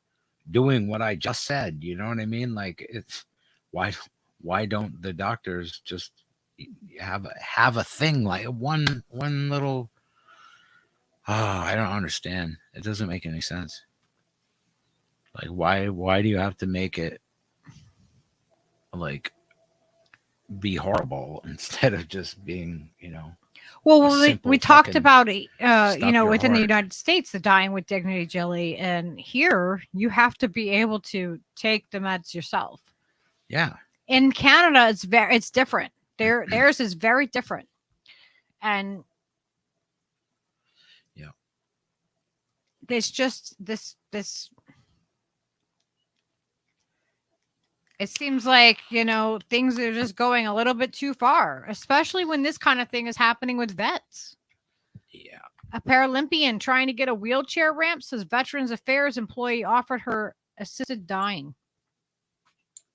doing what I just said. You know what I mean? Like, it's why don't the doctors just have a thing like one little, I don't understand. It doesn't make any sense. Like, why do you have to make it like be horrible instead of just being, you know? Well, we talked about you know, within the heart. United States, the dying with dignity jelly, and here you have to be able to take the meds yourself. Yeah. In Canada, it's different. Theirs is very different, and yeah, there's just this. It seems like, you know, things are just going a little bit too far, especially when this kind of thing is happening with vets. Yeah. A Paralympian trying to get a wheelchair ramp says Veterans Affairs employee offered her assisted dying.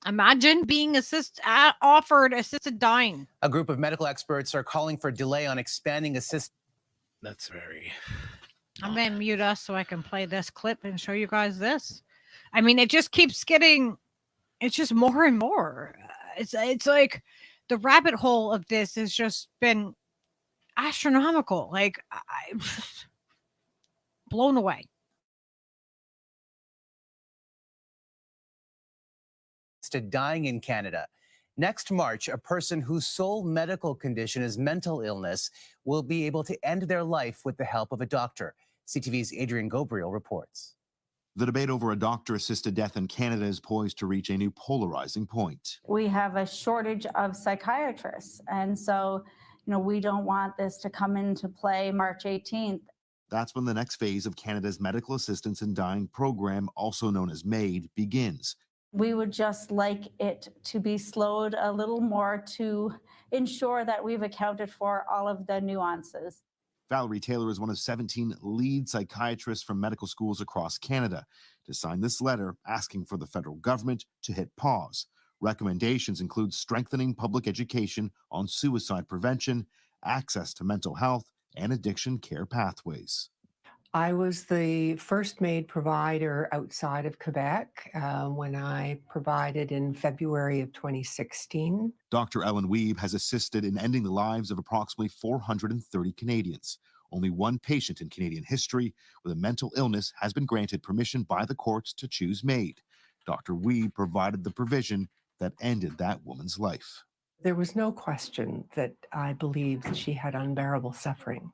Imagine being offered assisted dying. A group of medical experts are calling for delay on expanding assist. That's very. I'm going to mute us so I can play this clip and show you guys this. I mean, it just keeps getting... It's just more and more. It's like the rabbit hole of this has just been astronomical. Like, I'm blown away. To dying in Canada. Next March, a person whose sole medical condition is mental illness will be able to end their life with the help of a doctor. CTV's Adrian Gobriel reports. The debate over a doctor-assisted death in Canada is poised to reach a new polarizing point. We have a shortage of psychiatrists, and so, you know, we don't want this to come into play March 18th. That's when the next phase of Canada's Medical Assistance in Dying program, also known as MAID, begins. We would just like it to be slowed a little more to ensure that we've accounted for all of the nuances. Valerie Taylor is one of 17 lead psychiatrists from medical schools across Canada to sign this letter asking for the federal government to hit pause. Recommendations include strengthening public education on suicide prevention, access to mental health, and addiction care pathways. I was the first MAID provider outside of Quebec when I provided in February of 2016. Dr. Ellen Weeb has assisted in ending the lives of approximately 430 Canadians. Only one patient in Canadian history with a mental illness has been granted permission by the courts to choose MAID. Dr. Weeb provided the provision that ended that woman's life. There was no question that I believed she had unbearable suffering.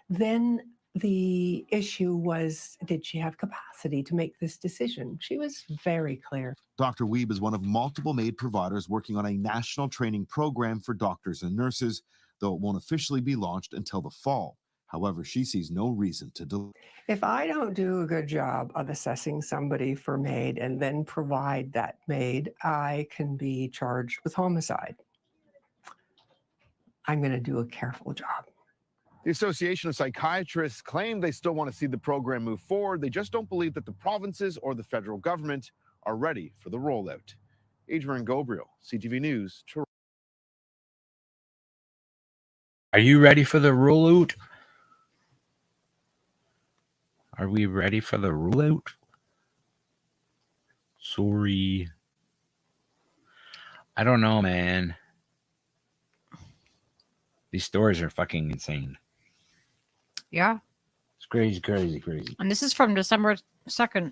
Then the issue was, did she have capacity to make this decision? She was very clear. Dr. Weeb is one of multiple MAID providers working on a national training program for doctors and nurses, though it won't officially be launched until the fall. However, she sees no reason to delay. If I don't do a good job of assessing somebody for MAID and then provide that MAID, I can be charged with homicide. I'm going to do a careful job. The Association of Psychiatrists claim they still want to see the program move forward. They just don't believe that the provinces or the federal government are ready for the rollout. Adrian Gabriel, CTV News, Toronto. Are you ready for the rollout? Are we ready for the rollout? Sorry. I don't know, man. These stories are fucking insane. Yeah. It's crazy, crazy, crazy. And this is from December 2nd,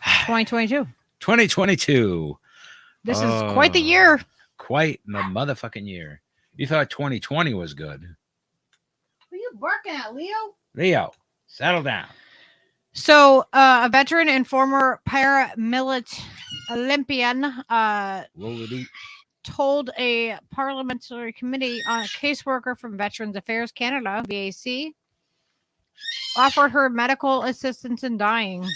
2022. 2022. This is quite the year. Quite the motherfucking year. You thought 2020 was good. What are you barking at, Leo? Leo, settle down. So, a veteran and former paramilitary Olympian told a parliamentary committee on a caseworker from Veterans Affairs Canada, VAC, offered her medical assistance in dying.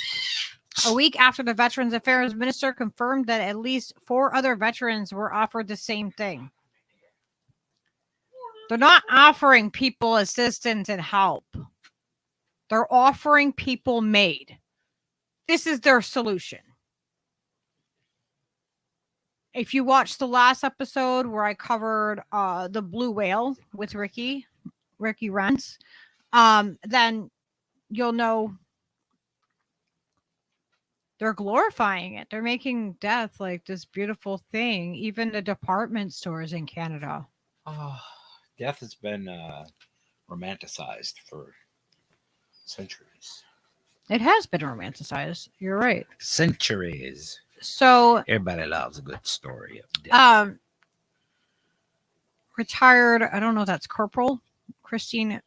A week after the Veterans Affairs Minister confirmed that at least 4 other veterans were offered the same thing. They're not offering people assistance and help. They're offering people MAID. This is their solution. If you watched the last episode where I covered the blue whale with Ricky Rentz, then you'll know they're glorifying it. They're making death like this beautiful thing. Even the department stores in Canada. Oh, death has been romanticized for centuries. It has been romanticized. You're right. Centuries. So everybody loves a good story of death. Retired, I don't know if that's Corporal Christine.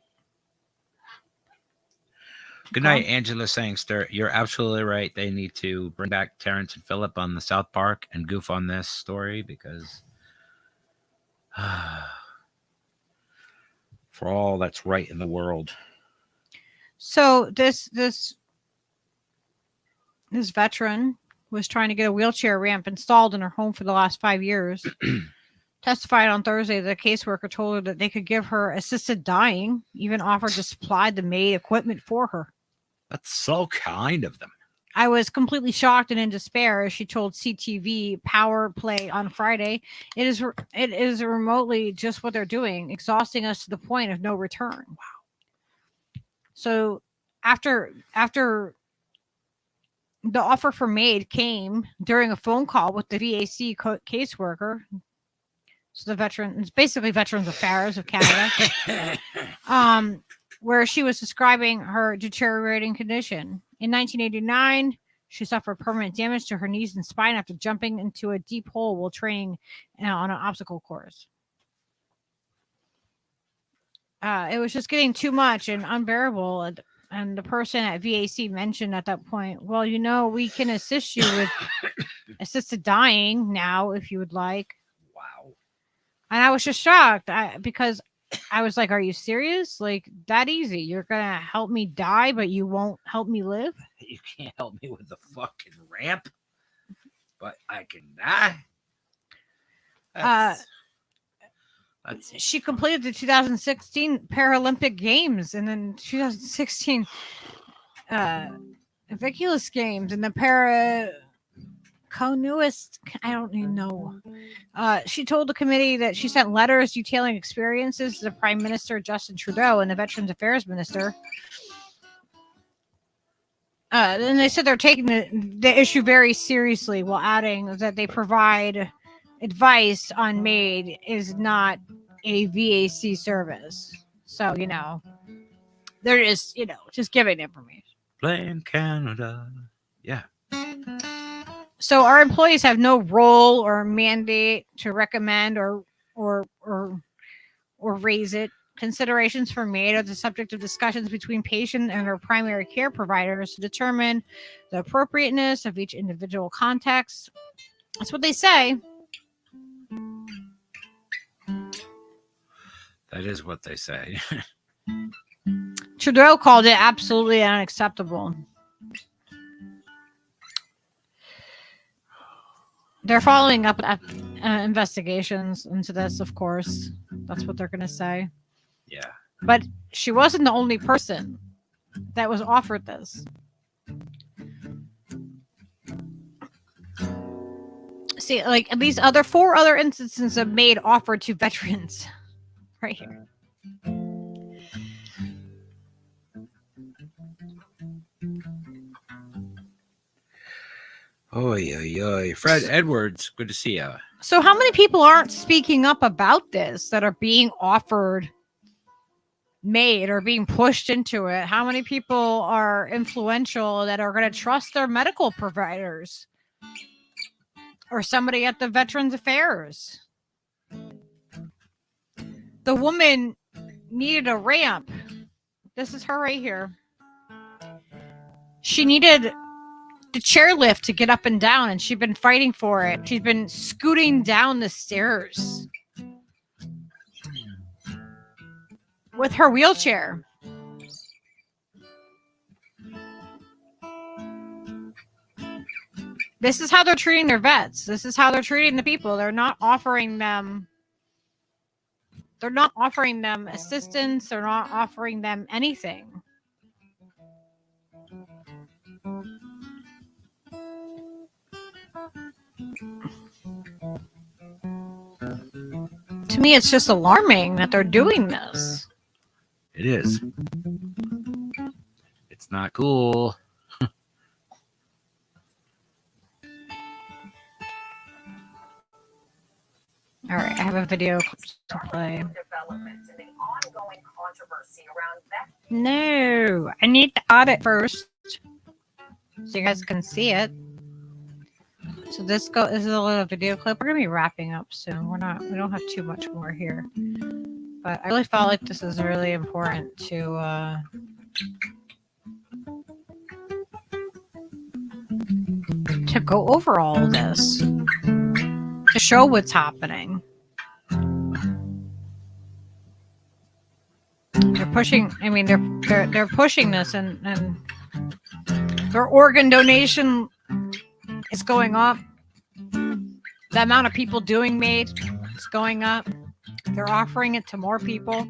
Good night, Angela Sangster. You're absolutely right. They need to bring back Terrence and Phillip on the South Park and goof on this story because for all that's right in the world. So this veteran was trying to get a wheelchair ramp installed in her home for the last 5 years. Testified on Thursday that a caseworker told her that they could give her assisted dying, even offered to supply the MAID equipment for her. That's so kind of them. I was completely shocked and in despair, as she told CTV Power Play on Friday. It is remotely just what they're doing, exhausting us to the point of no return. Wow. So after the offer for MAID came during a phone call with the VAC caseworker. So the veteran, it's basically Veterans Affairs of Canada, where she was describing her deteriorating condition. In 1989, she suffered permanent damage to her knees and spine after jumping into a deep hole while training on an obstacle course. It was just getting too much and unbearable. And the person at VAC mentioned at that point, well, you know, we can assist you with assisted dying now if you would like. Wow. And I was just shocked because I was like, are you serious? Like, that easy? You're going to help me die, but you won't help me live? You can't help me with the fucking ramp, but I can die. She completed the 2016 Paralympic Games and then 2016 Viculus Games and the canoeist. I don't even know. She told the committee that she sent letters detailing experiences to the Prime Minister Justin Trudeau and the Veterans Affairs Minister. And they said they're taking the issue very seriously, while adding that they provide advice on MAID is not a VAC service. So, you know, they're just, you know, just giving information. Blame Canada. Yeah. So our employees have no role or mandate to recommend or raise it. Considerations for MAID are the subject of discussions between patient and their primary care providers to determine the appropriateness of each individual context. That's what they say. That is what they say. Trudeau called it absolutely unacceptable. They're following up investigations into this, of course. That's what they're going to say. Yeah. But she wasn't the only person that was offered this. See, like at least four other instances of maid offered to veterans. Right here. Oy. Fred Edwards, good to see you. So how many people aren't speaking up about this that are being offered maid or being pushed into it? How many people are influential that are going to trust their medical providers or somebody at the Veterans Affairs? The woman needed a ramp. This is her right here. She needed the chairlift to get up and down, and she'd been fighting for it. She's been scooting down the stairs with her wheelchair. This is how they're treating their vets. This is how they're treating the people. They're not offering them assistance. They're not offering them anything. To me, it's just alarming that they're doing this. It is. It's not cool. All right, I have a video to play. No, I need to audit first so you guys can see it. So this is a little video clip. We're gonna be wrapping up soon. We don't have too much more here, but I really felt like this is really important to go over all of this, to show what's happening. They're pushing. I mean, they're pushing this, and their organ donation is going up. The amount of people doing MAID is going up. They're offering it to more people.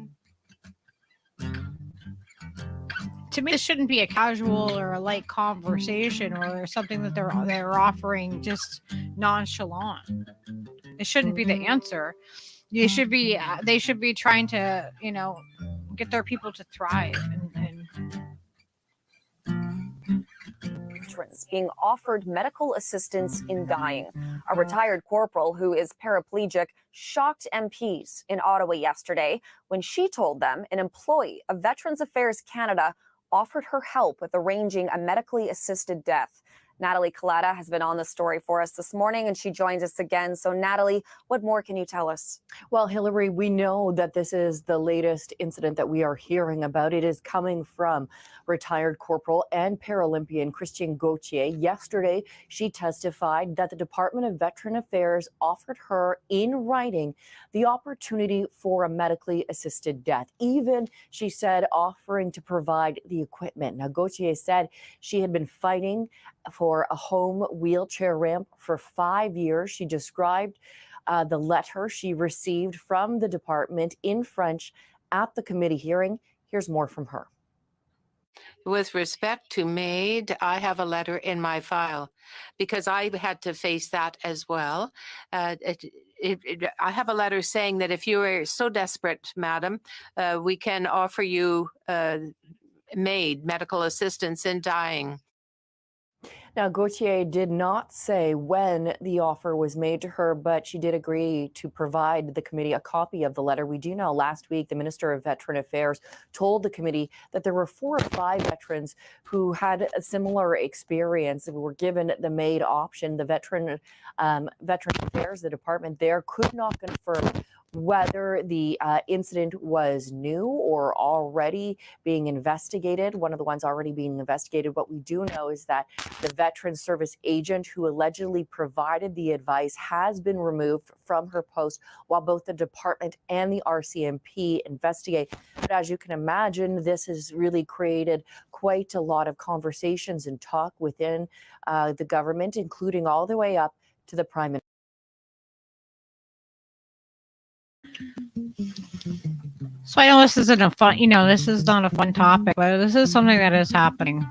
To me, this shouldn't be a casual or a light conversation or something that they're offering just nonchalant. It shouldn't be the answer. They should be trying to, get their people to thrive veterans being offered medical assistance in dying. A retired corporal who is paraplegic shocked MPs in Ottawa yesterday when she told them an employee of Veterans Affairs Canada offered her help with arranging a medically assisted death. Natalie Collada has been on the story for us this morning, and she joins us again. So, Natalie, what more can you tell us? Well, Hillary, we know that this is the latest incident that we are hearing about. It is coming from retired corporal and Paralympian Christine Gauthier. Yesterday, she testified that the Department of Veteran Affairs offered her in writing the opportunity for a medically assisted death, even, she said, offering to provide the equipment. Now, Gauthier said she had been fighting for a home wheelchair ramp for 5 years. She described the letter she received from the department in French at the committee hearing. Here's more from her. With respect to MAID, I have a letter in my file because I had to face that as well. I have a letter saying that if you are so desperate, madam, we can offer you MAID, medical assistance in dying. Now, Gauthier did not say when the offer was made to her, but she did agree to provide the committee a copy of the letter. We do know last week the Minister of Veteran Affairs told the committee that there were 4 or 5 veterans who had a similar experience and were given the MAID option. The Veteran Affairs, the department there, could not confirm whether the incident was new or already being investigated. One of the ones already being investigated. What we do know is that the Veteran Service agent who allegedly provided the advice has been removed from her post while both the department and the RCMP investigate. But as you can imagine, this has really created quite a lot of conversations and talk within the government, including all the way up to the Prime Minister. So I know this isn't a fun, this is not a fun topic, but this is something that is happening.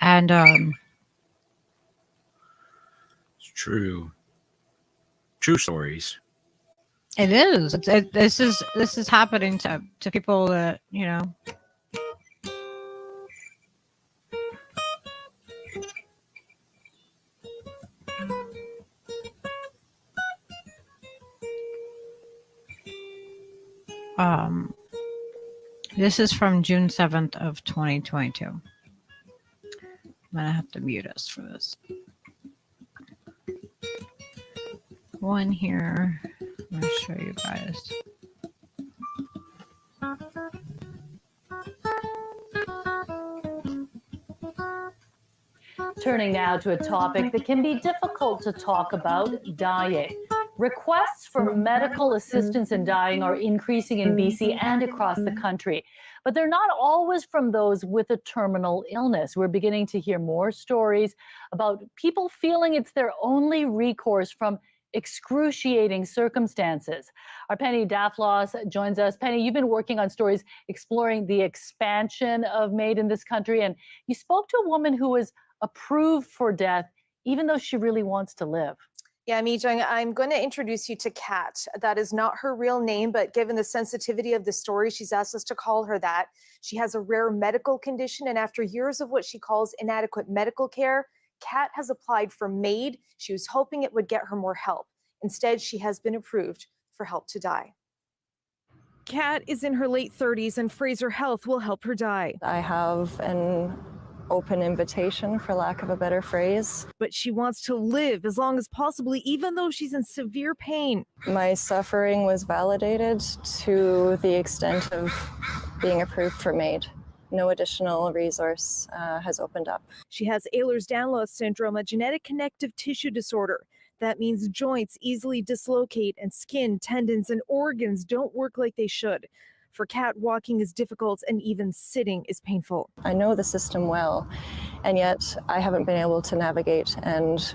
And It's true. True stories. it is. This is happening to people that, this is from June 7th of 2022. I'm gonna have to mute us for this one here. I'm gonna show you guys. Turning now to a topic that can be difficult to talk about, dying. Requests for medical assistance in dying are increasing in BC and across the country, but they're not always from those with a terminal illness. We're beginning to hear more stories about people feeling it's their only recourse from excruciating circumstances. Our Penny Daflos joins us. Penny, you've been working on stories exploring the expansion of MAID in this country, and you spoke to a woman who was approved for death, even though she really wants to live. Yeah, Mijang, I'm going to introduce you to Kat. That is not her real name, but given the sensitivity of the story, she's asked us to call her that. She has a rare medical condition, and after years of what she calls inadequate medical care, Kat has applied for MAID. She was hoping it would get her more help. Instead, she has been approved for Help to Die. Kat is in her late 30s, and Fraser Health will help her die. I have an open invitation, for lack of a better phrase. But she wants to live as long as possible, even though she's in severe pain. My suffering was validated to the extent of being approved for MAID. No additional resource has opened up. She has Ehlers-Danlos syndrome, a genetic connective tissue disorder. That means joints easily dislocate and skin, tendons, and organs don't work like they should. For Kat, walking is difficult and even sitting is painful. I know the system well, and yet I haven't been able to navigate and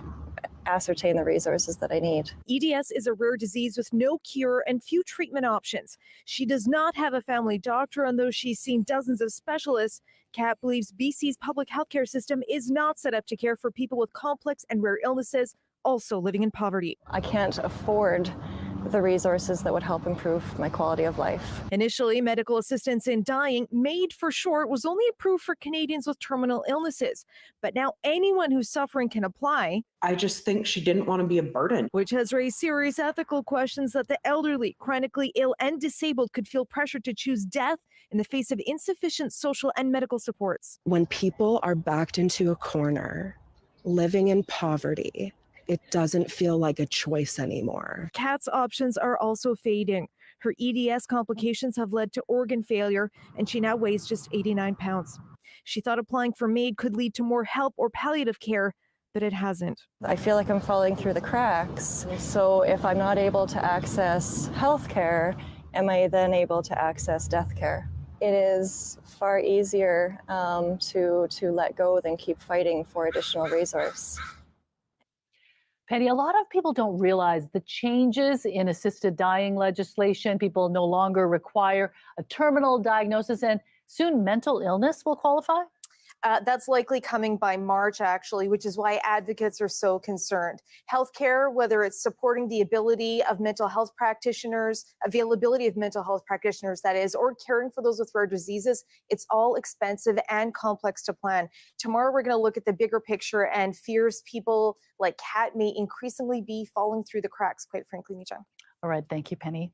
ascertain the resources that I need. EDS is a rare disease with no cure and few treatment options. She does not have a family doctor, and though she's seen dozens of specialists, Kat believes BC's public healthcare system is not set up to care for people with complex and rare illnesses, also living in poverty. I can't afford the resources that would help improve my quality of life. Initially, medical assistance in dying, MAID for short, was only approved for Canadians with terminal illnesses. But now anyone who's suffering can apply. I just think she didn't want to be a burden. Which has raised serious ethical questions that the elderly, chronically ill, and disabled could feel pressure to choose death in the face of insufficient social and medical supports. When people are backed into a corner, living in poverty, it doesn't feel like a choice anymore. Kat's options are also fading. Her EDS complications have led to organ failure, and she now weighs just 89 pounds. She thought applying for MAID could lead to more help or palliative care, but it hasn't. I feel like I'm falling through the cracks. So if I'm not able to access health care, am I then able to access death care? It is far easier to let go than keep fighting for additional resource. Penny, a lot of people don't realize the changes in assisted dying legislation. People no longer require a terminal diagnosis, and soon mental illness will qualify. That's likely coming by March, actually, which is why advocates are so concerned. Healthcare, whether it's supporting the ability of mental health practitioners, availability of mental health practitioners, that is, or caring for those with rare diseases, it's all expensive and complex to plan. Tomorrow, we're going to look at the bigger picture and fears people like Kat may increasingly be falling through the cracks, quite frankly, Mijang. All right. Thank you, Penny.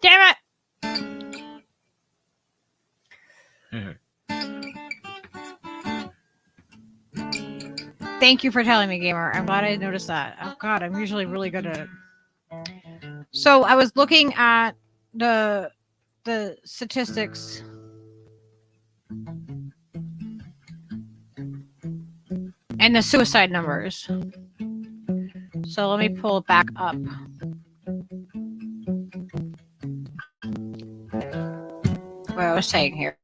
Damn it! Thank you for telling me, gamer. I'm glad I noticed that. Oh god, I'm usually really good at it. So I was looking at the statistics. And the suicide numbers. So let me pull it back up. What I was saying here.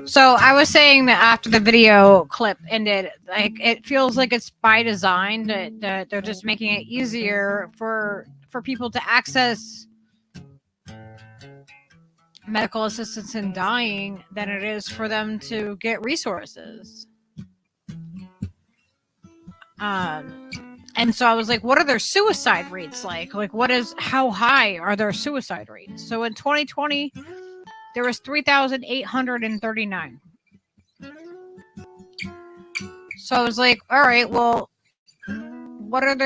So I was saying that after the video clip ended, like it feels like it's by design that they're just making it easier for people to access medical assistance in dying than it is for them to get resources. And so I was like, what are their suicide rates like? Like, how high are their suicide rates? So in 2020, there was 3,839. So I was like, all right, well, what is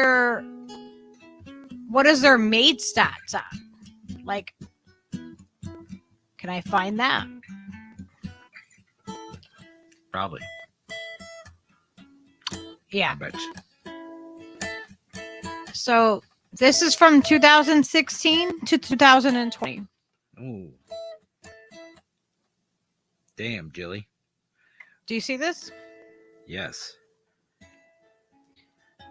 their MAID stats at? Like, can I find that? Probably. Yeah. I bet you. So this is from 2016 to 2020. Ooh. Damn, Jilly. Do you see this? Yes.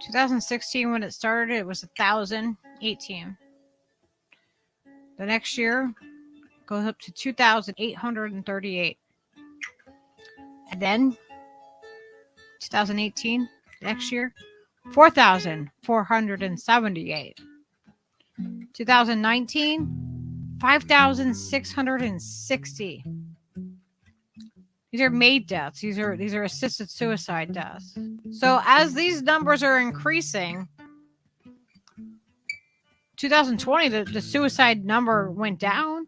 2016, when it started, it was 1,018. The next year goes up to 2,838. And then 2018, next year, 4,478. 2019, 5,660. These are MAID deaths. These are assisted suicide deaths. So as these numbers are increasing, 2020, the suicide number went down.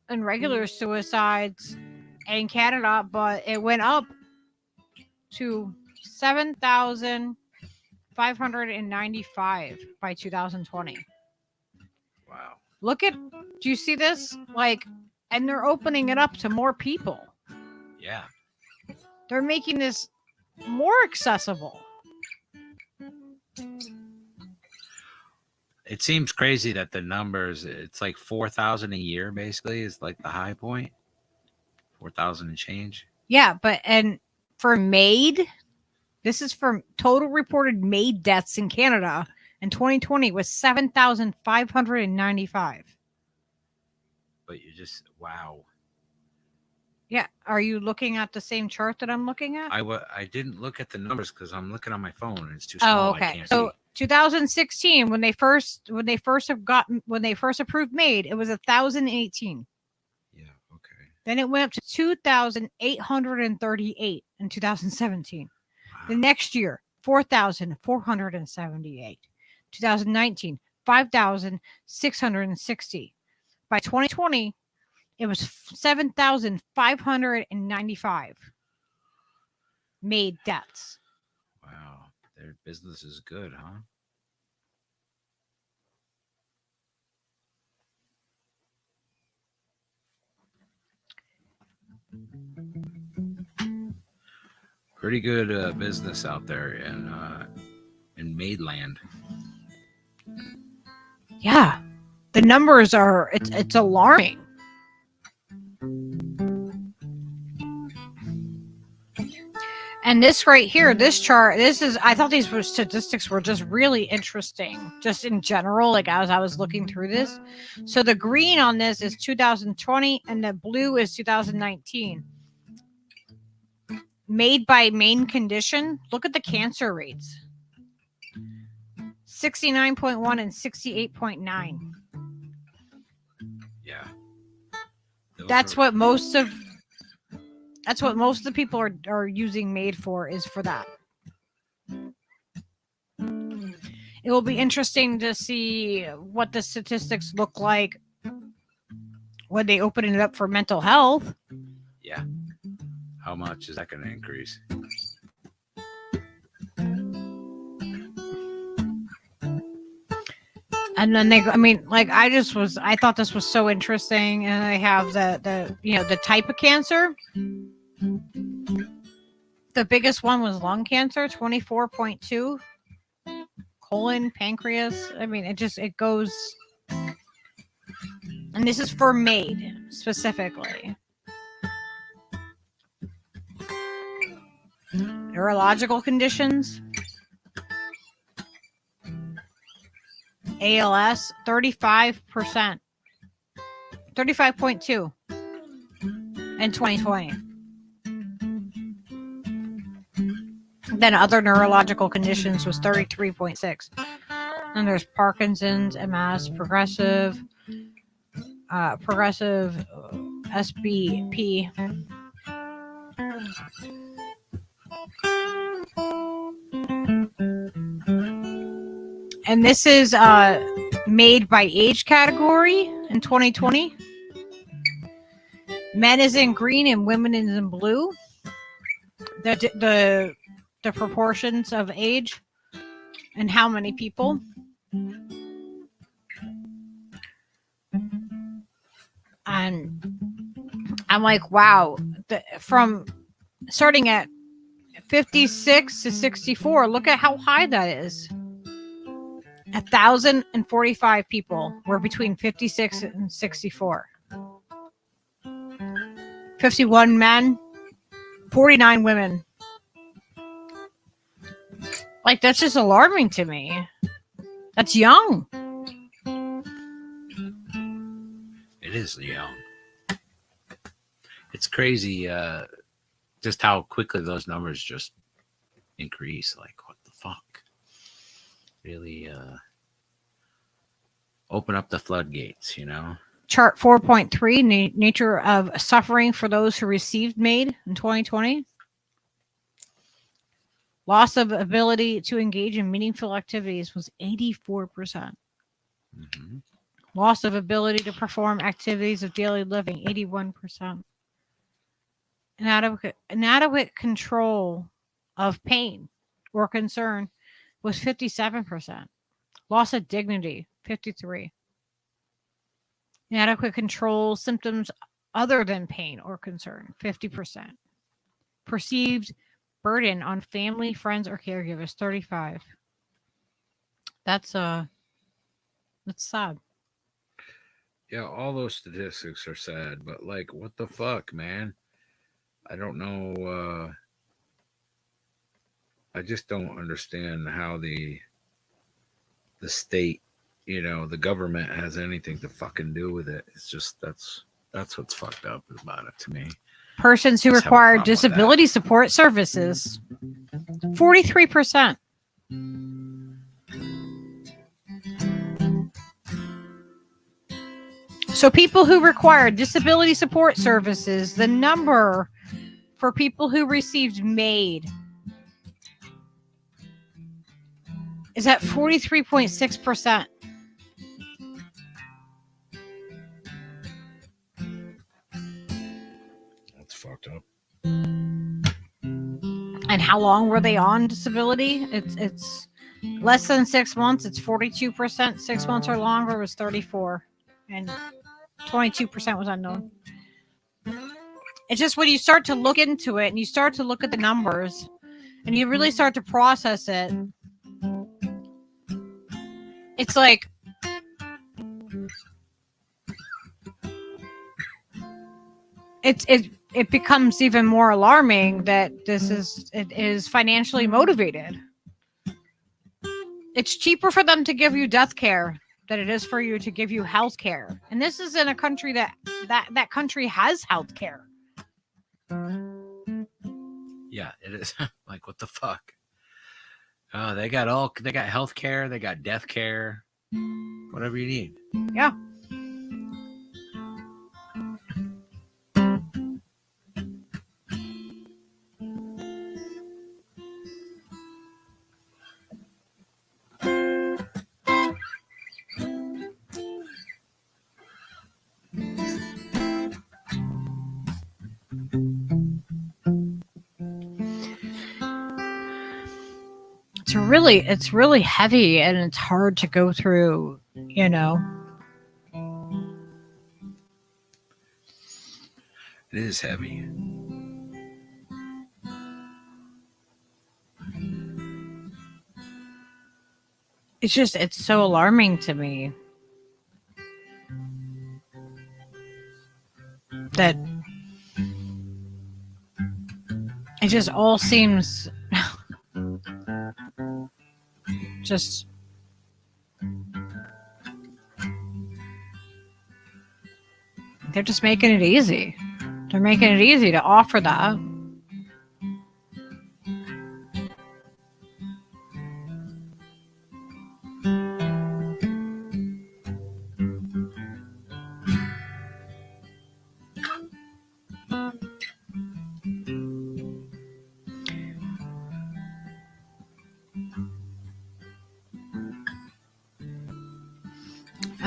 In regular suicides in Canada, but it went up to 7,595 by 2020. Wow. Do you see this? Like, and they're opening it up to more people. Yeah. They're making this more accessible. It seems crazy that the numbers, it's like 4,000 a year basically is like the high point. 4,000 and change. Yeah, and for MAID, this is for total reported MAID deaths in Canada in 2020 was 7,595. But you just, wow. Yeah. Are you looking at the same chart that I'm looking at? I didn't look at the numbers because I'm looking on my phone and it's too small. Oh, okay. I can't So see. 2016, when they first approved MAID, it was 1,018. Yeah. Okay. Then it went up to 2,838 in 2017. Wow. The next year, 4,478. 2019, 5,660. By 2020, it was 7,595 MAID deaths. Wow. Their business is good, huh? Pretty good business out there in Maidland. Yeah. The numbers are, it's alarming. And this right here, this chart, I thought these statistics were just really interesting, just in general, like as I was looking through this. So the green on this is 2020 and the blue is 2019. Made by main condition. Look at the cancer rates. 69.1 and 68.9. Yeah. That's what most of the people are using MAID for, is for that. It will be interesting to see what the statistics look like when they open it up for mental health. Yeah. How much is that going to increase? And then I thought this was so interesting. And I have the type of cancer. The biggest one was lung cancer, 24.2, colon, pancreas. I mean, it goes. And this is for MAID specifically. Neurological conditions. ALS, 35%. 35.2 in 2020. Then other neurological conditions was 33.6. And there's Parkinson's, MS, progressive SBP. And this is made by age category in 2020. Men is in green and women is in blue. The proportions of age and how many people. And I'm like, wow, from starting at 56 to 64, look at how high that is. 1,045 people were between 56 and 64. 51 men, 49 women. Like, that's just alarming to me. That's young. It is young. It's crazy just how quickly those numbers just increase. Like, what the fuck? Really open up the floodgates, you know? Chart 4.3, nature of suffering for those who received MAID in 2020. Loss of ability to engage in meaningful activities was 84%. Mm-hmm. Loss of ability to perform activities of daily living, 81%. Inadequate control of pain or concern was 57%. Loss of dignity, 53%. Inadequate control symptoms other than pain or concern, 50%. Perceived burden on family, friends, or caregivers, 35%. That's sad. Yeah, all those statistics are sad, but like, what the fuck, man? I don't know. I just don't understand how the state, you know, the government has anything to fucking do with it. It's just that's what's fucked up about it to me. Persons who require disability support services, 43%. So people who require disability support services, the number for people who received MAID is at 43.6%. That's fucked up. And how long were they on disability? It's less than 6 months. It's 42%. 6 months or longer was 34%. And 22% was unknown. It's just when you start to look into it and you start to look at the numbers and you really start to process it, it's like it becomes even more alarming that it is financially motivated. It's cheaper for them to give you death care than it is for you to give you health care. And this is in a country that country has health care. Yeah, it is. Like, what the fuck? They got health care, they got death care, whatever you need. Yeah. It's really heavy and it's hard to go through you know. It is heavy. It's so alarming to me that it just all seems just they're just making it easy. They're making it easy to offer that.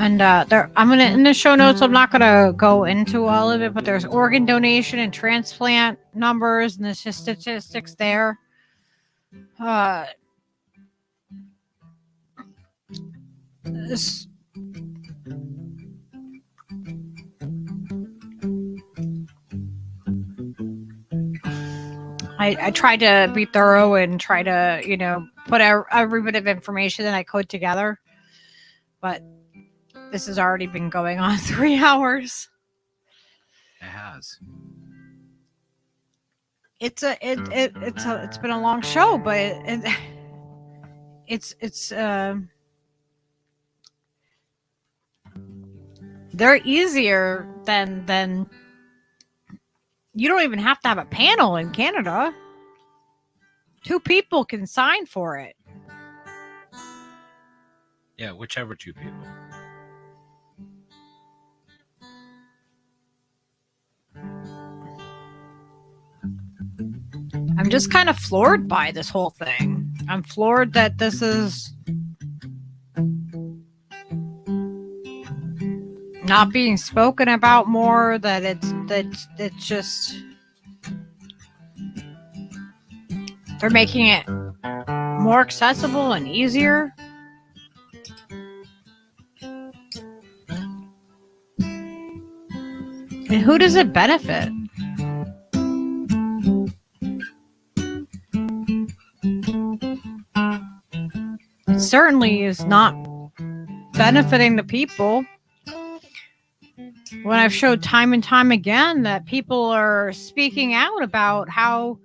And I'm gonna in the show notes. I'm not gonna go into all of it, but there's organ donation and transplant numbers, and there's just statistics there. This, I tried to be thorough and try to, you know, put every bit of information that I could together, but this has already been going on 3 hours. It has. It's been a long show, but they're easier than you don't even have to have a panel in Canada. 2 people can sign for it. Yeah, whichever 2 people. I'm just kind of floored by this whole thing. I'm floored that this is not being spoken about more, that it's just they're making it more accessible and easier. And who does it benefit? It certainly is not benefiting the people. When I've showed time and time again that people are speaking out about how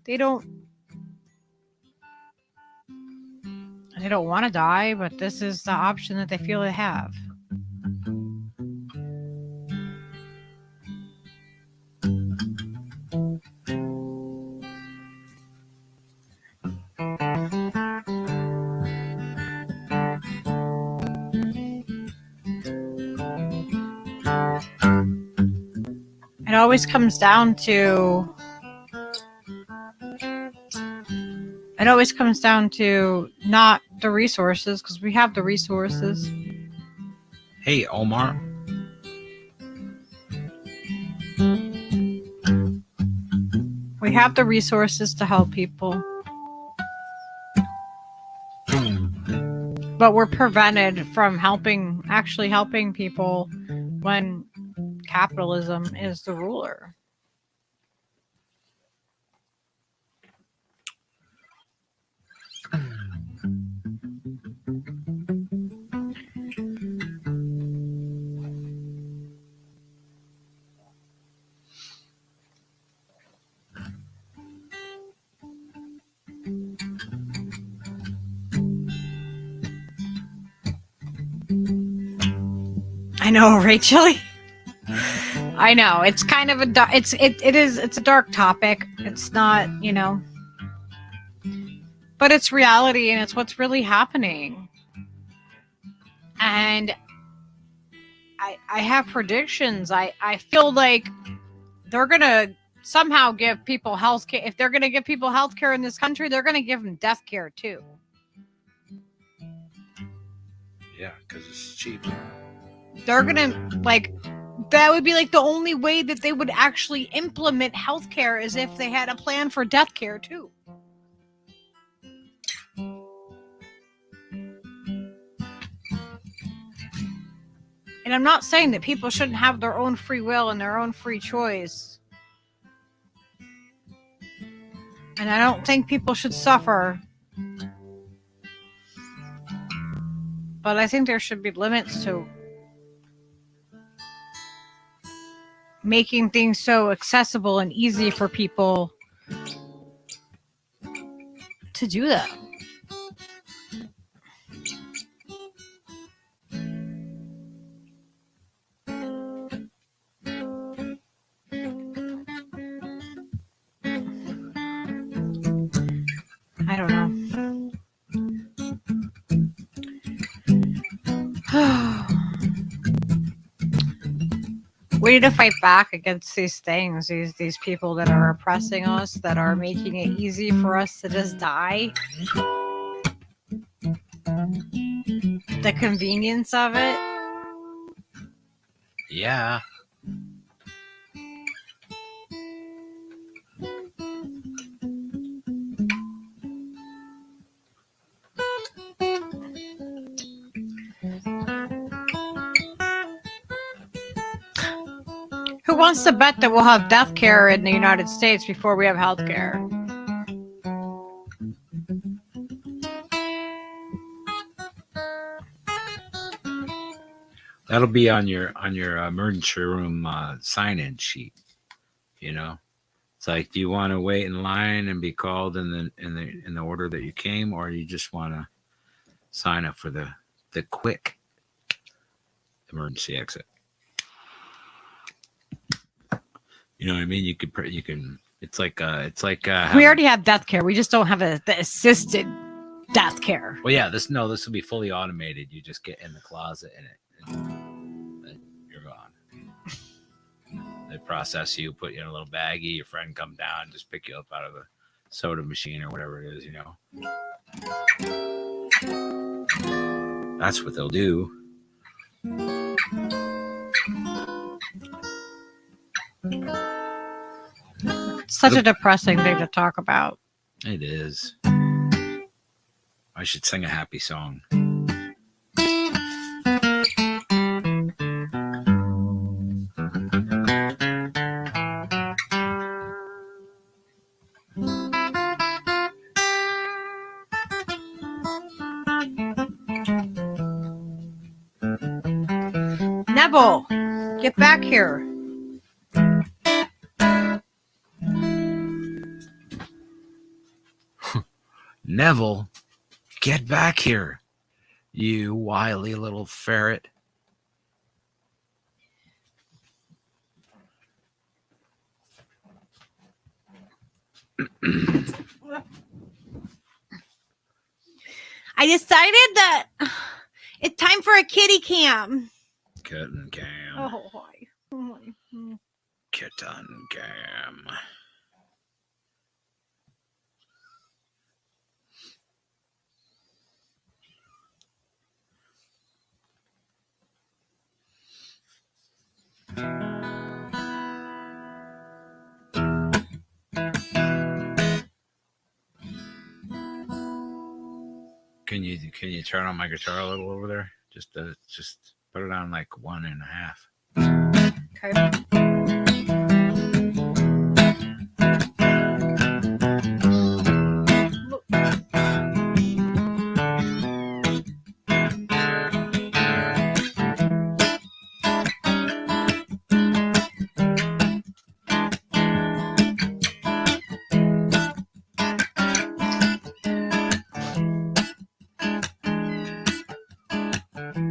they don't want to die, but this is the option that they feel they have. It always comes down to not the resources, because we have the resources. Hey, Omar. We have the resources to help people. But we're prevented from actually helping people when capitalism is the ruler. I know, Rachel. I know it's kind of it's a dark topic. It's not, you know, but it's reality and it's what's really happening. And I have predictions. I feel like they're gonna somehow give people health care. If they're gonna give people health care in this country, they're gonna give them death care too. Yeah, because it's cheap. They're gonna that would be like the only way that they would actually implement healthcare is if they had a plan for death care too. And I'm not saying that people shouldn't have their own free will and their own free choice. And I don't think people should suffer. But I think there should be limits to making things so accessible and easy for people to do that. I don't know. We need to fight back against these things, these people that are oppressing us, that are making it easy for us to just die. The convenience of it. Yeah. Who wants to bet that we'll have death care in the United States before we have health care? That'll be on your emergency room sign-in sheet. You know, it's like, do you want to wait in line and be called in the order that you came, or you just want to sign up for the quick emergency exit? You know what I mean? You can. It's like We already have death care. We just don't have the assisted death care. Well, yeah, this will be fully automated. You just get in the closet and you're gone. They process you, put you in a little baggie. Your friend come down, just pick you up out of a soda machine or whatever it is. You know, that's what they'll do. It's such a depressing thing to talk about. It is. I should sing a happy song. Neville, get back here. Neville, get back here, you wily little ferret. I decided that it's time for a kitty cam. Kitten cam. Oh, hi. Oh, hi. Kitten cam. Can you turn on my guitar a little over there? Just put it on like 1.5. Okay.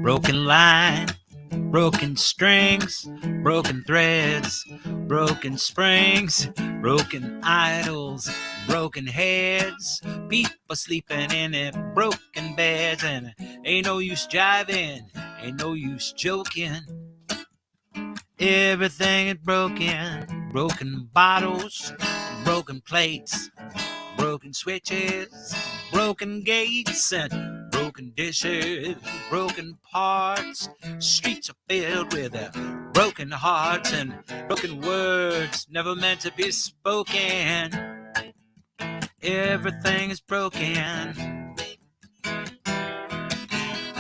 Broken line, broken strings, broken threads, broken springs, broken idols, broken heads, people sleeping in their broken beds, and ain't no use jiving, ain't no use joking. Everything is broken, broken bottles, broken plates, broken switches, broken gates, and broken dishes, broken parts. Streets are filled with broken hearts and broken words never meant to be spoken. Everything is broken.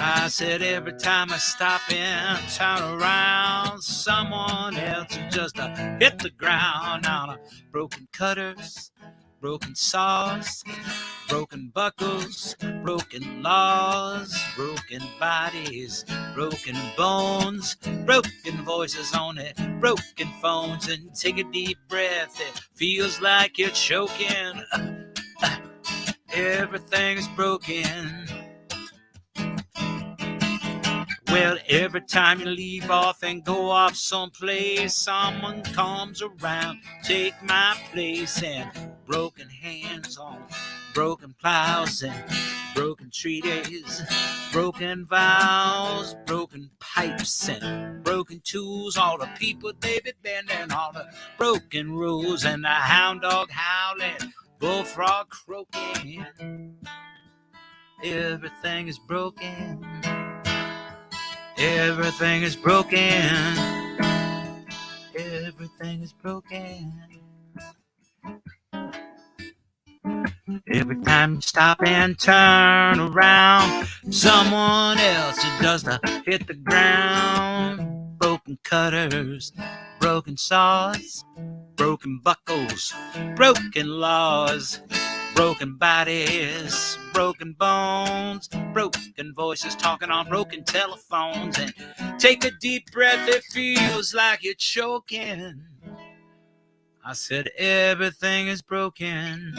I said every time I stop and turn around, someone else will just hit the ground on a broken cutters, broken saws, broken buckles, broken laws, broken bodies, broken bones, broken voices on it, broken phones. And take a deep breath, it feels like you're choking. Everything is broken. Well, every time you leave off and go off someplace, someone comes around, take my place. And broken hands on broken plows and broken treaties, broken vows, broken pipes and broken tools, all the people they be bending, all the broken rules, and the hound dog howling, bullfrog croaking. Everything is broken. Everything is broken. Everything is broken. Every time you stop and turn around, someone else does hit the ground. Broken cutters, broken saws, broken buckles, broken laws, broken bodies, broken bones, broken voices talking on broken telephones. And take a deep breath, it feels like you're choking. I said everything is broken.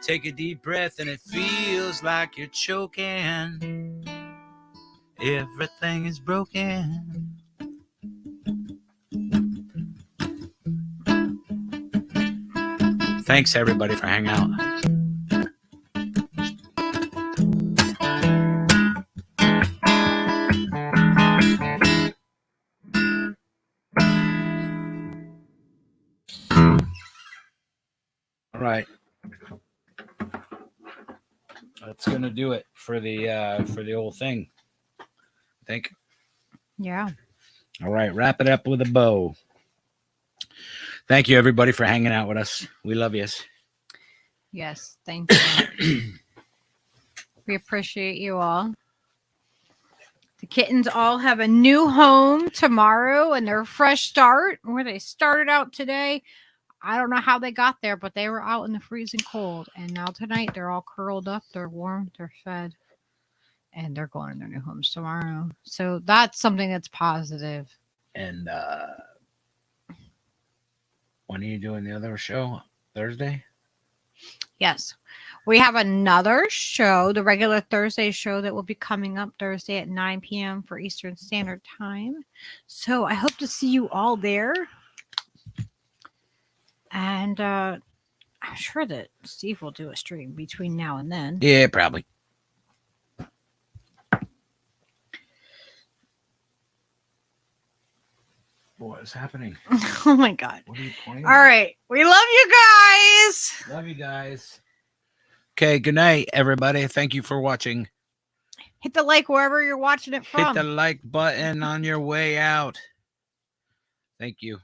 Take a deep breath and it feels like you're choking. Everything is broken. Thanks everybody for hanging out. All right. That's gonna do it for the old thing, I think. Yeah. All right, wrap it up with a bow. Thank you everybody for hanging out with us. We love you. Yes, thank you. We appreciate you all. The kittens all have a new home tomorrow and their fresh start where they started out today. I don't know how they got there, but they were out in the freezing cold. And now tonight they're all curled up. They're warm. They're fed. And they're going to their new homes tomorrow. So that's something that's positive. And when are you doing the other show? Thursday? Yes. We have another show, the regular Thursday show that will be coming up Thursday at 9 p.m. for Eastern Standard Time. So I hope to see you all there. And I'm sure that Steve will do a stream between now and then. Yeah, probably. What is happening? Oh my God. What are you pointing All right. We love you guys. Love you guys. Okay, good night, everybody. Thank you for watching. Hit the like wherever you're watching it from. Hit the like button on your way out. Thank you.